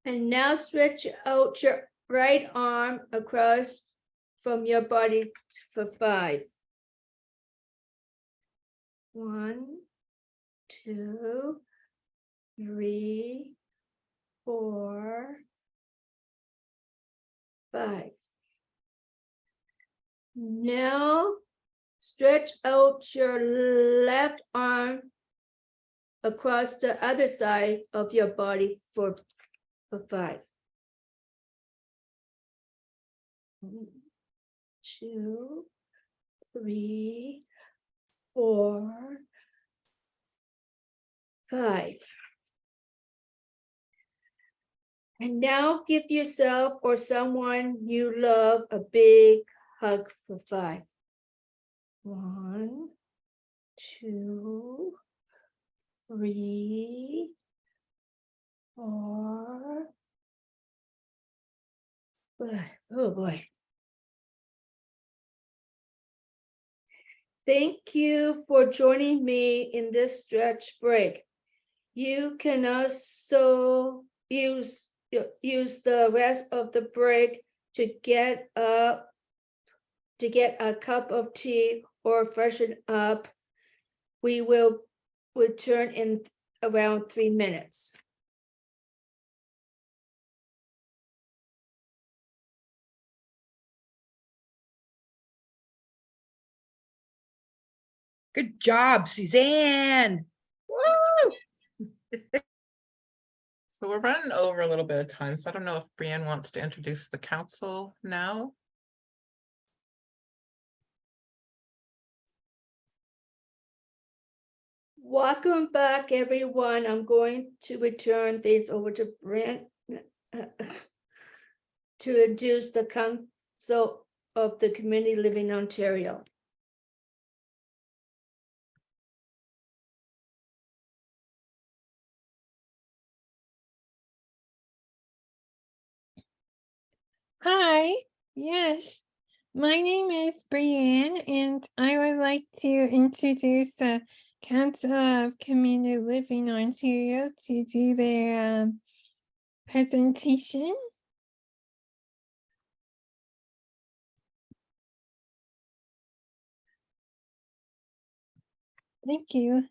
And now stretch out your right arm across from your body for 5. 1, 2, 3, 4, 5. Now stretch out your left arm across the other side of your body for 5. 1, 2, 3, 4, 5. And now give yourself or someone you love a big hug for 5. 1, 2, 3, 4, 5. Oh boy. Thank you for joining me in this stretch break. You can also use the rest of the break to get a cup of tea or freshen up. We will return in around 3 minutes. Good job, Suzanne. Woo! So we're running over a little bit of time, so I don't know if Brienne wants to introduce the council now. Welcome back, everyone. I'm going to return things over to Brent to introduce the Council of the Community Living Ontario. Hi, yes, my name is Brienne, and I would like to introduce the Council of Community Living Ontario to do their presentation. Thank you.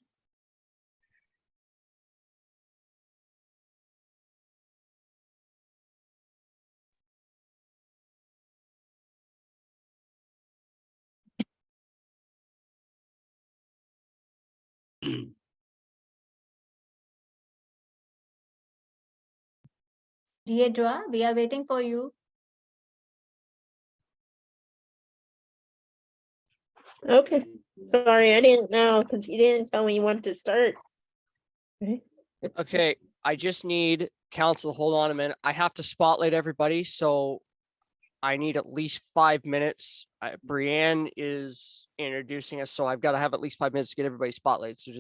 Deidre, we are waiting for you. Okay, sorry, I didn't know because you didn't tell me when to start. Okay, I just need council, hold on a minute. I have to spotlight everybody, so I need at least 5 minutes. Brianne is introducing us, so I've got to have at least 5 minutes to get everybody spotlighted. So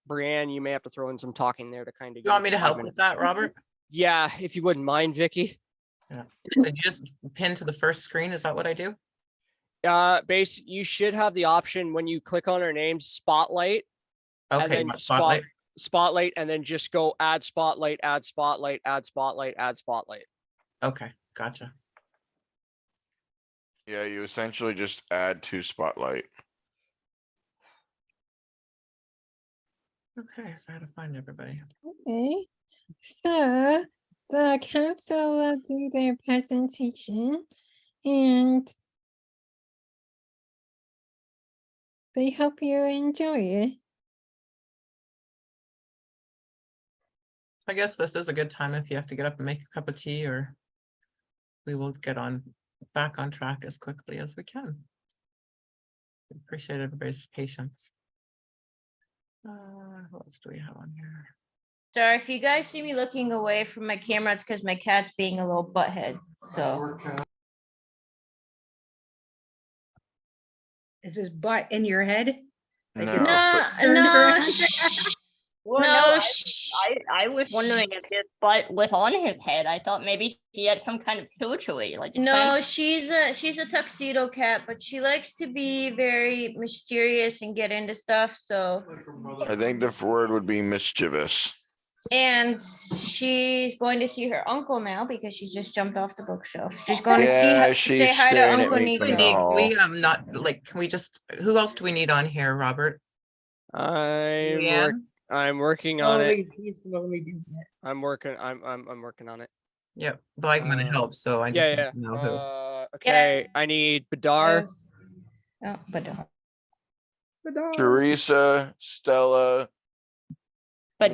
Brianne, you may have to throw in some talking there to kind of. You want me to help with that, Robert? Yeah, if you wouldn't mind, Vicky. Yeah. So you just pin to the first screen. Is that what I do? You should have the option when you click on our names, spotlight. Okay, and then my spotlight. Spotlight, and then just go add spotlight, add spotlight, add spotlight, add spotlight. Okay, gotcha. Yeah, you essentially just add to spotlight. Okay, so I had to find everybody. Okay, so the council will do their presentation and they hope you enjoy it. I guess this is a good time if you have to get up and make a cup of tea, or we will get back on track as quickly as we can. We appreciate everybody's patience. What else do we have on here? Sorry, if you guys see me looking away from my camera, it's because my cat's being a little butthead. So Is his butt in your head? Like No. it's no, turned no, around? Well, No, I was wondering if his butt was on his head. I thought maybe he had some kind of surgery, like. no, she's a tuxedo cat, but she likes to be very mysterious and get into stuff. So, I think the word would be mischievous. and she's going to see her uncle now because she just jumped off the bookshelf. She's going to say she's hi to staring at Uncle me from Nico. the hall. We not like. Can we just? Who else do we need on here, Robert? I'm working on it. He's slowly doing it. I'm working on it. Yep, but I'm gonna help. So I just Yeah, need yeah. to know who. Okay, I need Badar. Oh, Badar. Teresa, Stella. But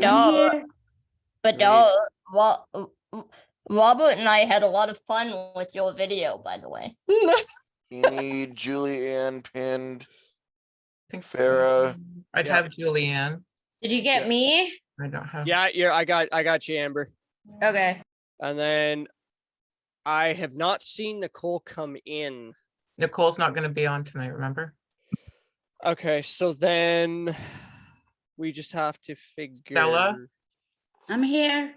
Robert and I had a lot of fun with your video, by the way. You need Julianne pinned. Farah. I'd have Julianne. Did you get me? I don't have. Yeah, I got you, Amber. Okay. And then I have not seen Nicole come in. Nicole's not going to be on tonight, remember? Okay, so then we just have to figure. Stella? I'm here.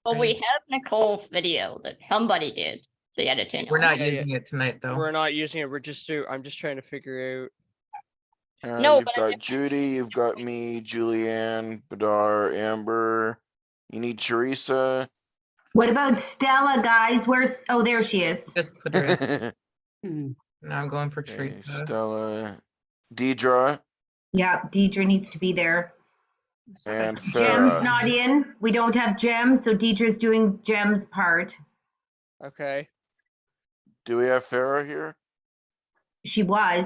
Well, we have Nicole's video that somebody did the editing. We're not Yeah, using it tonight, though. We're not using it. I'm just trying to figure out. No, You've got Judy, you've got me, Julianne, Badar, Amber. You need Teresa. What about Stella, guys? Oh, there she is. Just put her in. Now I'm going for Okay, Teresa. Stella. Deidre Yeah, Deidre needs to be there. and Jem's Farah. not in. We don't have Jem, so Deidre's doing Jem's part. Okay. Do we have Farah here? She was.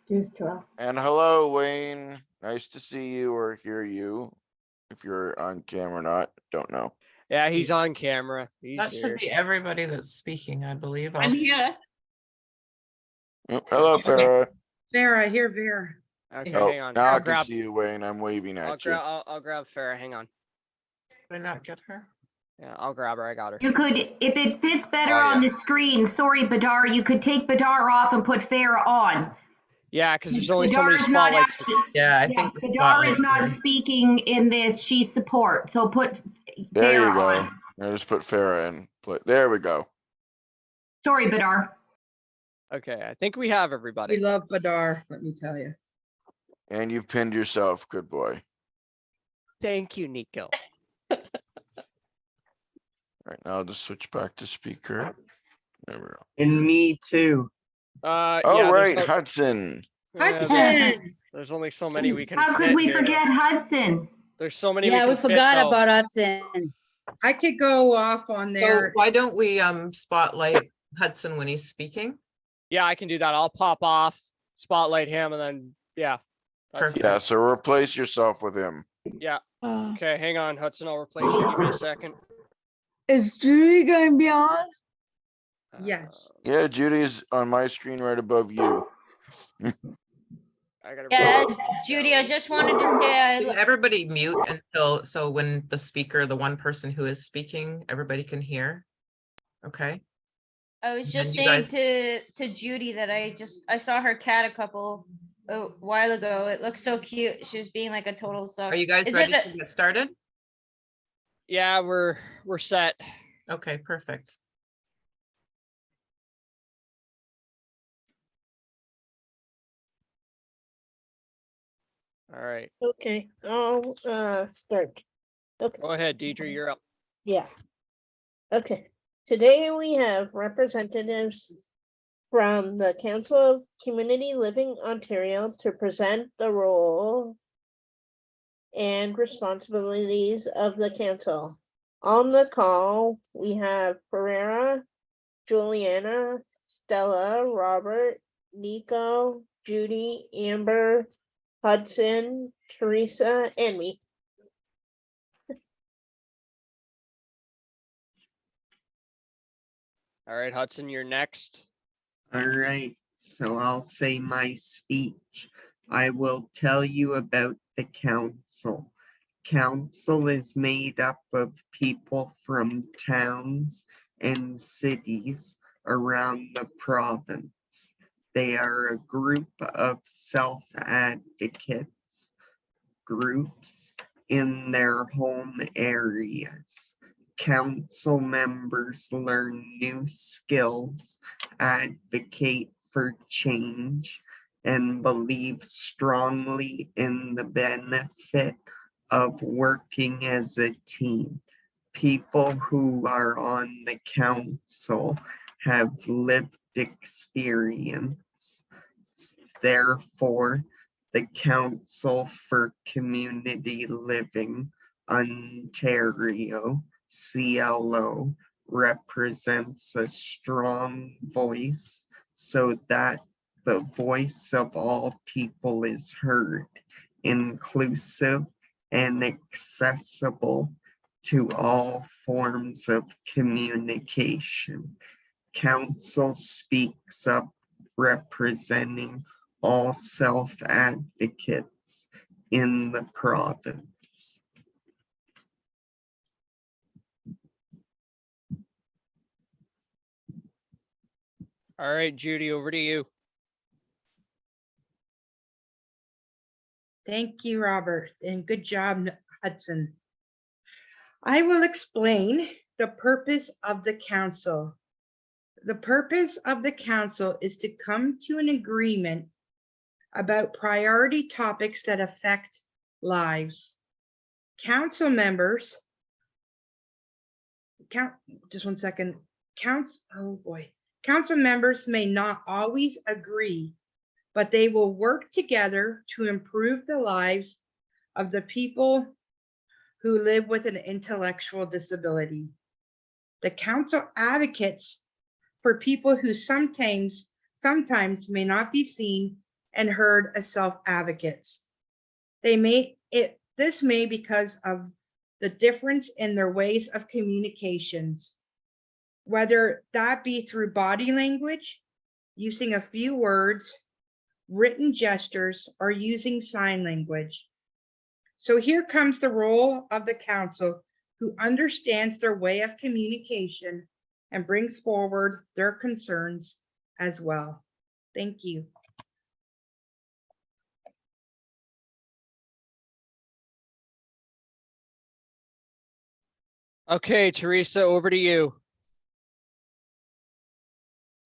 And hello, Wayne. Nice to see you or hear you. If you're on camera or not, don't know. Yeah, he's on camera. He's That here. should be everybody that's speaking, I believe. I'm here. Oh, hello, Farah. Farah, here, Vera. Okay, Oh, hang on. now I I'll can grab. see you, Wayne. I'm waving at you. I'll grab Farah. Hang on. Did I not get her? Yeah, I'll grab her. I got her. You could, if it fits better Oh, on yeah. the screen, sorry, Badar, you could take Badar off and put Farah on. Yeah, because there's only so many Badar's not spotlights. actually- Yeah, I Yeah, think the Badar spotlight is not thing. speaking in this. She's support. So put There you Farah go. on. I just put Farah in. There we go. Sorry, Badar. Okay, I think we have We everybody. love Badar, let me tell you. And you've pinned yourself. Good boy. Thank you, Nico. All right, now I'll just switch back to speaker. There we go. And me too. Oh, yeah, right, there's Hudson. There's only so many we can. How fit could we here. forget Hudson? There's so many. Yeah, we we can fit, forgot though. about Hudson. I could go off on So there. why don't we spotlight Hudson when he's speaking? Yeah, I can do that. I'll pop off, spotlight him, and then yeah. That's Perfect. Yeah, so replace yourself with him. Yeah. Okay, hang on, Hudson, I'll replace you. Give me a second. Is Judy going to be on? Yes. Yeah, Judy's on my screen right above you. I gotta Yeah, replace Judy, I Sally. just wanted to say Can everybody mute until, so when the speaker, the one person who is speaking, everybody can hear? Okay, I was And just you saying guys- to Judy that I saw her cat a while ago. It looks so cute. She was being like a total stuff. are you guys Is ready it to get started? Yeah, we're set. Okay, perfect. All right, Okay, I'll start. Okay, go ahead, Deidre, you're up. yeah. Okay, today we have representatives from the Council of Community Living Ontario to present the role and responsibilities of the council. On the call, we have Pereira, Juliana, Stella, Robert, Nico, Judy, Amber, Hudson, Teresa, and me. All right, Hudson, you're next. All right, so I'll say my speech. I will tell you about the council. Council is made up of people from towns and cities around the province. They are a group of self-advocates groups in their home areas. Council members learn new skills, advocate for change, and believe strongly in the benefit of working as a team. People who are on the council have lived experience. Therefore, the Council for Community Living Ontario, CLO, represents a strong voice so that the voice of all people is heard, inclusive and accessible to all forms of communication. Council speaks up representing all self-advocates in the province. All right, Judy, over to you. Thank you, Robert, and good job, Hudson. I will explain the purpose of the council. The purpose of the council is to come to an agreement about priority topics that affect lives. Council members, just one second. Council members may not always agree, but they will work together to improve the lives of the people who live with an intellectual disability. The council advocates for people who sometimes may not be seen and heard as self-advocates. This may because of the difference in their ways of communications, whether that be through body language, using a few words, written gestures, or using sign language. So here comes the role of the council, who understands their way of communication and brings forward their concerns as well. Thank you. Okay, Teresa, over to you.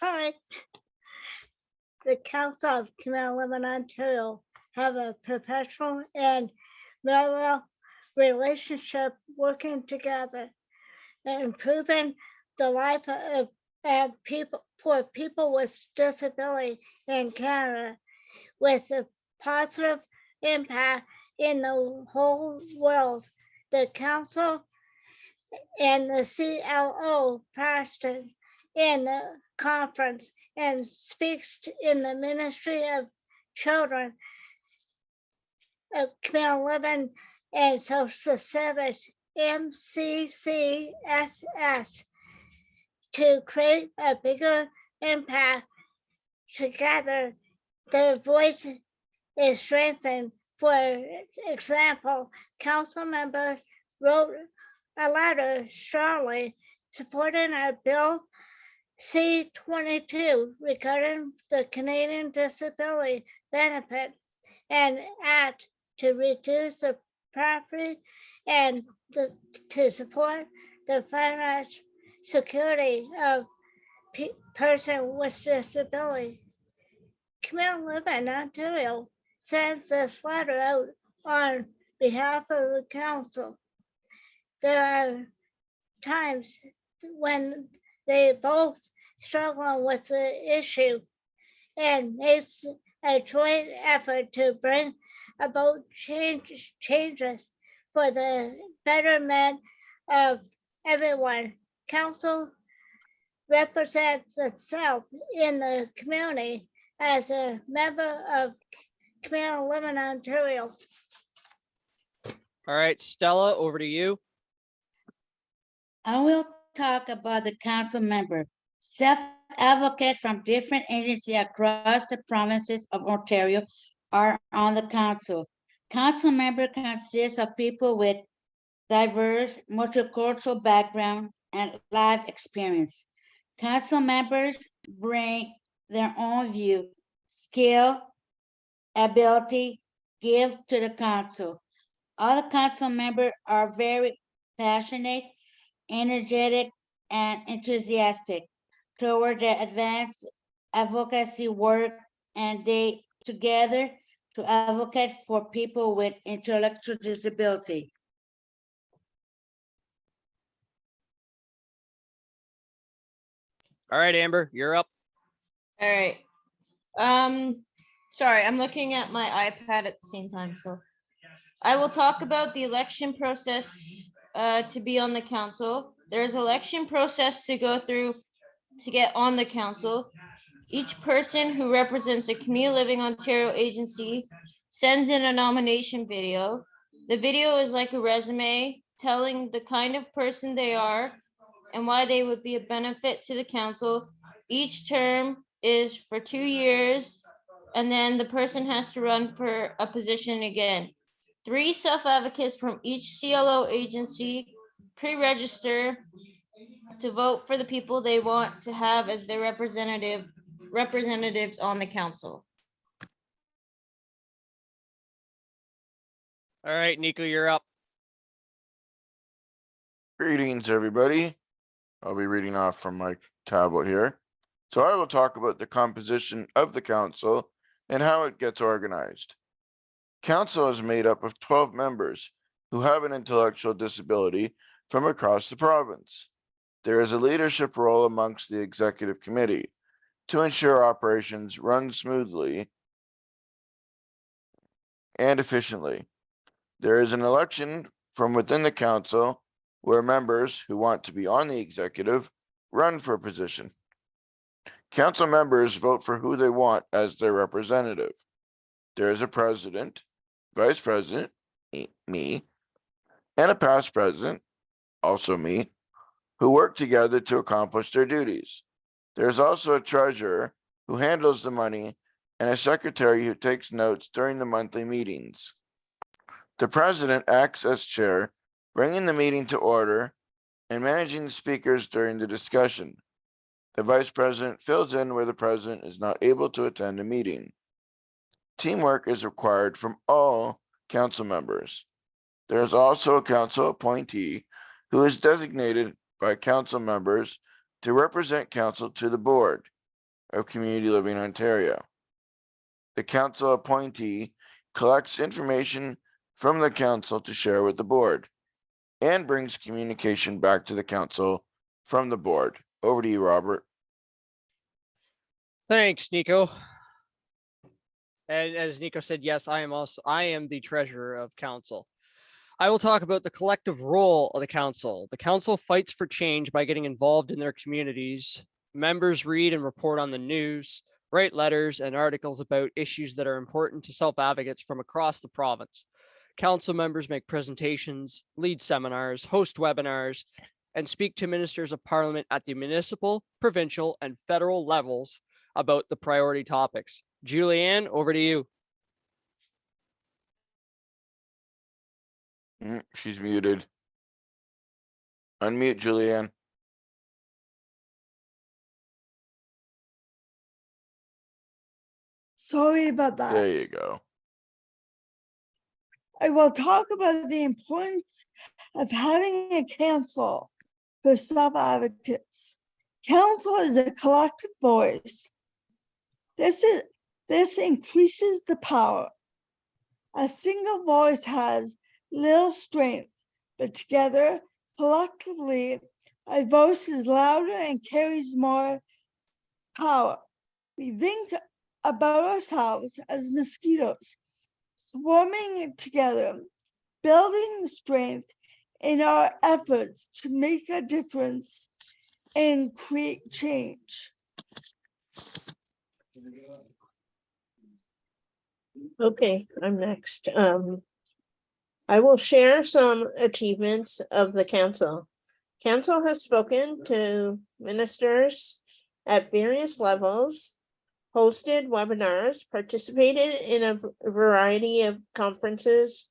Hi. The Council of Community Living Ontario have a professional and mutual relationship working together and improving the life of people for people with disability in Canada with a positive impact in the whole world. The Council and the CLO passed it in the conference and speaks in the Ministry of Children of Community Living and Social Service MCCSS to create a bigger impact. Together, their voice is strengthened. For example, council members wrote a letter strongly supporting a bill C-22 regarding the Canadian Disability Benefit and act to reduce the property and to support the financial security of person with disability. Community Living Ontario sends this letter out on behalf of the council. There are times when they both struggling with the issue, and it's a joint effort to bring about changes for the betterment of everyone. Council represents itself in the community as a member of Community Living Ontario. All right, Stella, over to you. I will talk about the council member, self-advocate from different agencies across the provinces of Ontario are on the council. Council member consists of people with diverse multicultural background and life experience. Council members bring their own view, skill, ability, give to the council. All the council members are very passionate, energetic, and enthusiastic toward their advanced advocacy work, and they together to advocate for people with intellectual disability. All right, Amber, you're up. All right. Sorry, I'm looking at my iPad at the same time. So I will talk about the election process to be on the council. There's election process to go through to get on the council. Each person who represents a Community Living Ontario agency sends in a nomination video. The video is like a resume telling the kind of person they are and why they would be a benefit to the council. Each term is for 2 years, and then the person has to run for a position again. 3 self-advocates from each CLO agency pre-register to vote for the people they want to have as their representatives on the council. All right, Nico, you're up. Greetings, everybody. I'll be reading off from my tablet here. So I will talk about the composition of the council and how it gets organized. Council is made up of 12 members who have an intellectual disability from across the province. There is a leadership role amongst the executive committee to ensure operations run smoothly and efficiently. There is an election from within the council where members who want to be on the executive run for a position. Council members vote for who they want as their representative. There is a president, vice president, me, and a past president, also me, who work together to accomplish their duties. There's also a treasurer who handles the money and a secretary who takes notes during the monthly meetings. The president acts as chair, bringing the meeting to order and managing the speakers during the discussion. The vice president fills in where the president is not able to attend a meeting. Teamwork is required from all council members. There is also a council appointee who is designated by council members to represent council to the board of Community Living Ontario. The council appointee collects information from the council to share with the board and brings communication back to the council from the board. Over to you, Robert. Thanks, Nico. And as Nico said, yes, I am the treasurer of council. I will talk about the collective role of the council. The council fights for change by getting involved in their communities. Members read and report on the news, write letters and articles about issues that are important to self-advocates from across the province. Council members make presentations, lead seminars, host webinars, and speak to ministers of parliament at the municipal, provincial, and federal levels about the priority topics. Julianne, over to you. She's muted. Unmute, Julianne. Sorry about that. There you go. I will talk about the importance of having a council for self-advocates. Council is a collective voice. This increases the power. A single voice has little strength, but together, collectively, a voice is louder and carries more power. We think about ourselves as mosquitoes, swarming together, building strength in our efforts to make a difference and create change. Okay, I'm next. I will share some achievements of the council. Council has spoken to ministers at various levels, hosted webinars, participated in a variety of conferences,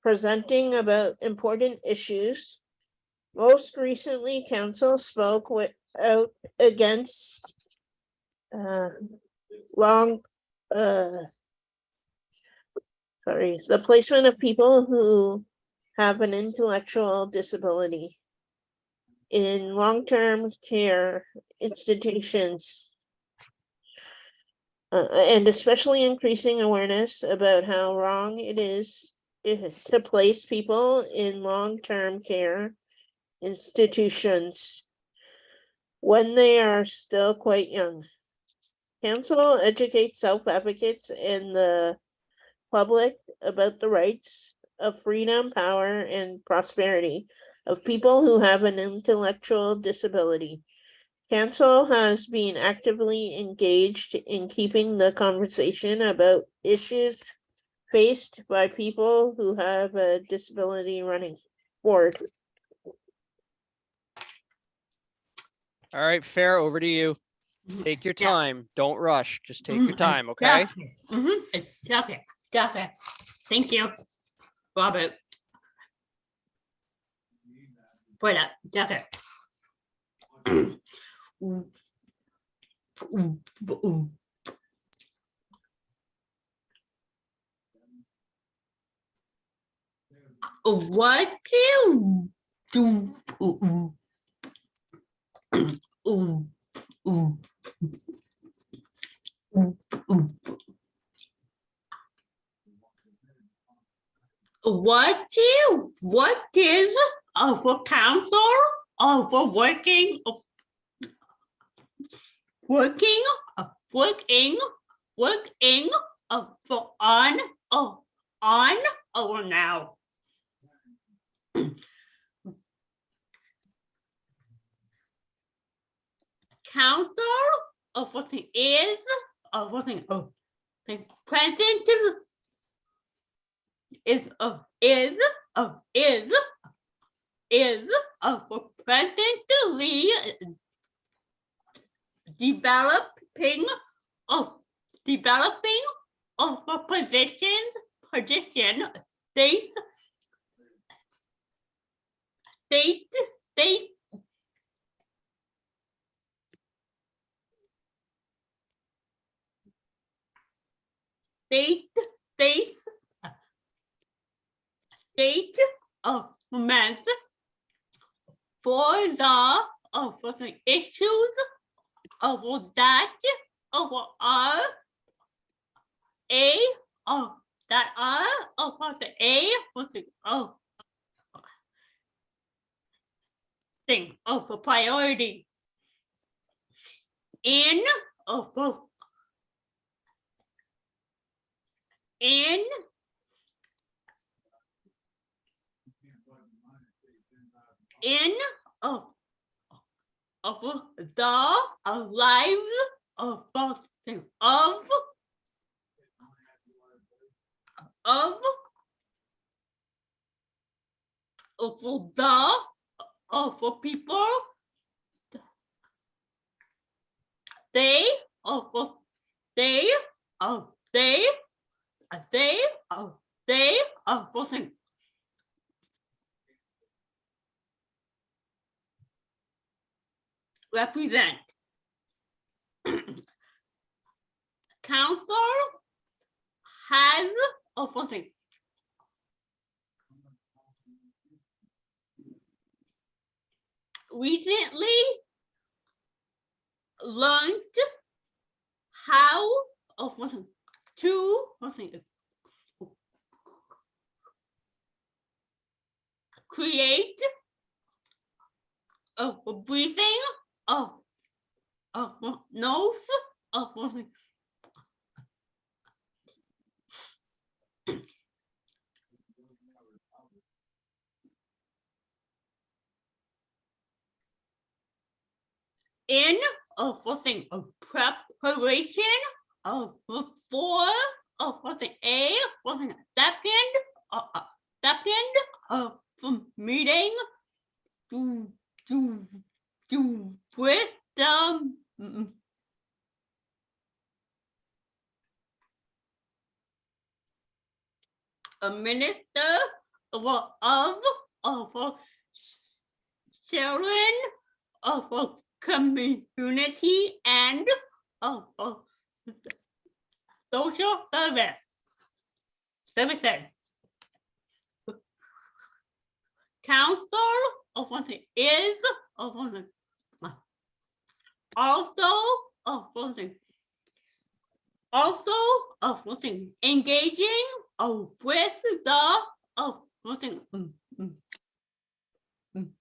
presenting about important issues. Most recently, council spoke against the placement of people who have an intellectual disability in long-term care institutions, and especially increasing awareness about how wrong it is to place people in long-term care institutions when they are still quite young. Council educates self-advocates and the public about the rights of freedom, power, and prosperity of people who have an intellectual disability. Council has been actively engaged in keeping the conversation about issues faced by people who have a disability running forward. All right, Fair, over to you. Take your time. Don't rush. Just take your time, okay? Okay. Thank you, Robert. Voilà, okay. What do what is for council for working for on or now? Council of what is of what the present is presently developing of position state of mass for the issues of that of are a that are of the a for the thing of a priority in the lives of for the, for people. They, for they, they, for thing. Represent. Council has a something. Recently learned how to create a breathing nose in something a preparation for something a something second meeting to with a minister of children of community and of social services. Council of something is of something also of something engaging with the something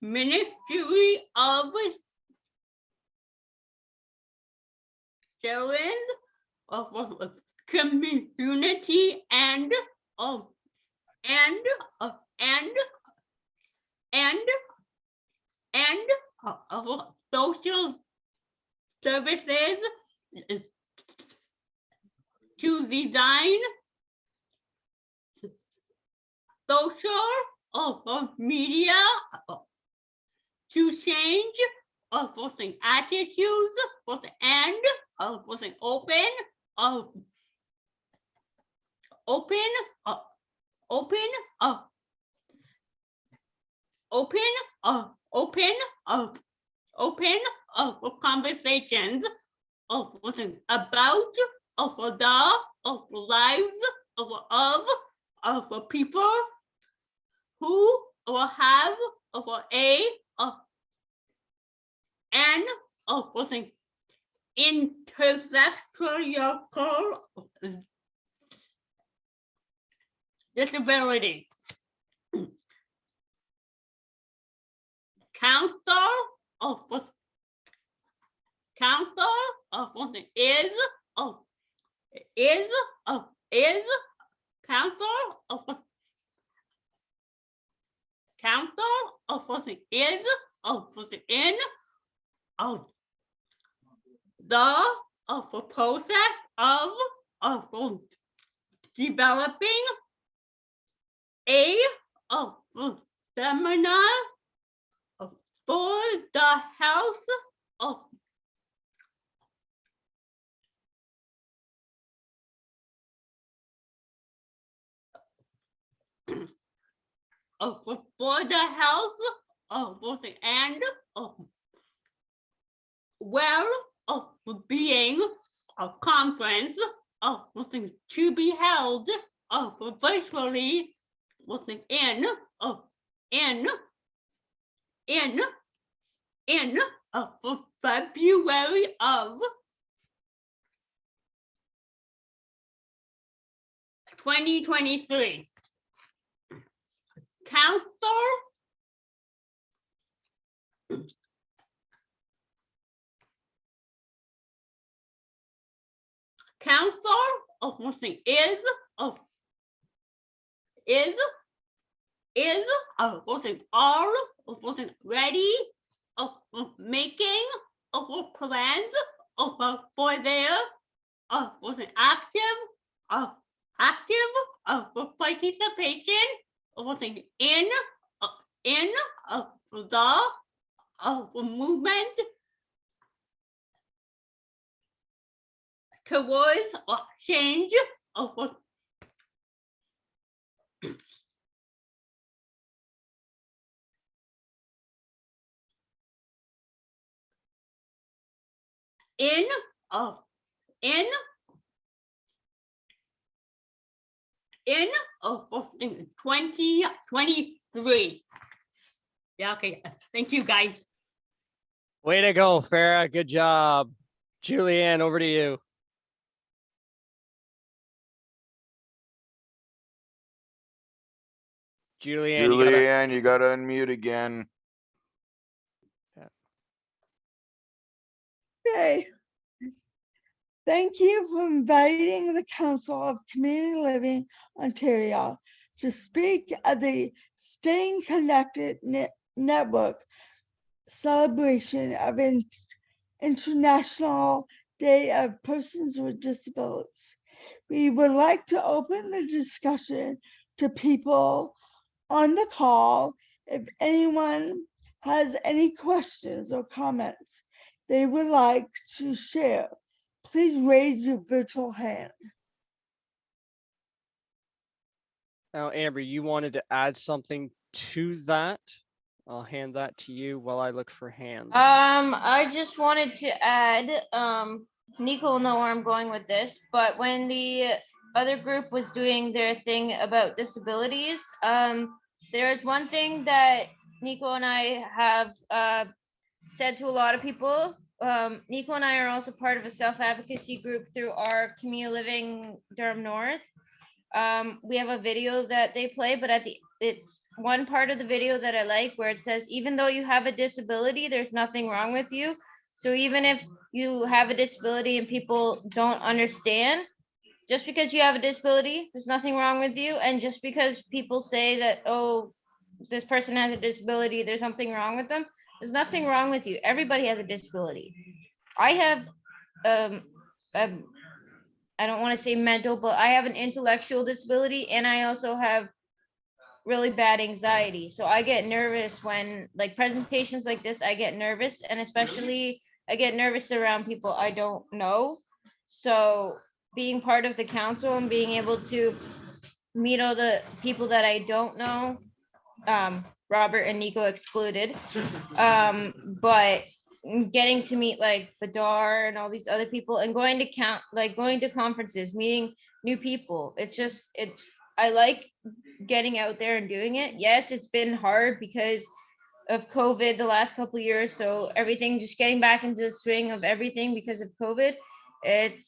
Ministry of Children of community and social services to design social media to change attitudes and open conversations about the lives of people who have an intersectional disability. Council of something is council of something is in the process of developing a seminar for the health of for the health and well-being conference to be held virtually in February of 2023. Council of something is something all something ready making plans for their wasn't active participation wasn't in in the movement towards change of in in 2023. Yeah, okay. Thank you, guys. Way to go, Farah. Good job. Julianne, over to you. Julianne, you gotta unmute again. Okay. Thank you for inviting the Council of Community Living Ontario to speak at the Staying Connected Network celebration of International Day of Persons with Disabilities. We would like to open the discussion to people on the call. If anyone has any questions or comments they would like to share, please raise your virtual hand. Now, Amber, you wanted to add something to that. I'll hand that to you while I look for hands. I just wanted to add, Nico will know where I'm going with this, but when the other group was doing their thing about disabilities, there is one thing that Nico and I have said to a lot of people. Nico and I are also part of a self-advocacy group through our community living Durham North. We have a video that they play, but it's one part of the video that I like where it says, even though you have a disability, there's nothing wrong with you. So even if you have a disability and people don't understand, just because you have a disability, there's nothing wrong with you. And just because people say that, oh, this person has a disability, there's something wrong with them, there's nothing wrong with you. Everybody has a disability. I have, I don't want to say mental, but I have an intellectual disability, and I also have really bad anxiety. So I get nervous when like presentations like this, I get nervous, and especially I get nervous around people I don't know. So being part of the council and being able to meet all the people that I don't know, Robert and Nico excluded, but getting to meet like Badar and all these other people and going to conferences, meeting new people. It's just, I like getting out there and doing it. Yes, it's been hard because of COVID the last couple of years. So everything just getting back into the swing of everything because of COVID. I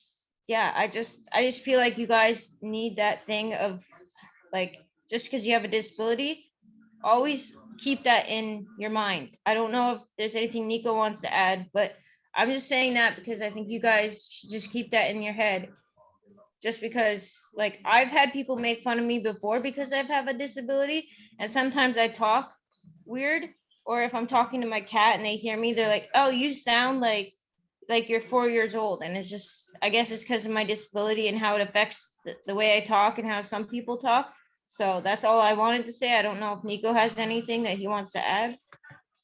just feel like you guys need that thing of like, just because you have a disability, always keep that in your mind. I don't know if there's anything Nico wants to add, but I'm just saying that because I think you guys should just keep that in your head. Just because like I've had people make fun of me before because I have a disability, and sometimes I talk weird, or if I'm talking to my cat and they hear me, they're like, oh, you sound like you're 4 years old. And it's just, I guess it's because of my disability and how it affects the way I talk and how some people talk. So that's all I wanted to say. I don't know if Nico has anything that he wants to add.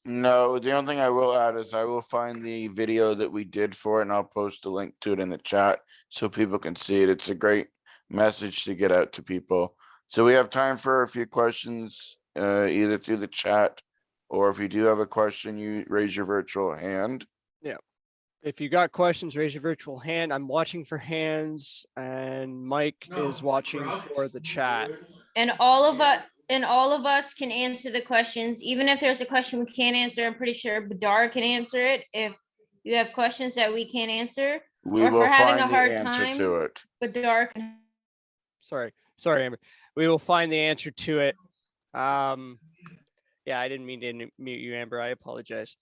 No, the only thing I will add is I will find the video that we did for it and I'll post a link to it in the chat so people can see it. It's a great message to get out to people. So we have time for a few questions, either through the chat, or if you do have a question, you raise your virtual hand. Yeah. If you got questions, raise your virtual hand. I'm watching for hands and Mike is watching for the chat. And all of us can answer the questions. Even if there's a question we can't answer, I'm pretty sure Badar can answer it. If you have questions that we can't answer, We or if will we're having find a the hard answer time, to it. Badar can. Sorry, Amber. We will find the answer to it. Yeah, I didn't mean to mute you, Amber. I apologize.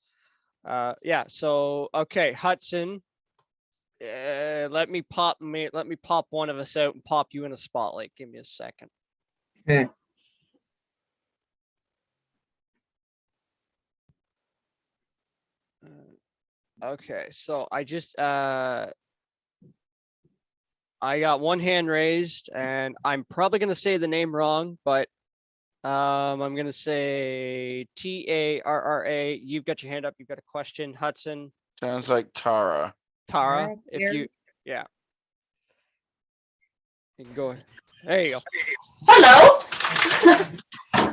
Yeah, so okay, Hudson. Let me pop one of us out and pop you in a spotlight. Give me a second. Okay. Okay, so I just I got one hand raised and I'm probably gonna say the name wrong, but I'm gonna say Tarra. You've got your hand up. You've got a question, Hudson. Sounds like Tara. Tara, Alright, if here. you, yeah. You can go. There you go. Hello.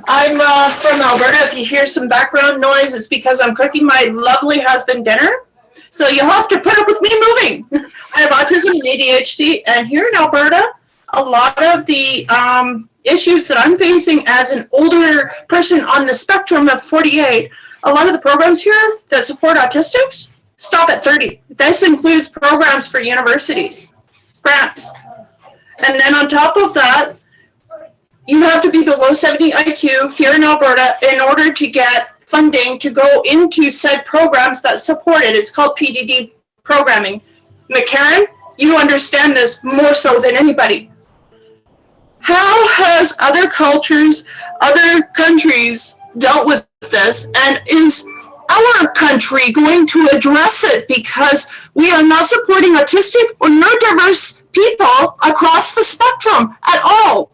I'm from Alberta. If you hear some background noise, it's because I'm cooking my lovely husband dinner. So you'll have to put up with me moving. I have autism and ADHD, and here in Alberta, a lot of the issues that I'm facing as an older person on the spectrum of 48, a lot of the programs here that support autistics stop at 30. This includes programs for universities, grants. And then on top of that, you have to be below 70 IQ here in Alberta in order to get funding to go into said programs that support it. It's called PDD programming. McCarran, you understand this more so than anybody. How has other cultures, other countries dealt with this, and is our country going to address it? Because we are not supporting autistic or neurodiverse people across the spectrum at all.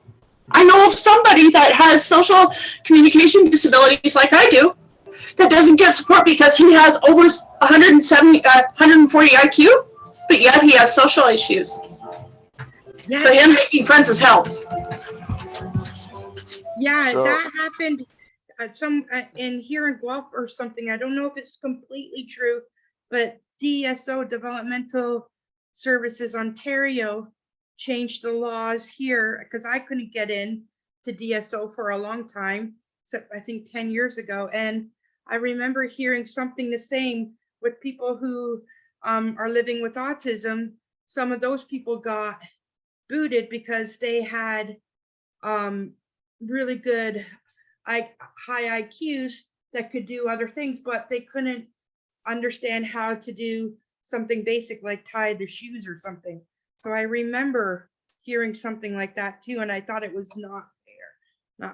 I know of somebody that has social communication disabilities like I do that doesn't get support because he has over 140 IQ, but yet he has social issues. Yes. So him making friends has helped. Yeah, So- that happened in here in Guelph or something. I don't know if it's completely true, but DSO, Developmental Services Ontario, changed the laws here because I couldn't get in to DSO for a long time, so I think 10 years ago. And I remember hearing something the same with people who are living with autism. Some of those people got booted because they had really good high IQs that could do other things, but they couldn't understand how to do something basic like tie their shoes or something. So I remember hearing something like that too, and I thought it was not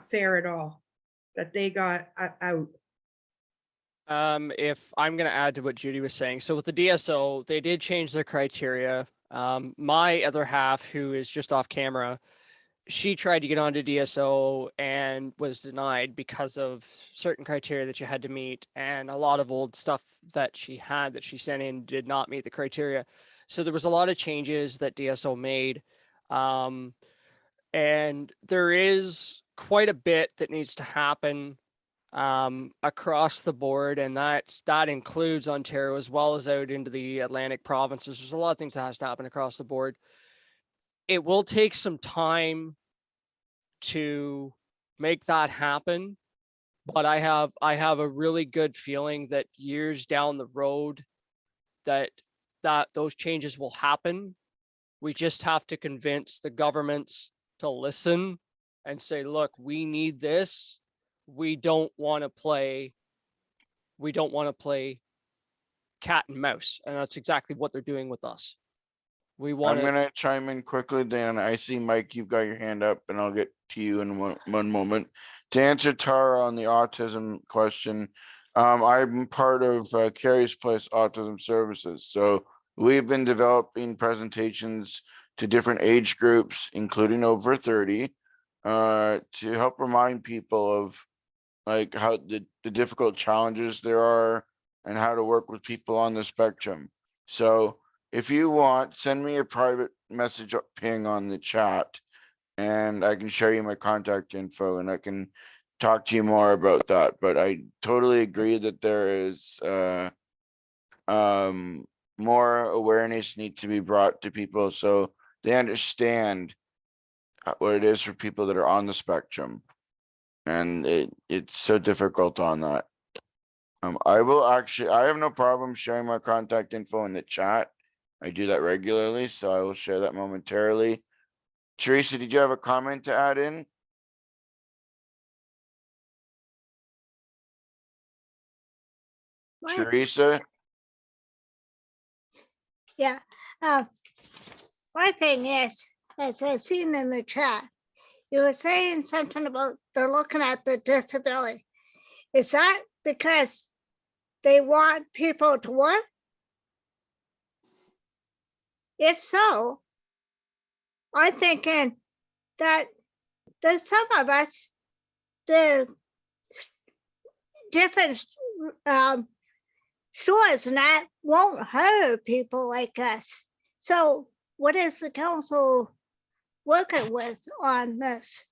fair at all that they got out. If I'm gonna add to what Judy was saying, so with the DSO, they did change their criteria. My other half, who is just off camera, she tried to get onto DSO and was denied because of certain criteria that you had to meet, and a lot of old stuff that she had that she sent in did not meet the criteria. So there was a lot of changes that DSO made, and there is quite a bit that needs to happen across the board, and that includes Ontario as well as out into the Atlantic provinces. There's a lot of things that has to happen across the board. It will take some time to make that happen, but I have a really good feeling that years down the road that those changes will happen. We just have to convince the governments to listen and say, look, we need this. We don't want to play cat and mouse. And that's exactly what they're doing with us. We want I'm to. gonna chime in quickly, Dan. I see Mike, you've got your hand up, and I'll get to you in one moment. To answer Tara on the autism question, I'm part of Carrie's Place Autism Services. So we've been developing presentations to different age groups, including over 30, to help remind people of like how the difficult challenges there are and how to work with people on the spectrum. So if you want, send me a private message ping on the chat and I can share you my contact info and I can talk to you more about that. But I totally agree that there is more awareness needs to be brought to people so they understand what it is for people that are on the spectrum. And it's so difficult on that. I have no problem sharing my contact info in the chat. I do that regularly, so I will share that momentarily. Teresa, did you have a comment to add in? What? Teresa? Yeah. My thing is, as I've seen in the chat, you were saying something about they're looking at the disability. Is that because they want people to work? If so, I'm thinking that there's some of us the different stores and that won't hurt people like us. So what is the council working with on this?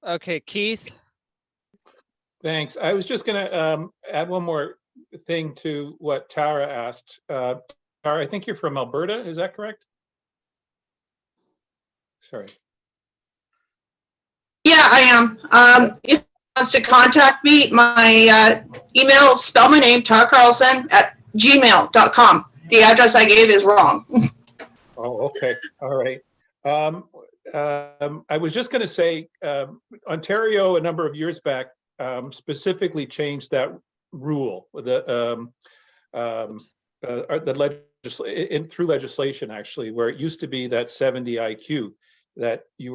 Okay, Keith. Thanks. I was just gonna add one more thing to what Tara asked. Tara, I think you're from Alberta, is that correct? Sorry. Yeah, I am. If he wants to contact me, my email, spell my name, Tara Carlson @gmail.com. The address I gave is wrong. Oh, okay, all right. I was just going to say, Ontario, a number of years back, specifically changed that rule, through legislation, actually, where it used to be that 70 IQ that you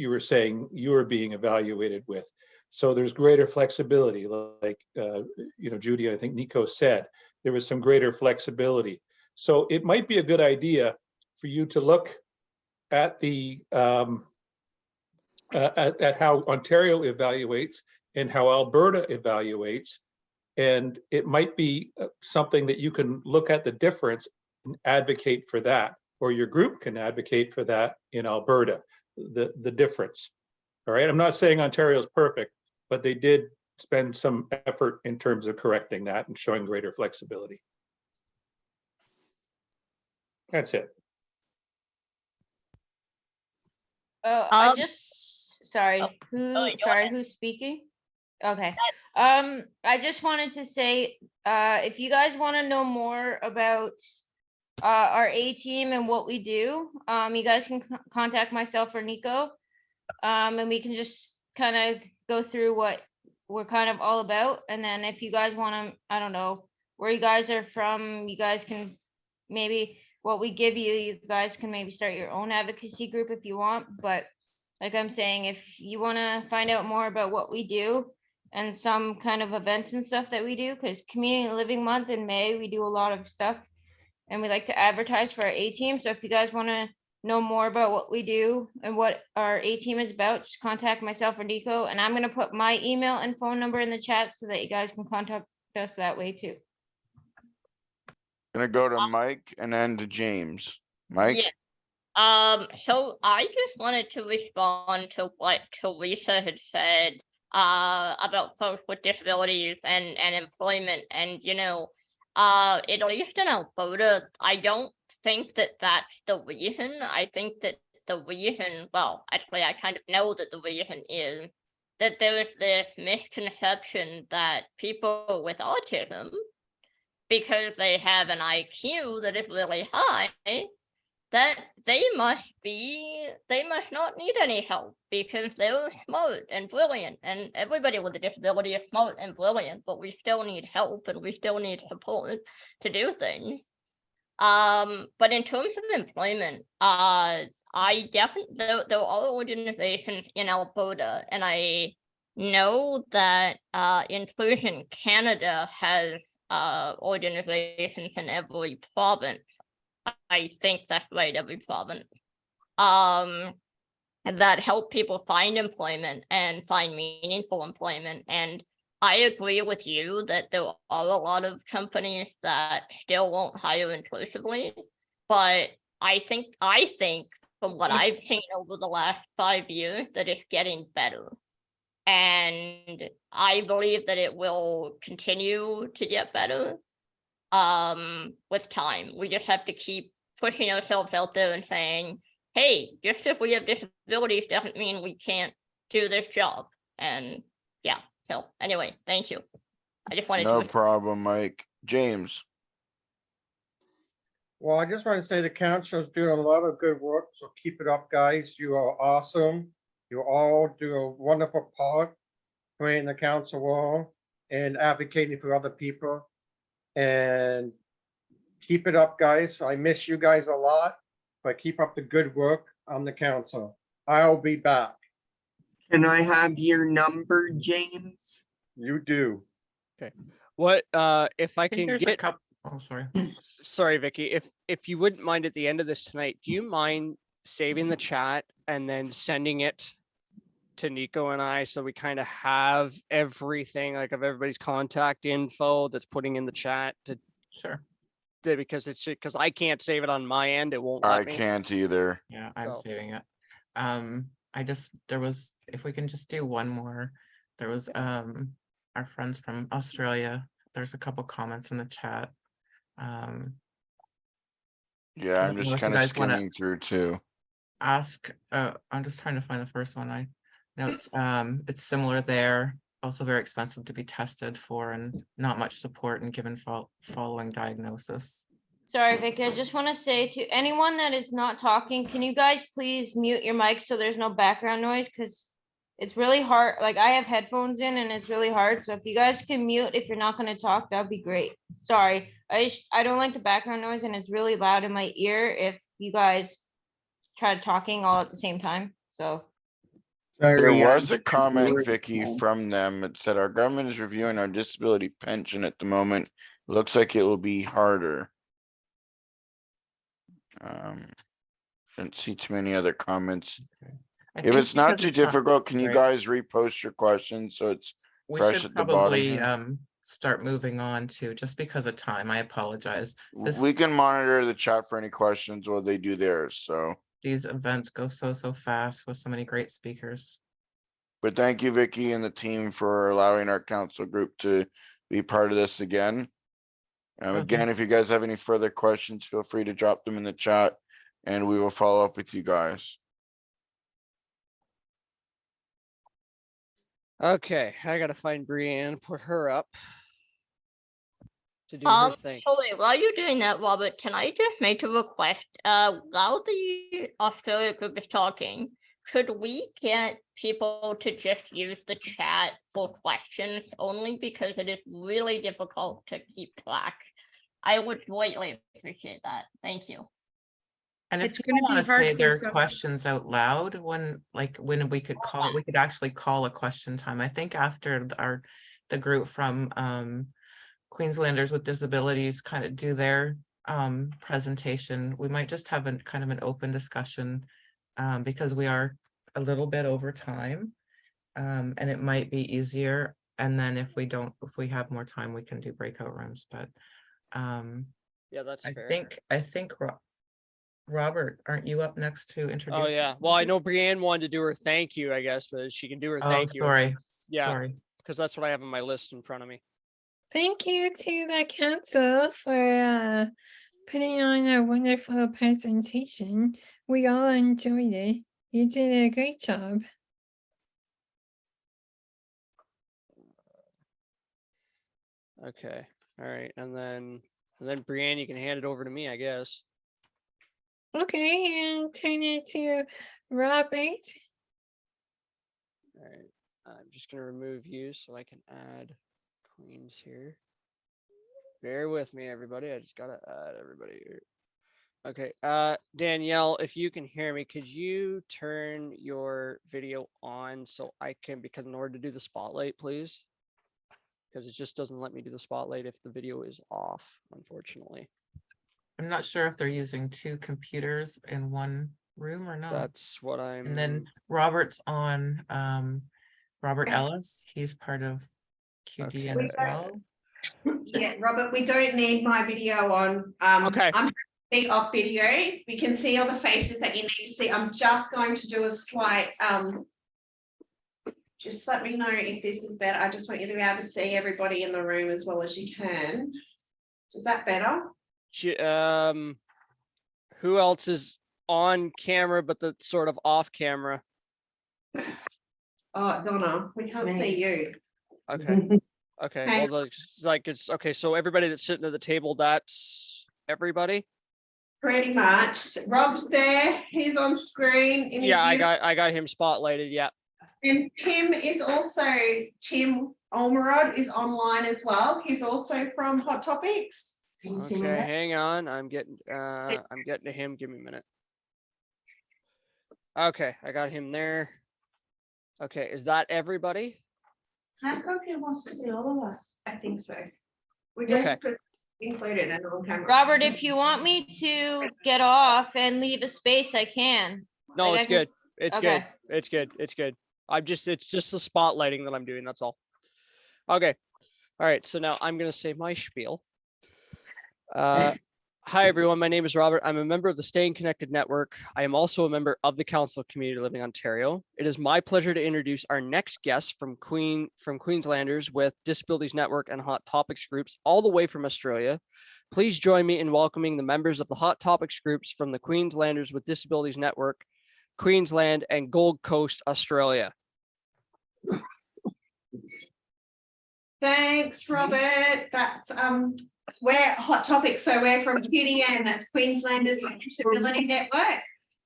were saying you were being evaluated with. So there's greater flexibility, like Judy, I think Nico said, there was some greater flexibility. So it might be a good idea for you to look at the at how Ontario evaluates and how Alberta evaluates, and it might be something that you can look at the difference and advocate for that, or your group can advocate for that in Alberta, the difference. All right, I'm not saying Ontario is perfect, but they did spend some effort in terms of correcting that and showing greater flexibility. That's it. I just, sorry, go sorry, who's speaking? Okay. I just wanted to say, if you guys want to know more about our A team and what we do, you guys can contact myself or Nico, and we can just kind of go through what we're kind of all about. And then if you guys want to, I don't know where you guys are from, you guys can maybe what we give you, you guys can maybe start your own advocacy group if you want. But like I'm saying, if you want to find out more about what we do and some kind of events and stuff that we do, because Community Living Month in May, we do a lot of stuff and we like to advertise for our A team. So if you guys want to know more about what we do and what our A team is about, just contact myself or Nico. And I'm going to put my email and phone number in the chat so that you guys can contact us that way too. Gonna go to Mike and then to James. Mike? Yeah. So I just wanted to respond to what Teresa had said about folks with disabilities and employment. And, at least in Alberta, I don't think that that's the reason. I think that the reason, well, actually, I kind of know that the reason is that there is this misconception that people with autism, because they have an IQ that is really high, that they must not need any help because they're smart and brilliant, and everybody with a disability is smart and brilliant, but we still need help and we still need support to do things. But in terms of employment, I definitely, there are organizations in Alberta, and I know that Inclusion Canada has organizations in every province. I think that's right, every province. That help people find employment and find meaningful employment. And I agree with you that there are a lot of companies that still won't hire inclusively, but I think from what I've seen over the last 5 years that it's getting better. And I believe that it will continue to get better with time. We just have to keep pushing ourselves out there and saying, hey, just if we have disabilities doesn't mean we can't do this job. And yeah, so anyway, thank you. I just wanted No to. problem, Mike. James? Well, I just want to say the council's doing a lot of good work, so keep it up, guys. You are awesome. You all do a wonderful part playing the council role and advocating for other people. And keep it up, guys. I miss you guys a lot, but keep up the good work on the council. I'll be back. Can I have your number, James? You do. Okay. What if I I think can there's a get couple. Oh, sorry. Sorry, Vicky. If you wouldn't mind at the end of this tonight, do you mind saving the chat and then sending it to Nico and I, so we kind of have everything, like of everybody's contact info that's putting in the chat to Sure. because I can't save it on my end. It won't let I me. can't either. Yeah, I'm So- saving it. There was, if we can just do one more, there was, our friends from Australia. There's a couple comments in the chat. Yeah, I I'm don't know just if you kind of guys wanna skimming through too. ask, I'm just trying to find the first one. I know it's similar there. Also very expensive to be tested for and not much support and given following diagnosis. Sorry, Vicky, I just want to say to anyone that is not talking, can you guys please mute your mic so there's no background noise? Because it's really hard. Like I have headphones in and it's really hard. So if you guys can mute if you're not going to talk, that'd be great. Sorry. I don't like the background noise and it's really loud in my ear if you guys try talking all at the same time. So There was a comment, Vicky, from them. It said our government is reviewing our disability pension at the moment. Looks like it will be harder. Didn't see too many other comments. I If think it's not because too of time- difficult, can you right. guys repost your questions so it's We fresh should at the bottom probably here? start moving on to, just because of time, I apologize. We can monitor the chat for any questions while they do theirs, so. These events go so fast with so many great speakers. But thank you, Vicky and the team, for allowing our council group to be part of this again. Again, if you guys have any further questions, feel free to drop them in the chat and we will follow up with you guys. Okay, I gotta find Brienne, put her up to do her thing. Wait, while you're doing that, Robert, can I just make a request? While the Australia group is talking, could we get people to just use the chat for questions only, because it is really difficult to keep track? I would greatly appreciate that. Thank you. And if It's people gonna be want to hard say for their some- questions out loud, when we could actually call a question time. I think after the group from Queenslanders with Disabilities kind of do their presentation, we might just have kind of an open discussion because we are a little bit over time, and it might be easier. And then if we have more time, we can do breakout rooms. But Yeah, that's I fair. think Robert, aren't you up next to introduce? Oh yeah. Well, I know Brienne wanted to do her thank you, I guess, but she can do her Oh, thank you. sorry. Yeah. Sorry. Because that's what I have on my list in front of me. Thank you to the council for putting on a wonderful presentation. We all enjoyed it. You did a great job. Okay. All right. And then Brienne, you can hand it over to me, I guess. Okay, and turn it to Robert. All right. I'm just gonna remove you so I can add Queens here. Bear with me, everybody. I just gotta add everybody here. Okay. Danielle, if you can hear me, could you turn your video on so I can, because in order to do the spotlight, please? Because it just doesn't let me do the spotlight if the video is off, unfortunately. I'm not sure if they're using two computers in one room or not. That's what I'm. And then Robert's on, Robert Ellis, he's part of QDN as well. Yeah, Robert, we don't need my video on. Okay. I'm off video. We can see all the faces that you need to see. I'm just going to do a slight, just let me know if this is better. I just want you to be able to see everybody in the room as well as you can. Is that better? Who else is on camera but that's sort of off camera? Oh, Donna, we can't see you. Okay. Okay. Hang Well, it's okay. So everybody that's sitting at the table, that's everybody. Pretty much. Rob's there. He's on screen. In his Yeah, beautiful- I got him spotlighted. Yeah. And Tim Olmerod is online as well. He's also from Hot Topics. Can you see me Okay, there? hang on. I'm getting to him. Give me a minute. Okay, I got him there. Okay, is that everybody? Hancock wants to see all of us. I think so. We Okay. just put included and on camera. Robert, if you want me to get off and leave a space, I can. No, Like, it's good. It's Okay. good. It's good. It's good. It's just the spotlighting that I'm doing. That's all. Okay. All right. So now I'm going to say my spiel. Hi, everyone. My name is Robert. I'm a member of the Staying Connected Network. I am also a member of the Council of Community Living Ontario. It is my pleasure to introduce our next guest from Queenslanders with Disabilities Network and Hot Topics groups all the way from Australia. Please join me in welcoming the members of the Hot Topics groups from the Queenslanders with Disabilities Network, Queensland, and Gold Coast, Australia. Thanks, Robert. That's we're Hot Topics, so we're from QDN, that's Queenslanders with Disability Network.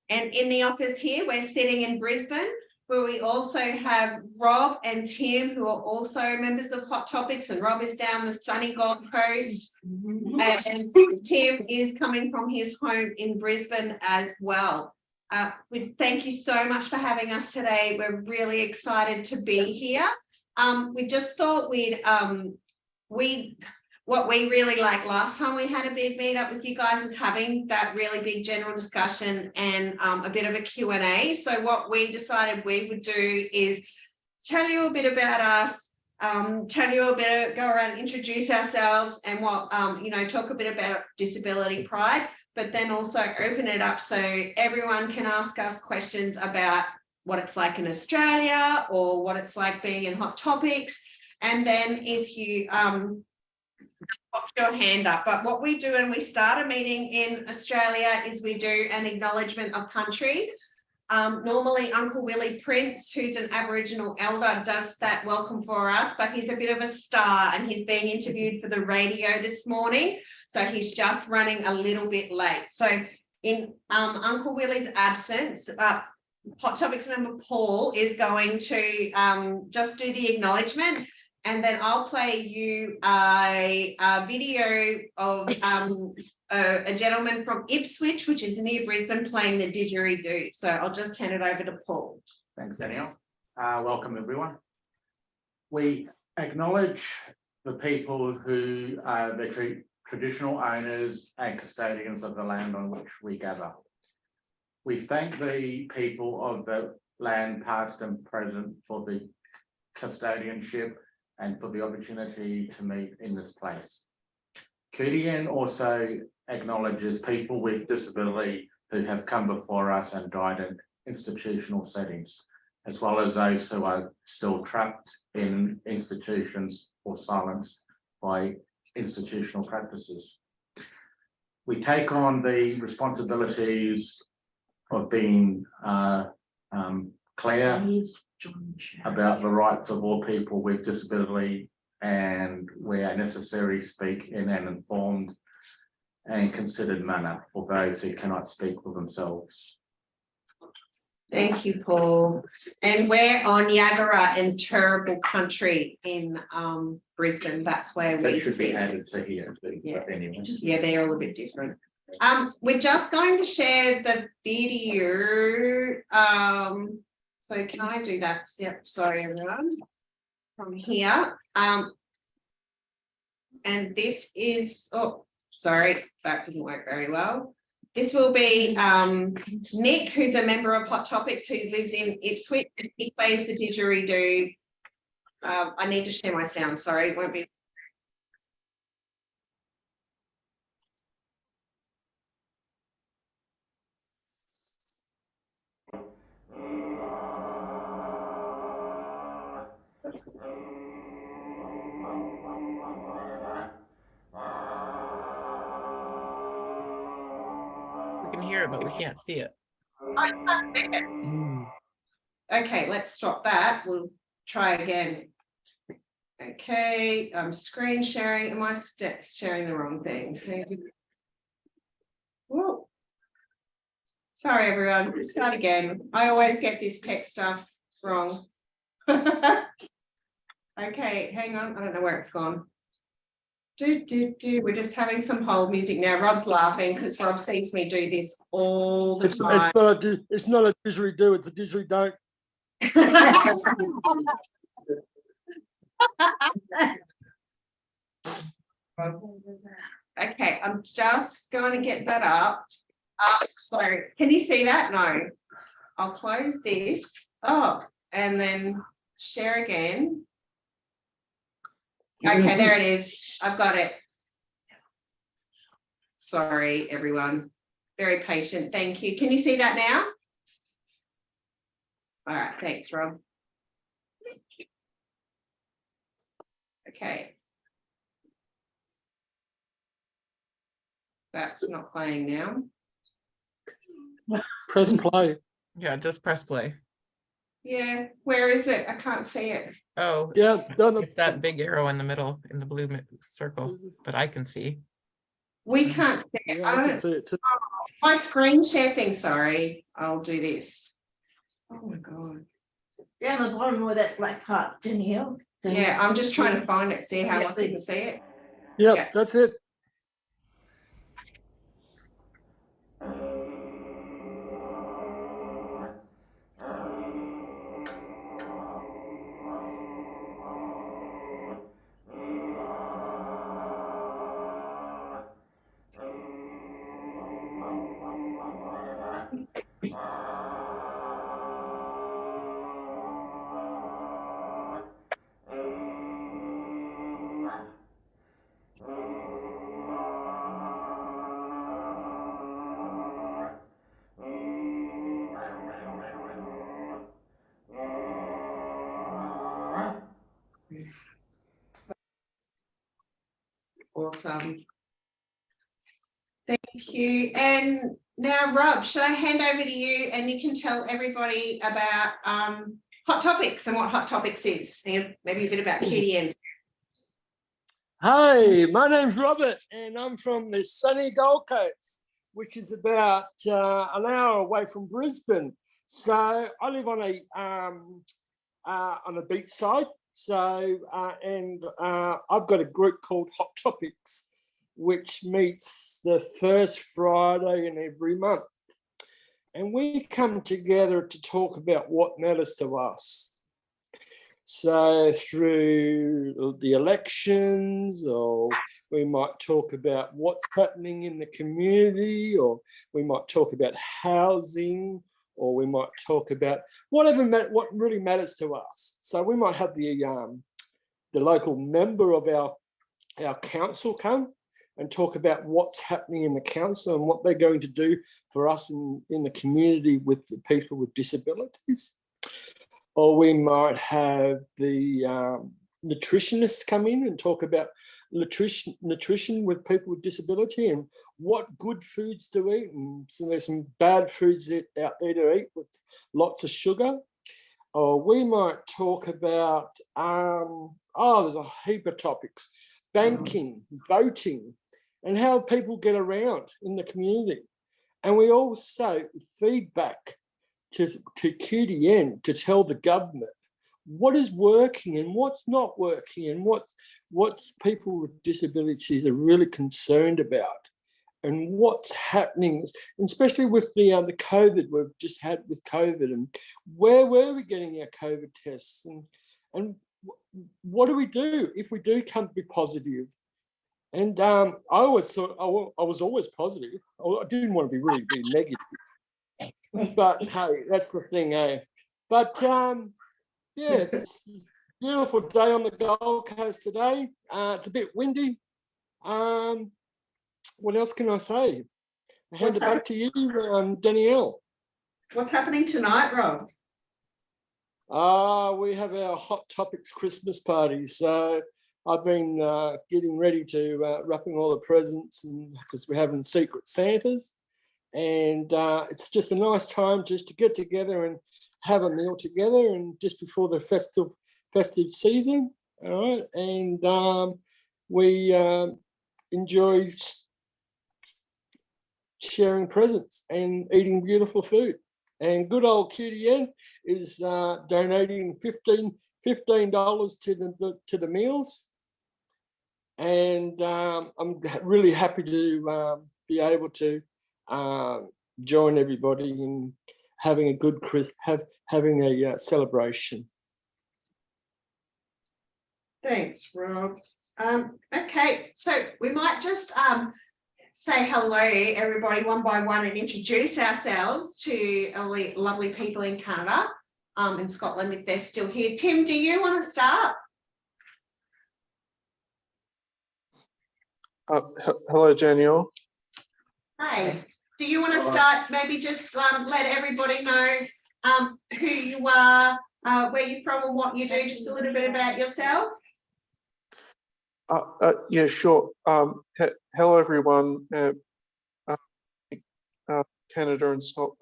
And in the office here, we're sitting in Brisbane, where we also have Rob and Tim, who are also members of Hot Topics, and Rob is down the sunny Gold Coast. And Tim is coming from his home in Brisbane as well. We thank you so much for having us today. We're really excited to be here. We just thought what we really liked last time we had a big meetup with you guys was having that really big general discussion and a bit of a Q&A. So what we decided we would do is tell you a bit about us, tell you a bit, go around, introduce ourselves, and what talk a bit about disability pride, but then also open it up so everyone can ask us questions about what it's like in Australia or what it's like being in Hot Topics. And then if you pop your hand up. But what we do when we start a meeting in Australia is we do an acknowledgement of country. Normally Uncle Willie Prince, who's an Aboriginal elder, does that welcome for us, but he's a bit of a star and he's being interviewed for the radio this morning. So he's just running a little bit late. So in Uncle Willie's absence, Hot Topics member Paul is going to just do the acknowledgement, and then I'll play you a video of a gentleman from Ipswich, which is near Brisbane, playing the didgeridoo. So I'll just hand it over to Paul. Thanks, Danielle. Welcome, everyone. We acknowledge the people who are the traditional owners and custodians of the land on which we gather. We thank the people of the land, past and present, for the custodianship and for the opportunity to meet in this place. QDN also acknowledges people with disability who have come before us and died in institutional settings, as well as those who are still trapped in institutions or silenced by institutional practices. We take on the responsibilities of being clear about the rights of all people with disability, and where necessary speak in an informed and considered manner for those who cannot speak for themselves. Thank you, Paul. And we're on Yagara and Turrbal country in Brisbane. That's where That we should be sit. added to here too, Yeah. but anyway. Yeah, they're a little bit different. We're just going to share the video. So can I do that? Yep, sorry everyone. From here. And this is, oh, sorry, that didn't work very well. This will be Nick, who's a member of Hot Topics, who lives in Ipswich, and he plays the didgeridoo. I need to share my sound, sorry, it won't be. We can hear it, but we can't see it. I can't see it. Okay, let's stop that. We'll try again. Okay, I'm screen sharing. Am I sharing the wrong thing? Whoa. Sorry, everyone. Let's start again. I always get this tech stuff wrong. Okay, hang on. I don't know where it's gone. We're just having some hold music now. Rob's laughing because Rob sees me do this all the time. It's not a didgeridoo, it's a didgeridoo. Okay, I'm just going to get that up. Sorry, can you see that? No. I'll close this. Oh, and then share again. Okay, there it is. I've got it. Sorry, everyone. Very patient. Thank you. Can you see that now? All right. Thanks, Rob. Okay. That's not playing now. Press play. Yeah, just press play. Yeah. Where is it? I can't see it. Oh, Yeah, done. it's that big arrow in the middle, in the blue circle, that I can see. We can't see it. Yeah, I can see it too. My screen share thing. Sorry. I'll do this. Oh my God. Down the bottom with that black part, Danielle. Yeah, I'm just trying to find it, see how I can see it. Yep, Yeah. that's it. Awesome. Thank you. And now, Rob, should I hand over to you and you can tell everybody about Hot Topics and what Hot Topics is, and maybe a bit about QDN. Hi, my name's Robert and I'm from the sunny Gold Coast, which is about an hour away from Brisbane. So I live on a beach side. So I've got a group called Hot Topics, which meets the first Friday in every month. And we come together to talk about what matters to us. So through the elections, or we might talk about what's happening in the community, or we might talk about housing, or we might talk about what really matters to us. So we might have the local member of our council come and talk about what's happening in the council and what they're going to do for us in the community with the people with disabilities. Or we might have the nutritionists come in and talk about nutrition with people with disability and what good foods to eat. And so there's some bad foods out there to eat with lots of sugar. Or we might talk about, there's a heap of topics, banking, voting, and how people get around in the community. And we also feedback to QDN to tell the government what is working and what's not working and what's people with disabilities are really concerned about and what's happening, and especially with the COVID we've just had with COVID, and where were we getting our COVID tests, and what do we do if we do come to be positive? And I always thought I was always positive. I didn't want to be really negative. But hey, that's the thing, eh? But yeah, it's a beautiful day on the Gold Coast today. It's a bit windy. What else can I say? I hand it back to you, Danielle. What's happening tonight, Rob? We have our Hot Topics Christmas party. So I've been getting ready to wrapping all the presents, and because we're having Secret Santas. And it's just a nice time just to get together and have a meal together, and just before the festive season. All right, and we enjoy sharing presents and eating beautiful food. And good old QDN is donating $15 to the meals, and I'm really happy to be able to join everybody in having a good having a celebration. Thanks, Rob. Okay, so we might just say hello, everybody, one by one, and introduce ourselves to lovely people in Canada, in Scotland, if they're still here. Tim, do you want to start? Hello, Daniel. Hey, do you want to start? Maybe just let everybody know who you are, where you're from, and what you do. Just a little bit about yourself. Yeah, sure. Hello, everyone. Canada and Scotland.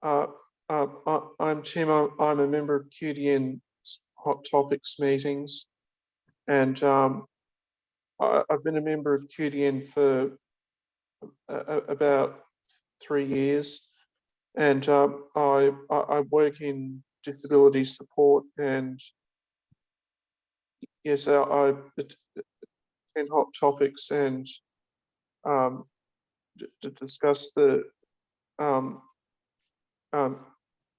I'm Tim. I'm a member of QDN Hot Topics meetings, and I've been a member of QDN for about 3 years, and I work in disability support, and yes, I attend Hot Topics and to discuss the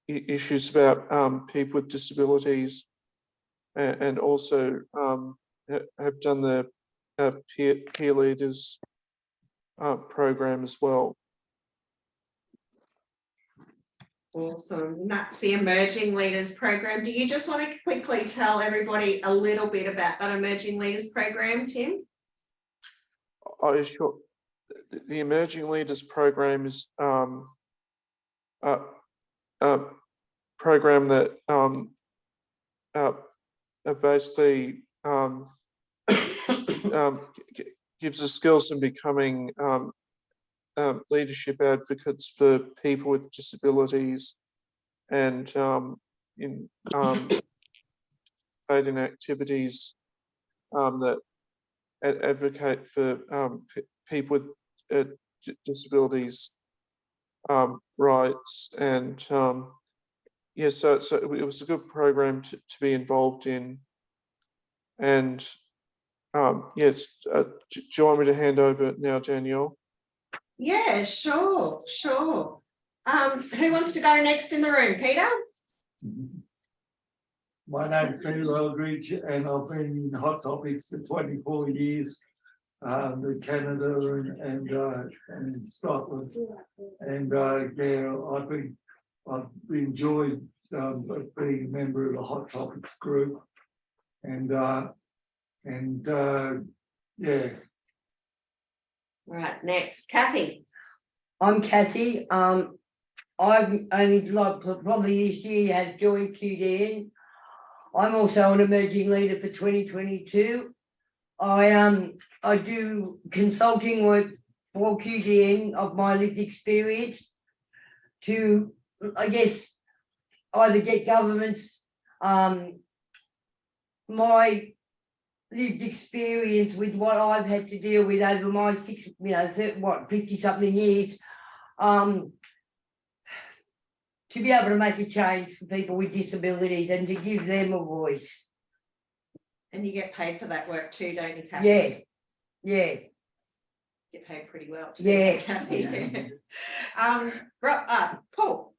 issues about people with disabilities, and also have done the peer leaders program as well. Awesome. That's the Emerging Leaders Program. Do you just want to quickly tell everybody a little bit about that Emerging Leaders Program, Tim? Oh, sure. The Emerging Leaders Program is a program that basically gives us skills in becoming leadership advocates for people with disabilities, and in activities that advocate for people with disabilities rights, and yeah, so it was a good program to be involved in. And yes, do you want me to hand over now, Danielle? Yeah, sure. Who wants to go next in the room? Peter? My name's Peter Eldridge, and I've been in Hot Topics for 24 years, in Canada and Scotland. And yeah, I've enjoyed being a member of the Hot Topics group, and yeah. Right, next, Kathy. I'm Kathy. I've only probably this year has joined QDN. I'm also an emerging leader for 2022. I do consulting work for QDN of my lived experience to, I guess, either get governments, my lived experience with what I've had to deal with over my 50-something years, to be able to make a change for people with disabilities and to give them a voice. And you get paid for that work too, don't you, Kathy? Yeah. Get paid pretty well too. Yeah. Kathy. Paul.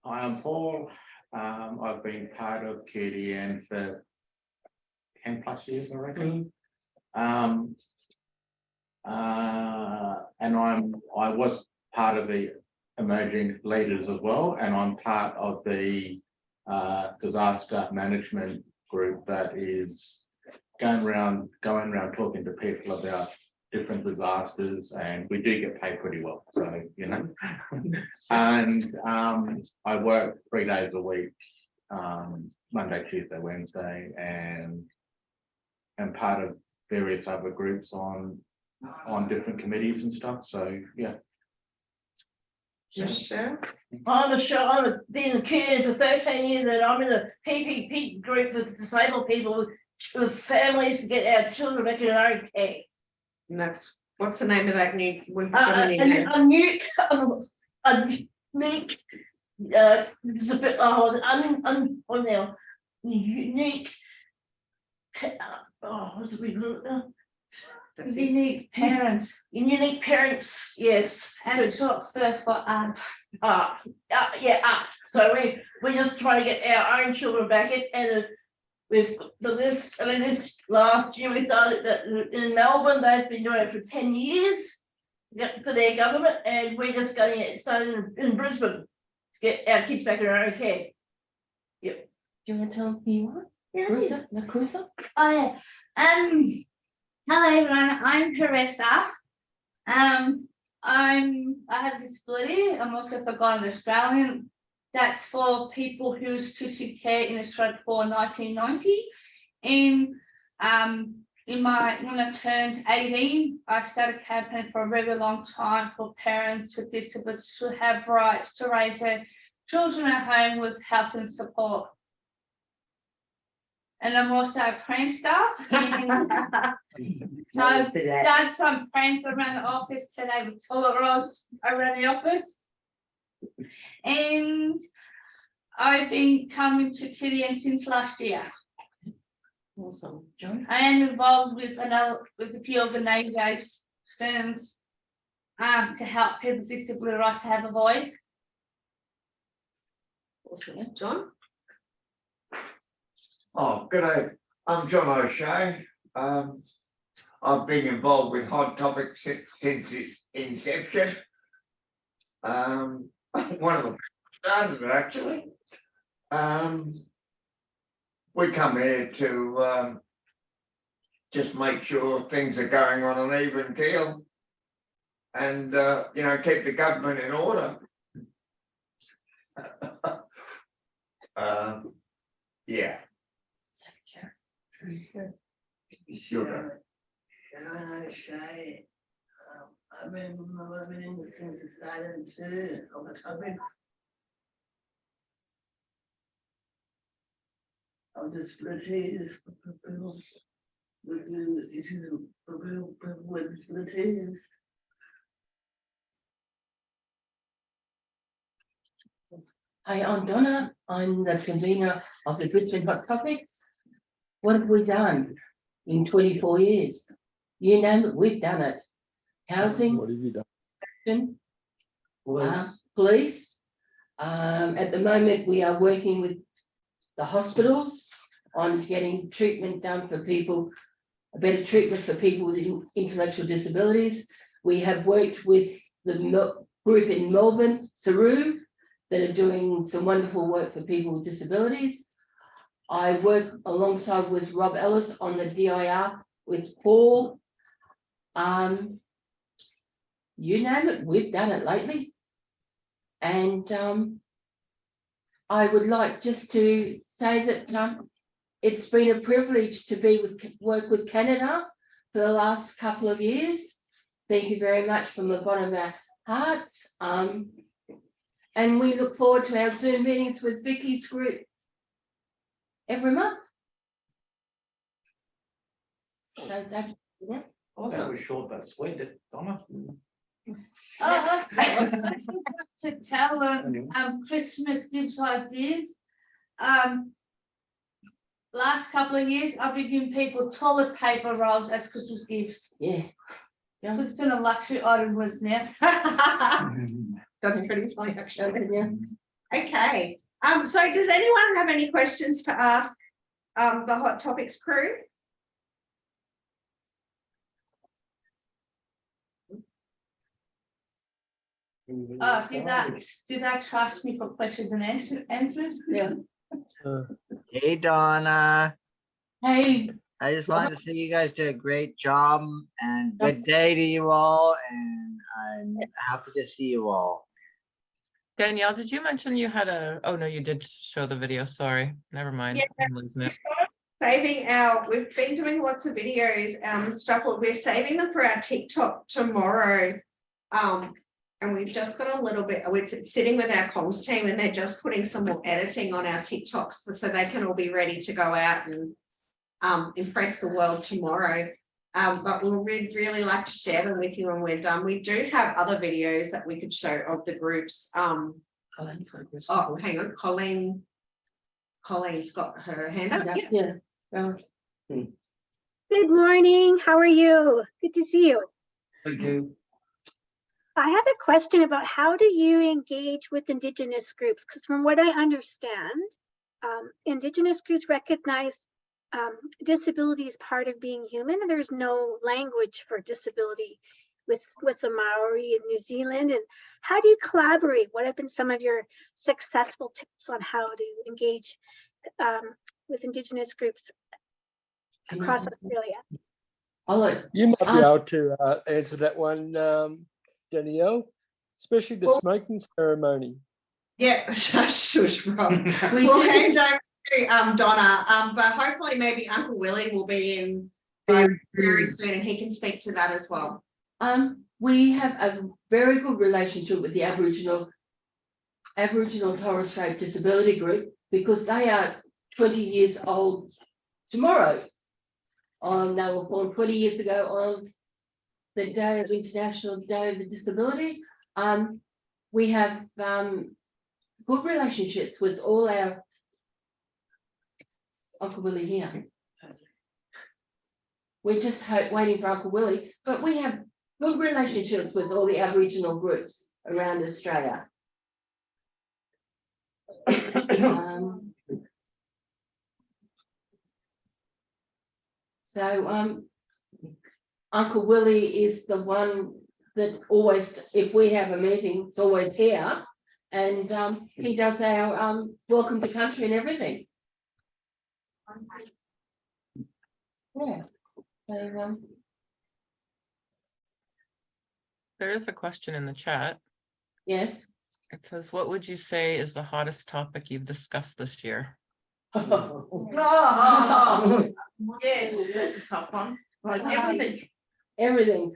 Hi, I'm Paul. I've been part of QDN for 10+ years, I reckon. And I was part of the Emerging Leaders as well, and I'm part of the disaster management group that is going around talking to people about different disasters, and we do get paid pretty well, so you know. And I work 3 days a week, Monday, Tuesday, Wednesday, and part of various other groups on different committees and stuff. So yeah. Michelle? I'm Michelle. I've been in QDN for 13 years, and I'm in a PPP group with disabled people with families to get our children back in our own care. And that's, what's the name of that new? We've got a new name. Unique. This is a bit. What now? Unique. What's it we look now? Unique parents. Unique parents. Yes. And it's short for art. Yeah. So we're just trying to get our own children back in, and We've done this, and then this last year we started that in Melbourne, they've been doing it for 10 years. For their government, and we're just going to get started in Brisbane to get our kids back in our own care. Yep. Do you want to tell me who you are? Yeah, Carissa? Carissa? Oh yeah. Hello everyone. I'm Carissa. I have a disability. I'm also Forgotten Australian. That's for people who stood to care in Australia before 1990. And when I turned 18, I started a campaign for a very long time for parents with disabilities to have rights to raise their children at home with help and support. And I'm also a prankster. I've done some pranks around the office today with toilet rolls around the office. And I've been coming to Killian since last year. Awesome. John? I am involved with a few organisations to help people with disability rights to have a voice. Awesome. John? Oh, good day. I'm John O'Shea. I've been involved with Hot Topics since its inception. One of them started it actually. We come here to just make sure things are going on an even keel and, you know, keep the government in order. Yeah. Sure. John O'Shea. I've been living in the since 2002 on the topic of disabilities for people with issues for people with disabilities. Hi, I'm Donna. I'm the convener of the Brisbane Hot Topics. What have we done in 24 years? You name it, we've done it. Housing. What have you done? Police. At the moment, we are working with the hospitals on getting treatment done for people, a better treatment for people with intellectual disabilities. We have worked with the group in Melbourne, Saru, that are doing some wonderful work for people with disabilities. I work alongside with Rob Ellis on the DIR with Paul. You name it, we've done it lately. And I would like just to say that it's been a privilege to work with Canada for the last couple of years. Thank you very much from the bottom of our hearts. And we look forward to our Zoom meetings with Vicky's group every month. So that, yeah, awesome. That was short but sweet, Donna. To tell Christmas gives ideas. Last couple of years, I've been giving people toilet paper rolls as Christmas gifts. Yeah. Because it's in a luxury item was now. That's pretty funny, actually. Yeah. Okay. So does anyone have any questions to ask the Hot Topics crew? Did that trust me for questions and answers? Yeah. Hey, Donna. Hey. I just wanted to say you guys did a great job and good day to you all. And I'm happy to see you all. Danielle, did you mention you had oh no, you did show the video. Sorry. Never mind. Yeah. I'm losing it. We've been doing lots of videos, stuff, we're saving them for our TikTok tomorrow. And we've just got a little bit, we're sitting with our comms team and they're just putting some more editing on our TikToks so they can all be ready to go out and impress the world tomorrow. But we'd really like to share them with you when we're done. We do have other videos that we could show of the groups. Oh, hang on, Colleen's got her hand up. Yeah. Good morning. How are you? Good to see you. Thank you. I have a question about how do you engage with Indigenous groups? Because from what I understand, Indigenous groups recognize disability is part of being human, and there's no language for disability with the Maori in New Zealand. And how do you collaborate? What have been some of your successful tips on how to engage with Indigenous groups across Australia? You might be able to answer that one, Danielle, especially the smoking ceremony. Yeah, shush, Rob. We'll hand over to Donna, but hopefully maybe Uncle Willie will be in very soon and he can speak to that as well. We have a very good relationship with the Aboriginal Torres Strait Disability Group because they are 20 years old tomorrow. They were born 20 years ago on the day of International Day of the Disability. We have good relationships with all our Uncle Willie here. We're just waiting for Uncle Willie, but we have good relationships with all the Aboriginal groups around Australia. Uncle Willie is the one that always, if we have a meeting, it's always here, and he does our welcome to country and everything. Yeah. So, There is a question in the chat. yes. It says, what would you say is the hottest topic you've discussed this year? Yes, that's a tough one. Like everything. Everything.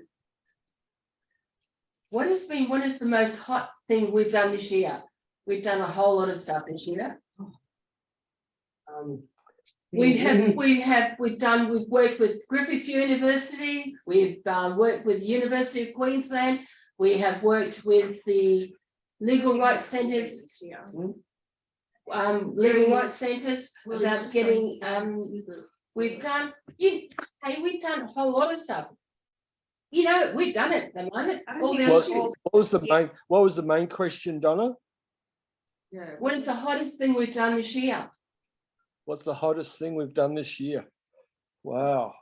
What is the most hot thing we've done this year? We've done a whole lot of stuff this year. We've worked with Griffith University. We've worked with the University of Queensland. We have worked with the legal rights centres. Legal rights centres about getting. We've done a whole lot of stuff. You know, we've done it at the moment. What was the main question, Donna? What is the hottest thing we've done this year? What's the hottest thing we've done this year? Wow.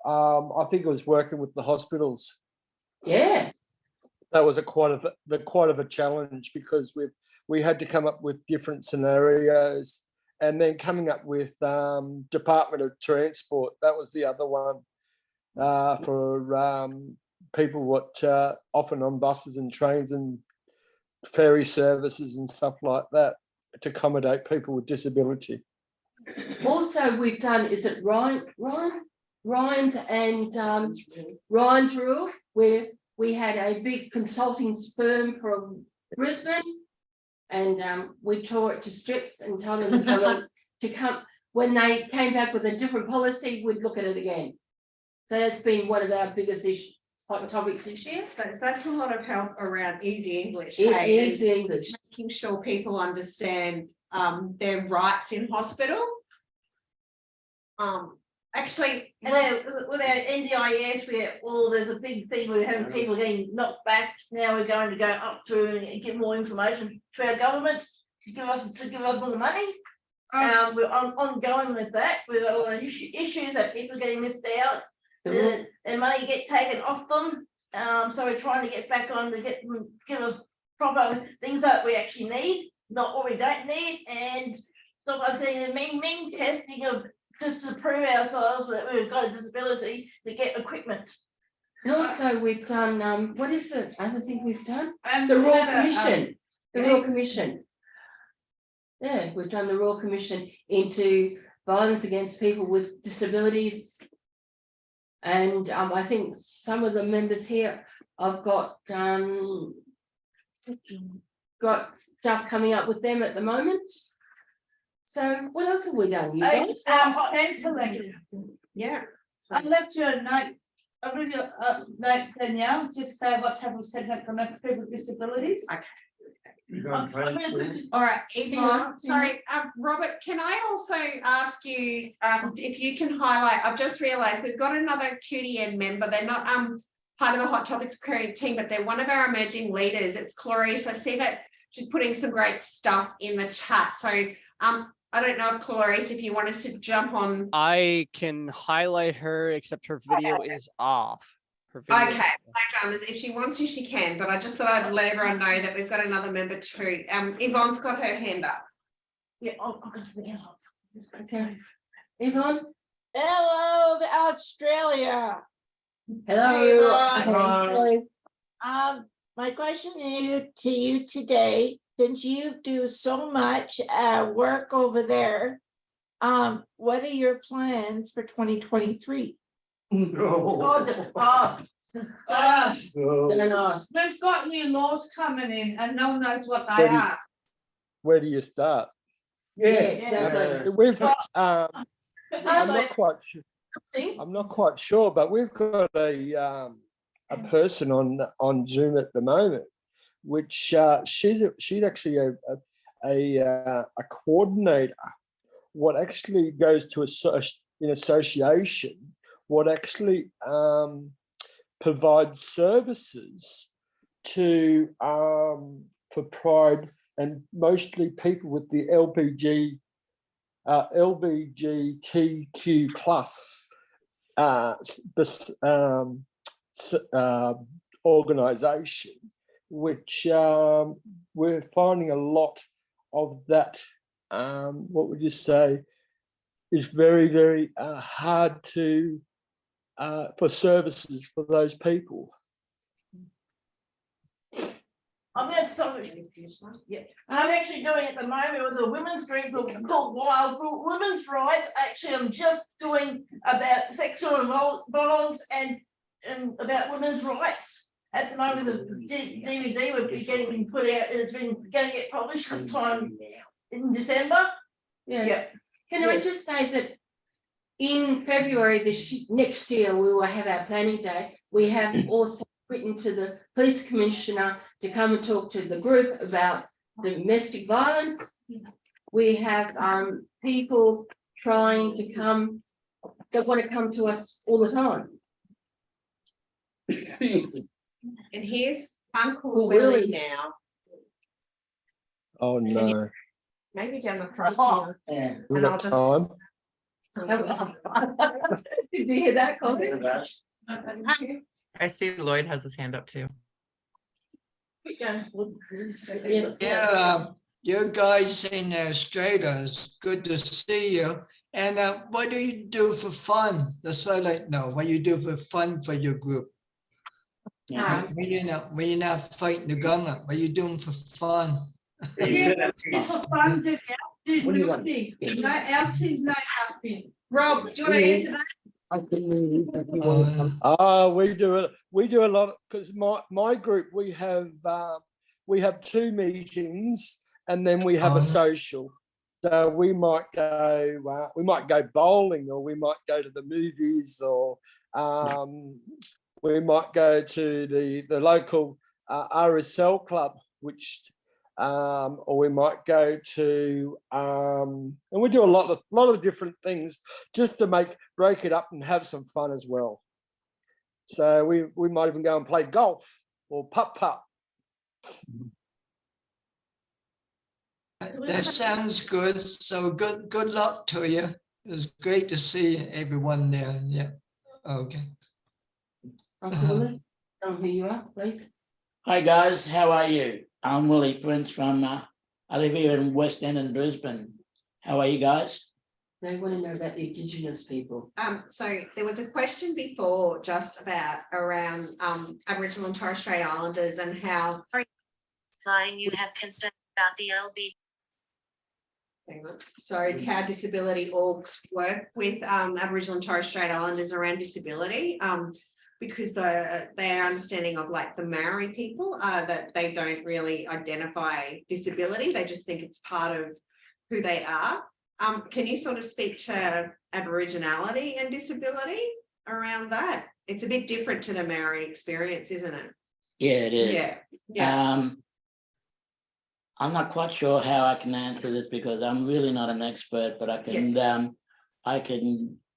I think it was working with the hospitals. Yeah. That was quite of a challenge because we had to come up with different scenarios, and then coming up with Department of Transport. That was the other one for people what often on buses and trains and ferry services and stuff like that to accommodate people with disability. Also, we've done, is it Ryan's and Ryan's Rule, where we had a big consulting firm from Brisbane, and we tore it to strips and told them to come. When they came back with a different policy, we'd look at it again. So that's been one of our biggest hot topics this year. That's a lot of help around easy English. Easy English. Making sure people understand their rights in hospital. Actually, and then with our NDIS, there's a big thing. We're having people getting knocked back. Now we're going to go up through and get more information to our government to give us more money. We're ongoing with that. We've got all the issues that people are getting missed out. Their money get taken off them. So we're trying to get back on to give us proper things that we actually need, not what we don't need, and stop us getting the mean testing of just to prove ourselves that we've got a disability to get equipment. And also we've done, what is the other thing we've done? The Royal Commission. The Royal Commission. Yeah, we've done the Royal Commission into violence against people with disabilities. And I think some of the members here have got stuff coming up with them at the moment. So what else have we done? You guys? Cancelling. Yeah. I'd love to note, Danielle, just say what type of setup for people with disabilities. Okay. All right, Yvonne, sorry, Robert, can I also ask you if you can highlight, I've just realized we've got another QDN member. They're not part of the Hot Topics creative team, but they're one of our emerging leaders. It's Clarice. I see that she's putting some great stuff in the chat. So I don't know if Clarice, if you wanted to jump on. I can highlight her, except her video is off. Her video Okay, no dramas. If she wants to, she can, but I just thought I'd let everyone know that we've got another member too. Yvonne's got her hand up. Yeah, okay. Yvonne? Hello, Australia. Hello. My question to you today, since you do so much work over there, what are your plans for 2023? We've got new laws coming in and no one knows what they are. Where do you start? We've, I'm not quite sure. I'm not quite sure, but we've got a person on Zoom at the moment, which she's actually a coordinator. What actually goes to an association, what actually provides services to for Pride and mostly people with the LGBTQ plus organization, which we're finding a lot of that. What would you say is very, very hard to for services for those people. I'm actually doing at the moment with a women's group called Wild Women's Rights. Actually, I'm just doing about sexual violence and about women's rights. At the moment, the DVD will be getting put out, and it's been going to get published this time in December. Yeah. Can I just say that in February next year, we will have our planning day. We have also written to the police commissioner to come and talk to the group about domestic violence. We have people trying to come that want to come to us all the time. And here's Uncle Willie now. Oh no. Maybe down the front here. And I'll just. Did you hear that, Colin? I see Lloyd has his hand up too. Yeah, you guys in Australia, it's good to see you. And what do you do for fun? That's what I'd like to know. What do you do for fun for your group? When you're not fighting the government, what are you doing for fun? Yeah, for fun to nothing. No else is not happening. Rob, do you want to answer that? We do a lot because my group we have 2 meetings and then we have a social. So we might go bowling, or we might go to the movies, or we might go to the local RSL club, which or we might go to and we do a lot of different things just to break it up and have some fun as well. So we might even go and play golf or putt. That sounds good. So good luck to you. It was great to see everyone there. Yeah. Okay. Uncle, tell who you are, please. Hi guys, how are you? I'm Willie Prince from, I live here in West End in Brisbane. How are you guys? They want to know about the Indigenous people. So there was a question before just around Aboriginal and Torres Strait Islanders and how. You have consent about the LB. So how disability orgs work with Aboriginal and Torres Strait Islanders around disability. Because their understanding of like the Maori people that they don't really identify disability, they just think it's part of who they are. Can you sort of speak to Aboriginality and disability around that? It's a bit different to the Maori experience, isn't it? Yeah, it is. Yeah. I'm not quite sure how I can answer this because I'm really not an expert, but I can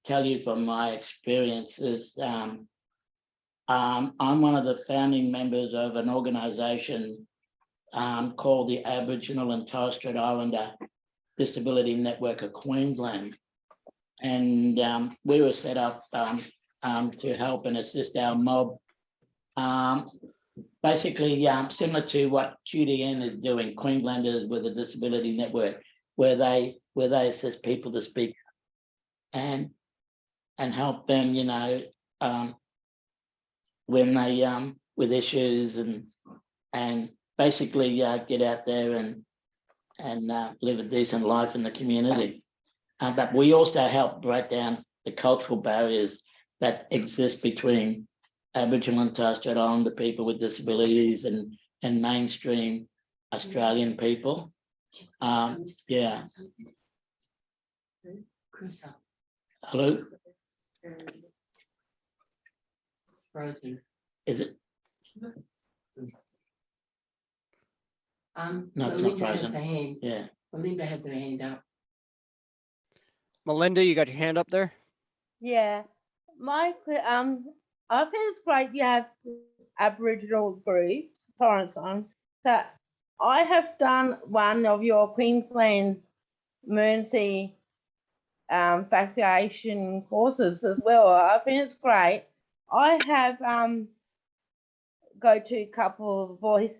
tell you from my experiences. I'm one of the founding members of an organisation called the Aboriginal and Torres Strait Islander Disability Network of Queensland. And we were set up to help and assist our mob. Basically, similar to what QDN is doing, Queenslanders with a Disability Network, where they assist people to speak and help them, you know, when they with issues and basically get out there and live a decent life in the community. But we also help break down the cultural barriers that exist between Aboriginal and Torres Strait Islander people with disabilities and mainstream Australian people. Yeah. Hello? It's frozen. Is it? No, No, it's not Melinda has frozen. the hand. Yeah. Melinda has her hand up. Melinda, you got your hand up there? Yeah, I think it's great you have Aboriginal groups, Torrance on. That I have done one of your Queensland's emergency evacuation courses as well. I think it's great. I have go to a couple of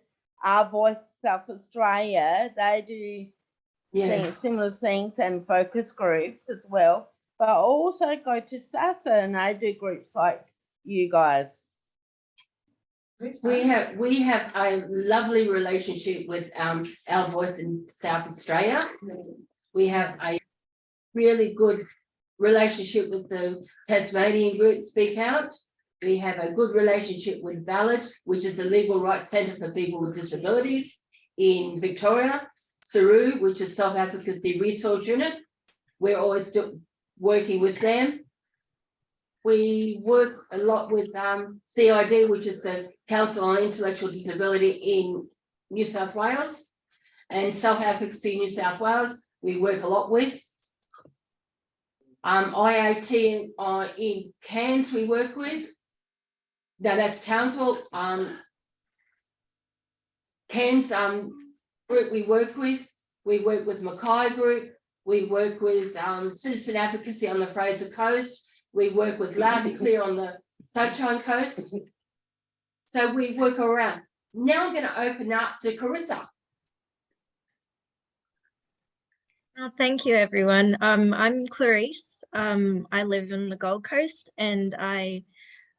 Our Voice South Australia. They do similar things and focus groups as well. But I also go to SASA and they do groups like you guys. We have a lovely relationship with Our Voice in South Australia. We have a really good relationship with the Tasmanian group Speak Out. We have a good relationship with Valid, which is a legal rights centre for people with disabilities in Victoria. Saru, which is Self Advocacy Resource Unit. We're always working with them. We work a lot with CID, which is the Council on Intellectual Disability in New South Wales, and Self Advocacy New South Wales. We work a lot with. IAT in Cairns we work with. Now that's Townsville. Cairns group we work with. We work with Mackay Group. We work with Citizen Advocacy on the Fraser Coast. We work with Loud and Clear on the Sunshine Coast. So we work around. Now I'm going to open up to Carissa. Thank you, everyone. I'm Clarice. I live on the Gold Coast and I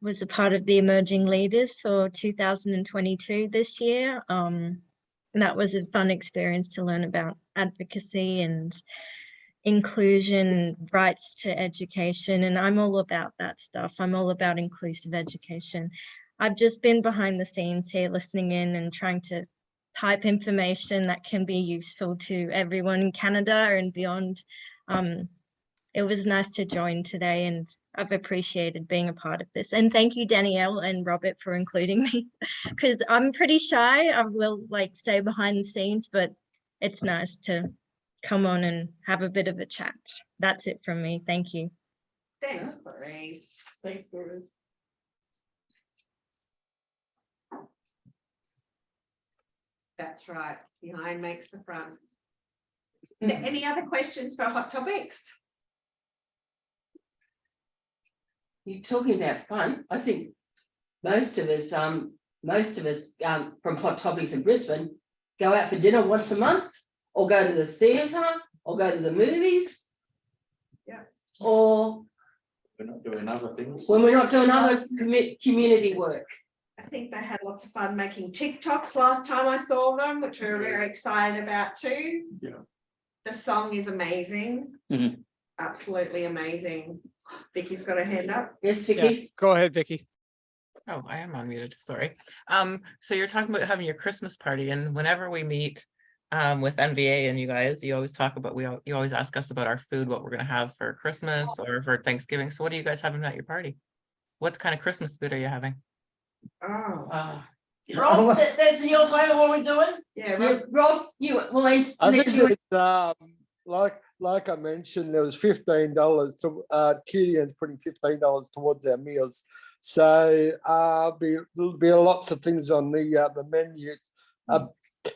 was a part of the Emerging Leaders for 2022 this year. And that was a fun experience to learn about advocacy and inclusion, rights to education, and I'm all about that stuff. I'm all about inclusive education. I've just been behind the scenes here listening in and trying to type information that can be useful to everyone in Canada and beyond. It was nice to join today and I've appreciated being a part of this. And thank you, Danielle and Robert, for including me because I'm pretty shy. I will stay behind the scenes, but it's nice to come on and have a bit of a chat. That's it from me. Thank you. Thanks, Grace. Thanks, Grace. That's right. Behind makes the front. Any other questions for Hot Topics? You're talking about fun. I think most of us from Hot Topics in Brisbane go out for dinner once a month, or go to the theatre, or go to the movies. Yeah. Or We're not doing other things. when we're not doing other community work. I think they had lots of fun making TikToks last time I saw them, which we were very excited about too. Yeah. The song is amazing. Mhm. Absolutely amazing. Vicky's got her hand up. Yes, Vicky. Yeah, go ahead, Vicky. Oh, I am unmuted, sorry. So you're talking about having your Christmas party, and whenever we meet with NVA and you guys, you always talk about, you always ask us about our food, what we're gonna have for Christmas or for Thanksgiving. So what are you guys having at your party? What kind of Christmas food are you having? Oh. Rob, that's in your favour what we're doing? Yeah, Rob, you will I think it's like I mentioned, there was $15 to TDN's putting $15 towards our meals. So there'll be lots of things on the menu.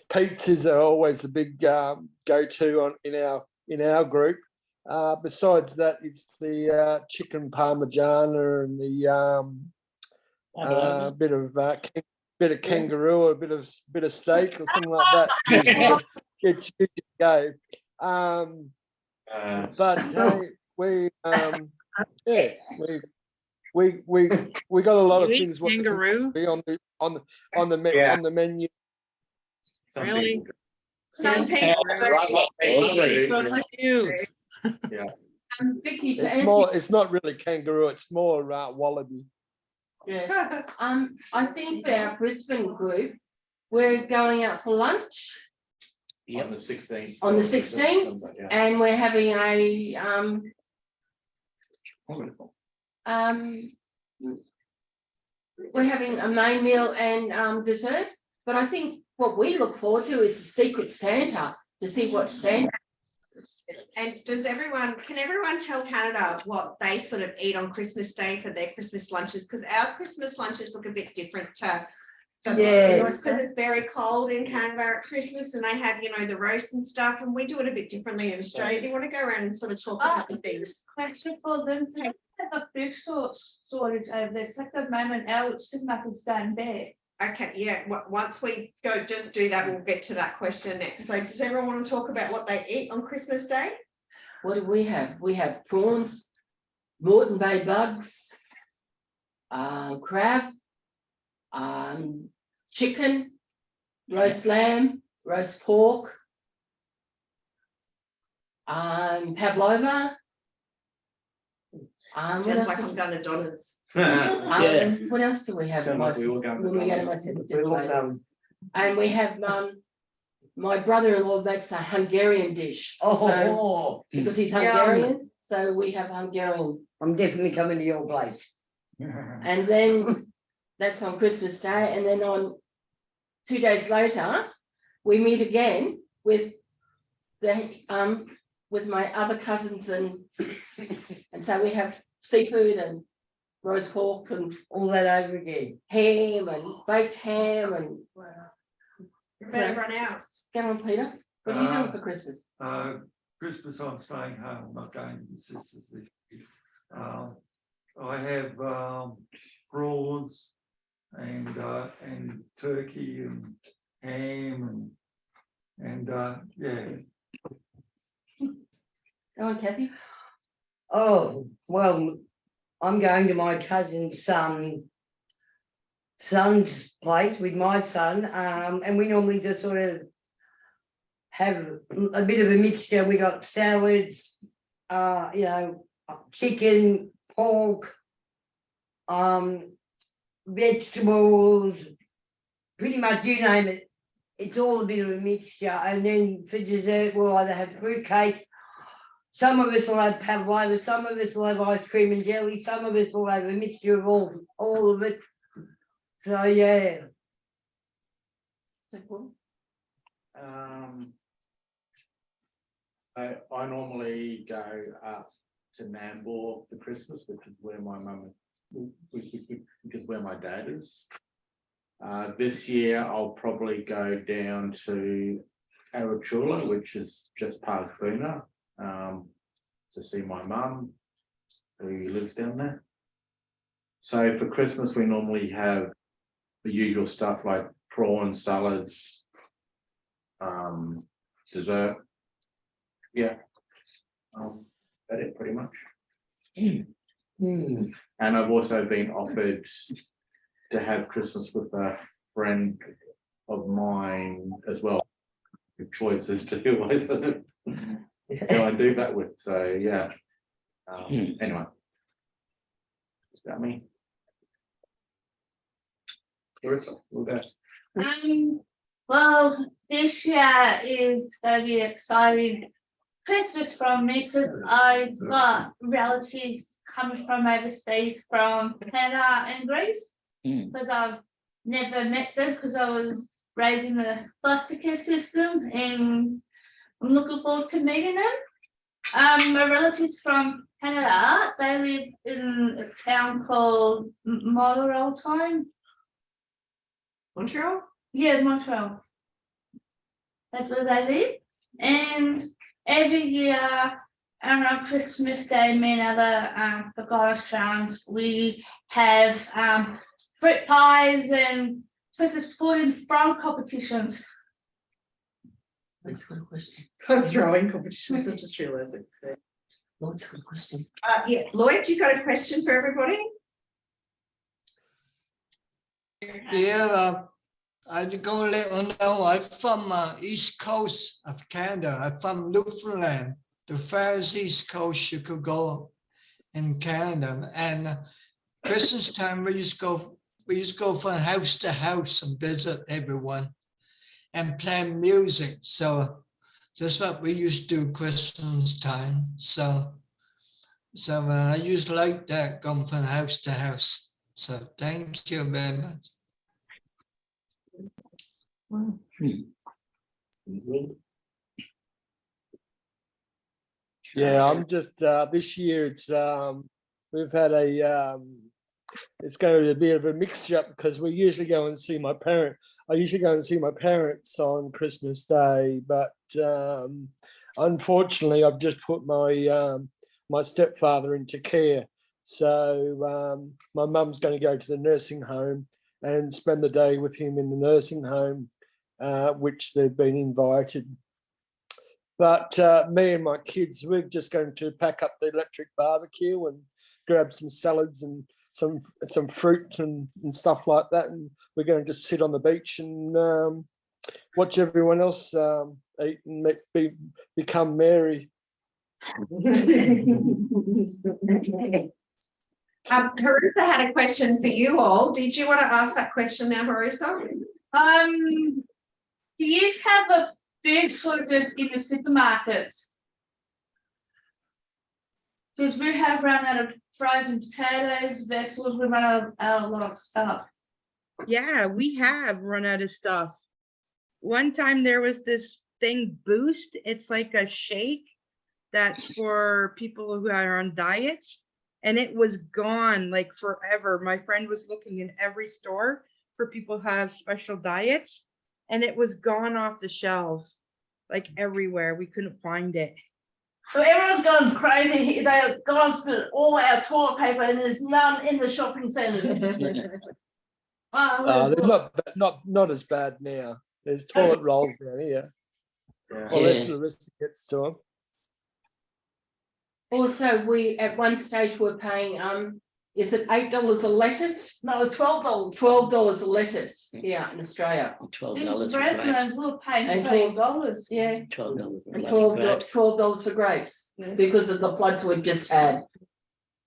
pizzas are always the big go-to in our group. Besides that, it's the chicken parmigiana and the bit of kangaroo, or a bit of steak or something like that. Usually it's usually go. But hey, we got a lot You of eat things what the kangaroo? be on the menu. Really? Some people. So cute. Yeah. Vicky, to It's answer more. It's not really kangaroo. It's more wallaby. yeah, I think for our Brisbane group, we're going out for lunch On the 16th. on the 16th, and we're having a we're having a main meal and dessert. But I think what we look forward to is the Secret Santa, to see what Santa. And can everyone tell Canada what they sort of eat on Christmas Day for their Christmas lunches? Because our Christmas lunches look a bit different to because it's very cold in Canada at Christmas, and they have, the roast and stuff, and we do it a bit differently in Australia. Do you want to go around and sort of talk about the things? Question for them. They have a food storage over there. It's like the moment our supermarket's down there. Okay, yeah. Once we just do that, we'll get to that question next. So does everyone want to talk about what they eat on Christmas Day? What do we have? We have prawns, Moreton Bay bugs, crab, chicken, roast lamb, roast pork, pavlova. Sounds like I'm going to Donna's. What else do we have? Sound like we all go And we have my brother-in-law makes a Hungarian dish. So, because he's Hungarian, so we have Hungarian. I'm definitely coming to your place. And then that's on Christmas Day, and then on 2 days later, we meet again with my other cousins, and so we have seafood and roast pork and all that over again. Ham and baked ham and. What about everyone else? Go on, Peter. What are you doing for Christmas? Christmas, I'm staying home. I'm not going to the sisters this year. I have prawns and turkey and ham and yeah. Go on, Kathy. Oh, well, I'm going to my cousin's son's place with my son, and we normally just sort of have a bit of a mixture. We got salads, chicken, pork, vegetables, pretty much you name it. It's all a bit of a mixture. And then for dessert, we'll either have fruitcake. Some of us will have pavlova, some of us will have ice cream and jelly, some of us will have a mixture of all of it. So yeah. I normally go up to Nambour for Christmas, which is where my mum, which is where my dad is. This year I'll probably go down to Arachula, which is just past Boona, to see my mum, who lives down there. So for Christmas we normally have the usual stuff like prawn salads, dessert. Yeah, that's it pretty much. And I've also been offered to have Christmas with a friend of mine as well. The choice as to who I sort of who I do that with. So yeah. Anyway, is that me? Clarissa, we'll go. Well, this year is going to be exciting Christmas from me because I've got relatives coming from overseas, from Canada and Greece, because I've never met them because I was raised in the foster care system, and I'm looking forward to meeting them. My relatives from Canada, they live in a town called Montreal. Montreal? Yeah, Montreal. That's where they live. And every year on Christmas Day, me and other Forgotten Australians, we have fruit pies and Christmas food and throwing competitions. That's a good question. Throwing competitions, I just realised it's there. Lloyd's a good question. Yeah, Lloyd, you got a question for everybody? Yeah, I'm gonna let you know I'm from East Coast of Canada. I'm from Newfoundland, the farthest East Coast you could go in Canada. And Christmas time we used to go from house to house and visit everyone and play music. So that's what we used to do Christmas time. So I used to like that, going from house to house. So thank you very much. Yeah, I'm just this year it's we've had it's going to be a bit of a mixture because we usually go and see my parents. I usually go and see my parents on Christmas Day, but unfortunately I've just put my my stepfather into care. So my mum's going to go to the nursing home and spend the day with him in the nursing home, which they've been invited. But me and my kids, we're just going to pack up the electric barbecue and grab some salads and some fruit and stuff like that. And we're going to just sit on the beach and watch everyone else eat and become merry. Harissa had a question for you all. Did you want to ask that question now, Harissa? Do you have a food shortage in the supermarkets? Because we have run out of frozen potatoes, vegetables, we run out of a lot of stuff. Yeah, we have run out of stuff. One time there was this thing Boost. It's like a shake that's for people who are on diets, and it was gone like forever. My friend was looking in every store for people who have special diets, and it was gone off the shelves, like everywhere. We couldn't find it. So everyone's gone crazy. They've gone through all our toilet paper and there's none in the shopping centre. They're not as bad now. There's toilet rolls down here. Unless the rest gets to them. Also, we at one stage were paying is it $8 a lettuce? No, it's $12. $12 a lettuce. Yeah, in Australia. $12 for grapes. We were paying And $12. Yeah. $12 $12 for grapes because of the floods we've just had.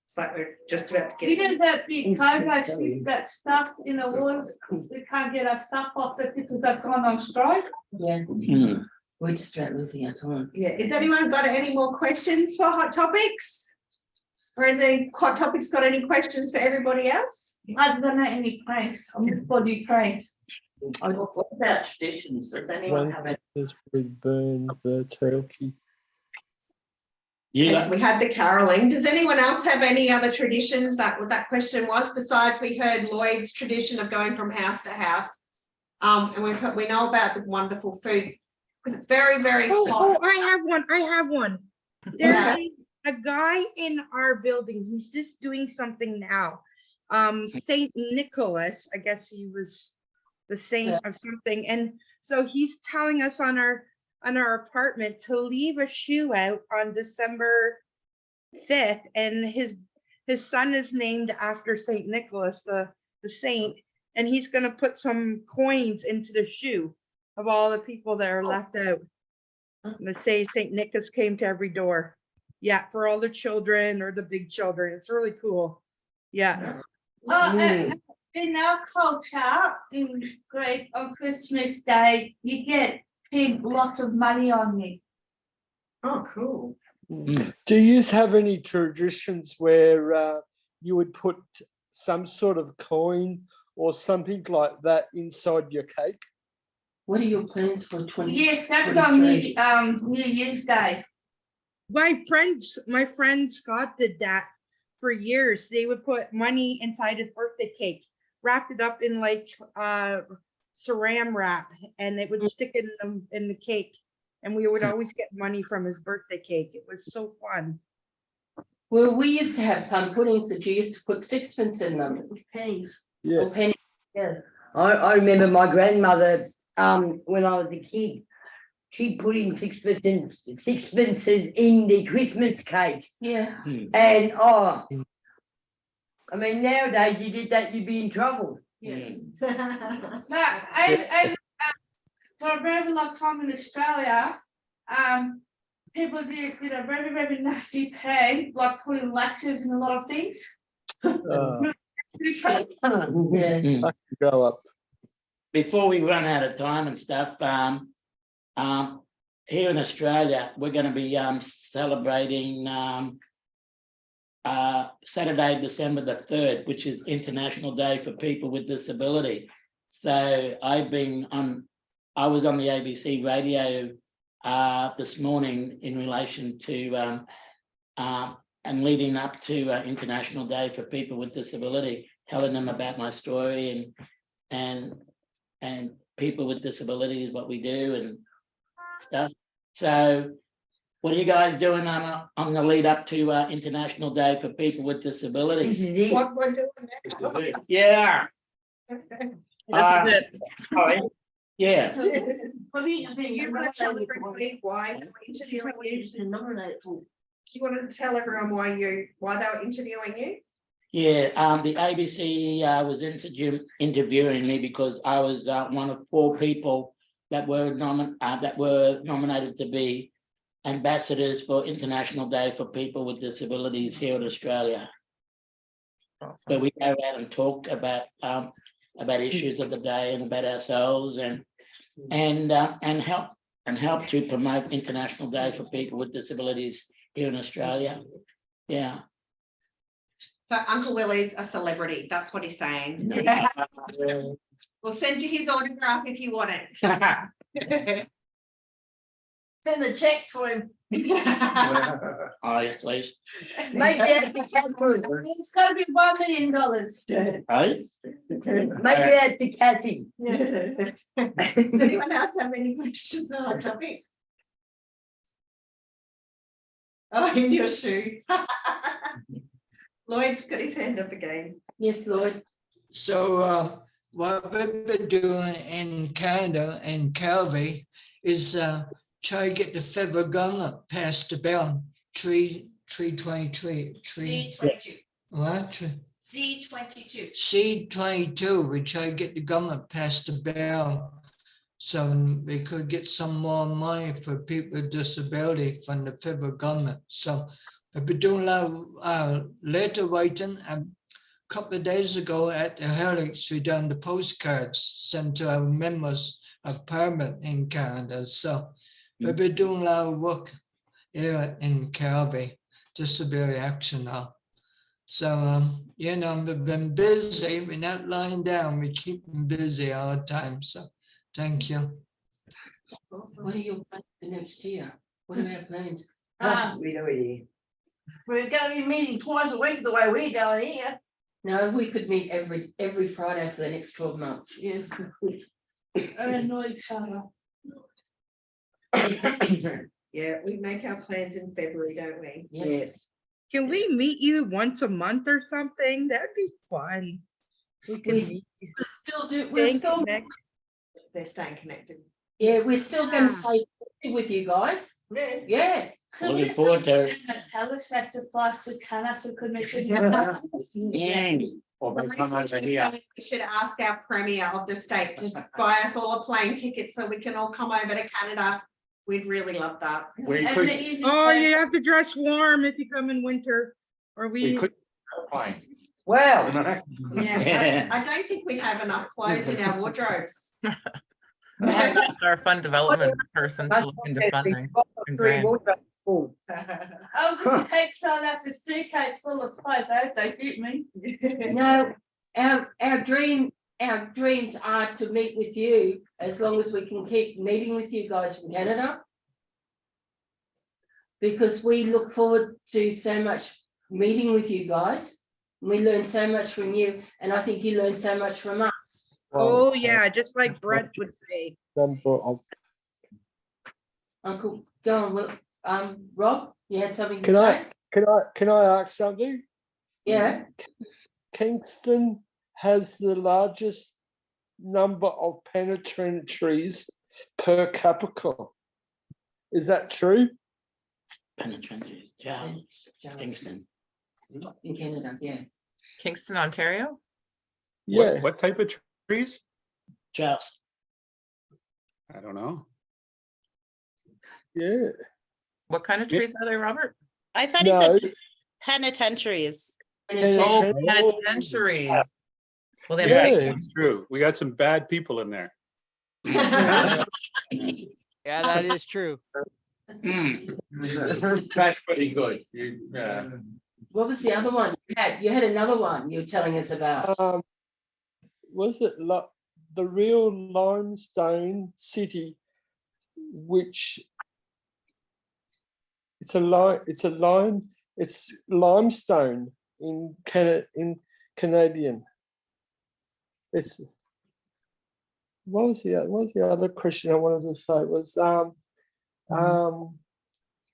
It's like we're just about to get. You know that big cargo got stuck in the woods. We can't get our stuff off it because they've gone on strike. Yeah. We're just about losing our time. Yeah. Has anyone got any more questions for Hot Topics? Or has any Hot Topics got any questions for everybody else? I don't know any pranks. I'm just body pranks. What about traditions? Does anyone have any? We burn the turkey. Yes, we had the caroling. Does anyone else have any other traditions? That what that question was. Besides, we heard Lloyd's tradition of going from house to house, and we know about the wonderful food because it's very, very hot. Oh, I have one. There is a guy in our building. He's just doing something now. Saint Nicholas, I guess he was the saint of something, and so he's telling us on our apartment to leave a shoe out on December 5th, and his son is named after Saint Nicholas, the saint, and he's going to put some coins into the shoe of all the people that are left out. And they say Saint Nicholas came to every door. Yeah, for all the children or the big children. It's really cool. Yeah. In our culture, on Christmas Day, you get lots of money on you. Oh, cool. Do you have any traditions where you would put some sort of coin or something like that inside your cake? What are your plans for 20? Yes, that's on New Year's Day. My friend Scott did that for years. They would put money inside his birthday cake, wrapped it up in like saran wrap and it would stick in the cake. And we would always get money from his birthday cake. It was so fun. Well, we used to have plum puddings that you used to put sixpence in them. Pennies. Yeah. Or pennies. Yeah, I remember my grandmother, when I was a kid, she put in sixpences in the Christmas cake. Yeah. And I mean, nowadays you did that, you'd be in trouble. Yes. For a very long time in Australia, people did a very, very nasty peg, like putting laxatives in a lot of things. Yeah. Go up. Before we run out of time and stuff, here in Australia, we're going to be celebrating Saturday, December the 3rd, which is International Day for People with Disability. So I was on the ABC radio this morning in relation to and leading up to International Day for People with Disability, telling them about my story and people with disabilities, what we do and stuff. So what are you guys doing on the lead up to International Day for People with Disabilities? What we're doing now. Yeah. This is it. Sorry. Yeah. You want to tell everybody why we're interviewing you? Do you want to tell everyone why they were interviewing you? Yeah, the ABC was interviewing me because I was one of 4 people that were nominated to be ambassadors for International Day for People with Disabilities here in Australia. Awesome. So we go out and talk about issues of the day and about ourselves and help to promote International Day for People with Disabilities here in Australia. Yeah. So Uncle Willie's a celebrity. That's what he's saying. We'll send you his autograph if you want it. Send a check for him. Oh, yes, please. Make that to Catherine. It's got to be $1 million. Hey? Make it out to Kathy. Does anyone else have any questions on that topic? Oh, in your shoe. Lloyd's got his hand up again. Yes, Lloyd. So what we've been doing in Canada and Calgary is try to get the federal government passed the bill 323. C22. What? C22. C22. We try to get the government passed the bill so we could get some more money for people with disability from the federal government. So I've been doing a lot of letter writing. A couple of days ago at the Helix, we done the postcards sent to our members of Parliament in Canada. So we've been doing a lot of work here in Calgary, Disability Action now. So, we've been busy. We're not lying down. We keep them busy all the time. So thank you. What are your plans for next year? What are our plans? We know it. We're going to be meeting twice a week the way we're doing here. No, we could meet every Friday for the next 12 months. Yes. And know each other. Yeah, we make our plans in February, don't we? Yes. Can we meet you once a month or something? That'd be fun. We can meet you. We're still connected. They're staying connected. Yeah, we're still going to stay with you guys. Yeah. Yeah. Looking forward to it. Halifax applies to Canada Commission. Yeah. Or they come Maurice was over just here. saying we should ask our Premier of the state to buy us all a plane ticket so we can all come over to Canada. We'd really love that. We And could, the easy Oh, way- you have to dress warm if you come in winter, or we we. could plane. Well, Yeah, I don't think we have enough clothes in our wardrobes. That's our fund development person to look into funding. and grant. Oh, the cakes are that's a suitcase full of clothes. I hope they fit me. No, our dreams are to meet with you as long as we can keep meeting with you guys from Canada. Because we look forward to so much meeting with you guys. We learn so much from you, and I think you learn so much from us. Oh, yeah, just like Brett would say. Number of, Uncle, go on, Rob, you had something to can say? can I ask something? Yeah, Kingston has the largest number of penitentiaries per capita. Is that true? Penitentiary, jail, Kingston. in Canada, yeah. Kingston, Ontario? Yeah. What type of trees? Jails. I don't know. Yeah. What kind of trees are they, Robert? I thought he No. said penitentiaries. Oh, penitentiaries. Well, they have Yes, Yeah. that's true. We got some bad people in there. Yeah, that is true. That's pretty good. What was the other one? You had another one you were telling us about. Was it the real limestone city, which it's limestone in Canadian. It's what was the other question I wanted to say was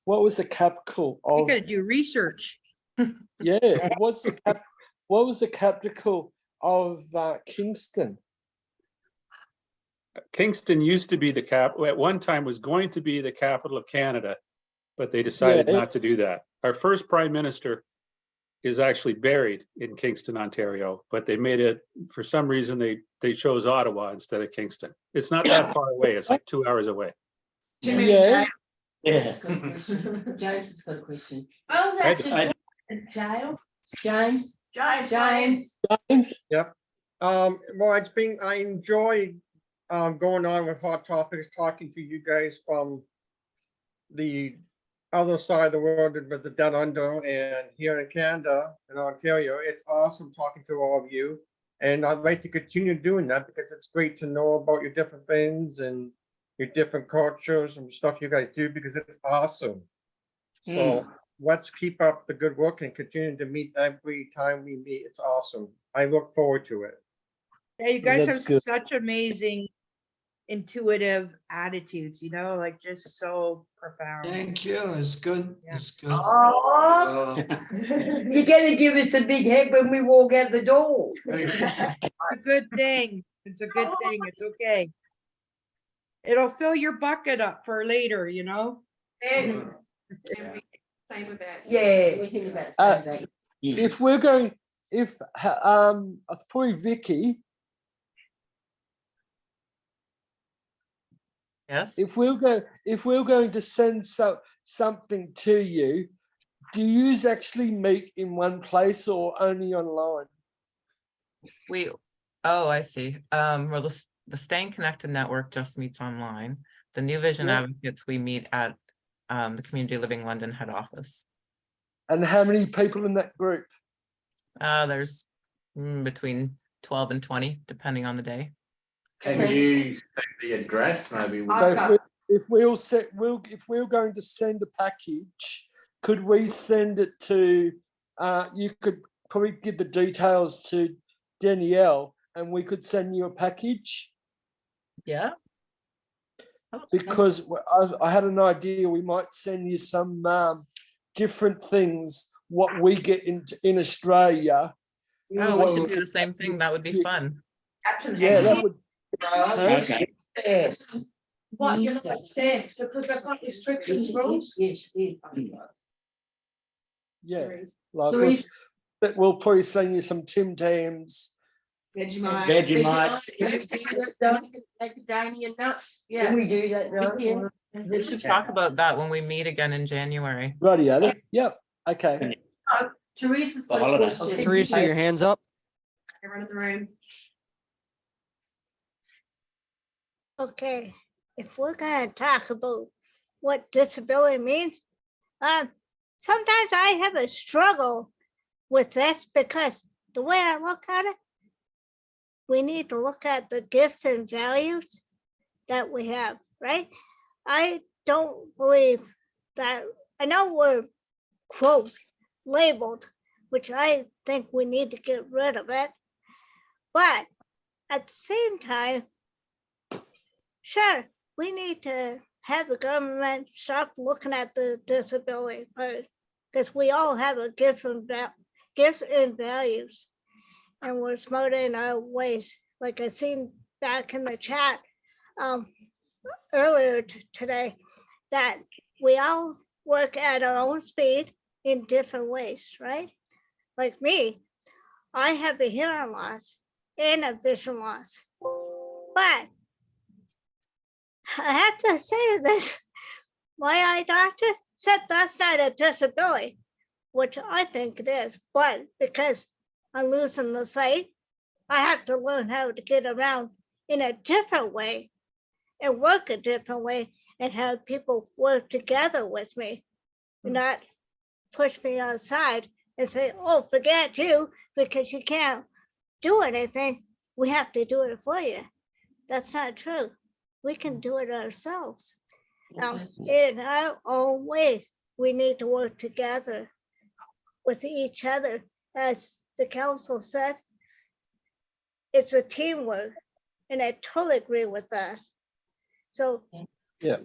what was the capital You of gotta do research. what was the capital of Kingston? Kingston used to be the at one time was going to be the capital of Canada, but they decided not to do that. Our first prime minister is actually buried in Kingston, Ontario, but they made it, for some reason, they chose Ottawa instead of Kingston. It's not that far away. It's like 2 hours away. Yeah. Yeah. James has got a question. I was I had to actually born in jail. James? James. Yep. Well, I enjoy going on with Hot Topics, talking to you guys from the other side of the world, with the down under, and here in Canada and Ontario. It's awesome talking to all of you, and I'd like to continue doing that because it's great to know about your different things and your different cultures and stuff you guys do, because it's awesome. So let's keep up the good work and continue to meet every time we meet. It's awesome. I look forward to it. Yeah, you guys have That's good. such amazing intuitive attitudes, you know, like just so profound. Thank you. It's good. It's good. Oh, you're gonna give us a big head when we walk out the door. It's a good thing. It's a good thing. It's okay. It'll fill your bucket up for later, you know? Yeah. Same with that. Yeah. We think about the same thing. If we're going, probably Vicky, Yes. if we're going to send something to you, do you actually meet in one place or only online? Oh, I see. Well, the Staying Connected Network just meets online. The New Vision Yeah. Advocates, we meet at the Community Living London head office. And how many people in that group? There's between 12 and 20, depending on the day. Can you send the address? Maybe we So if we're going to send a package, could we send it to? You could probably give the details to Danielle, and we could send you a package. Yeah. Because I had an idea, we might send you some different things, what we get in Australia. Oh, we should do the same thing. That would be fun. Yeah, that would. Okay. Yeah. What, you're not stamped because they've got restrictions, rules? Yes, yes. Yeah, like we'll probably send you some Tim Tams. Vegemite. Macadamia nuts. Yeah. Can we do that now? We should talk about that when we meet again in January. Righty-o. Yep. Okay. Teresa's got a question. Teresa, your hands up. Everyone in the room. Okay, if we're gonna talk about what disability means, sometimes I have a struggle with this because the way I look at it, we need to look at the gifts and values that we have, right? I don't believe that, I know we're quote labeled, which I think we need to get rid of it, but at the same time, sure, we need to have the government stop looking at the disability part, because we all have a different gifts and values, and we're smarter in our ways. Like I seen back in the chat earlier today, that we all work at our own speed in different ways, right? Like me, I have a hearing loss and a vision loss, but I have to say this, my eye doctor said that's not a disability, which I think it is, but because I'm losing the sight, I have to learn how to get around in a different way and work a different way and have people work together with me, not push me aside and say, oh, forget you because you can't do anything. We have to do it for you. That's not true. We can do it ourselves. In our own way, we need to work together with each other. As the council said, it's a teamwork, and I totally agree with that. So Yeah.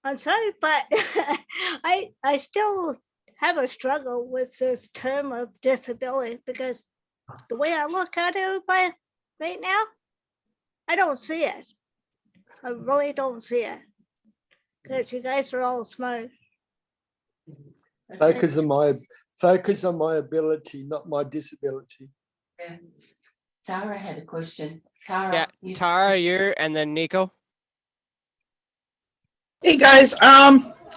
I'm sorry, but I still have a struggle with this term of disability, because the way I look at everybody right now, I don't see it. I really don't see it, because you guys are all smart. Focus on my ability, not my disability. Yeah. Tara had a question. Tara. Yeah, Tara, you're, and then Nico. Hey guys,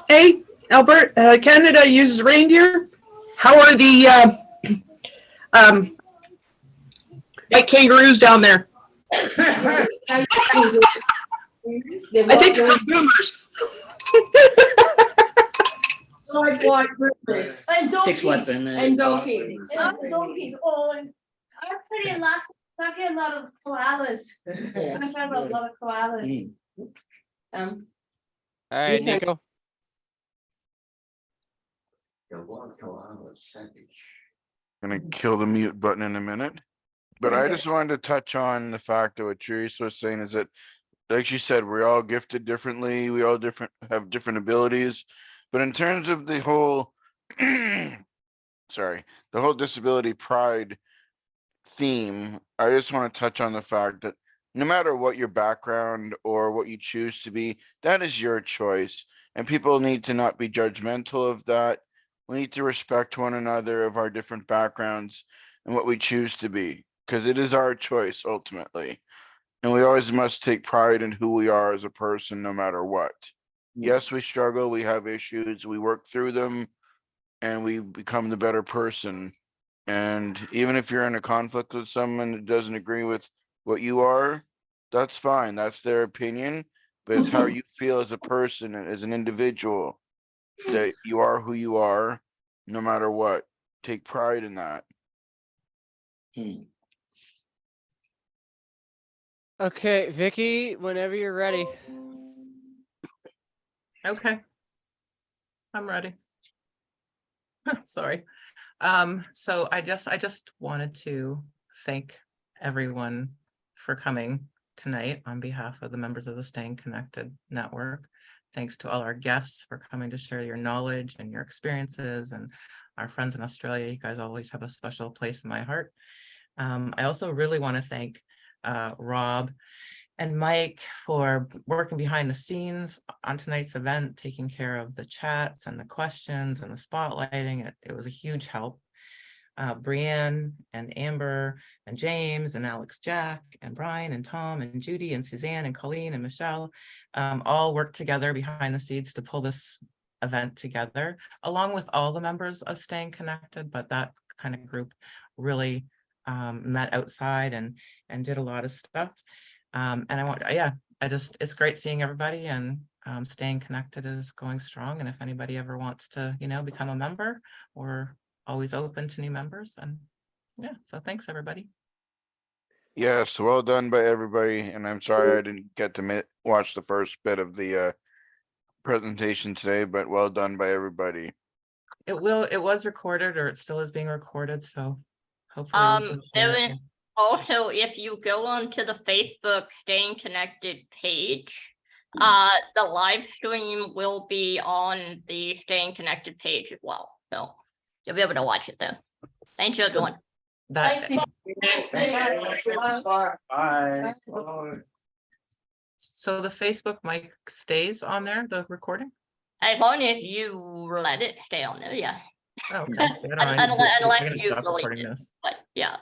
hey Albert, Canada uses reindeer. How are the white kangaroos down there? I think they're boomers. Like white Christmas. And Six donkeys. white boomers. And donkeys. And donkeys. Oh, and actually I get a lot of koalas. Yeah. I have a lot of koalas. All right, Nico. Gonna kill the mute button in a minute. But I just wanted to touch on the fact that what Teresa was saying is that, like she said, we're all gifted differently. We all have different abilities. But in terms of the whole, sorry, the whole disability pride theme, I just want to touch on the fact that no matter what your background or what you choose to be, that is your choice. And people need to not be judgmental of that. We need to respect one another of our different backgrounds and what we choose to be, because it is our choice ultimately. And we always must take pride in who we are as a person, no matter what. Yes, we struggle, we have issues, we work through them, and we become the better person. And even if you're in a conflict with someone that doesn't agree with what you are, that's fine. That's their opinion, but it's how you feel as a person and as an individual, that you are who you are, no matter what. Take pride in that. Okay, Vicky, whenever you're ready. Okay. I'm ready. Sorry. So I just wanted to thank everyone for coming tonight on behalf of the members of the Staying Connected Network. Thanks to all our guests for coming to share your knowledge and your experiences, and our friends in Australia. You guys always have a special place in my heart. I also really want to thank Rob and Mike for working behind the scenes on tonight's event, taking care of the chats and the questions and the spotlighting. It was a huge help. Brianne and Amber and James and Alex Jack and Brian and Tom and Judy and Suzanne and Colleen and Michelle all worked together behind the scenes to pull this event together, along with all the members of Staying Connected, but that kind of group really met outside and did a lot of stuff. And it's great seeing everybody, and Staying Connected is going strong. And if anybody ever wants to, become a member, we're always open to new members. And yeah, so thanks everybody. Yes, well done by everybody. And I'm sorry I didn't get to watch the first bit of the presentation today, but well done by everybody. It was recorded, or it still is being recorded. So hopefully we'll share it. Also, if you go onto the Facebook Staying Connected page, the live stream will be on the Staying Connected page as well. So you'll be able to watch it there. Thank you, everyone. That, Bye. so the Facebook mic stays on there, the recording? As long as you let it stay on there, yeah. Oh, okay. So I don't know. Unless I'm gonna you stop delete recording it, this. but yeah.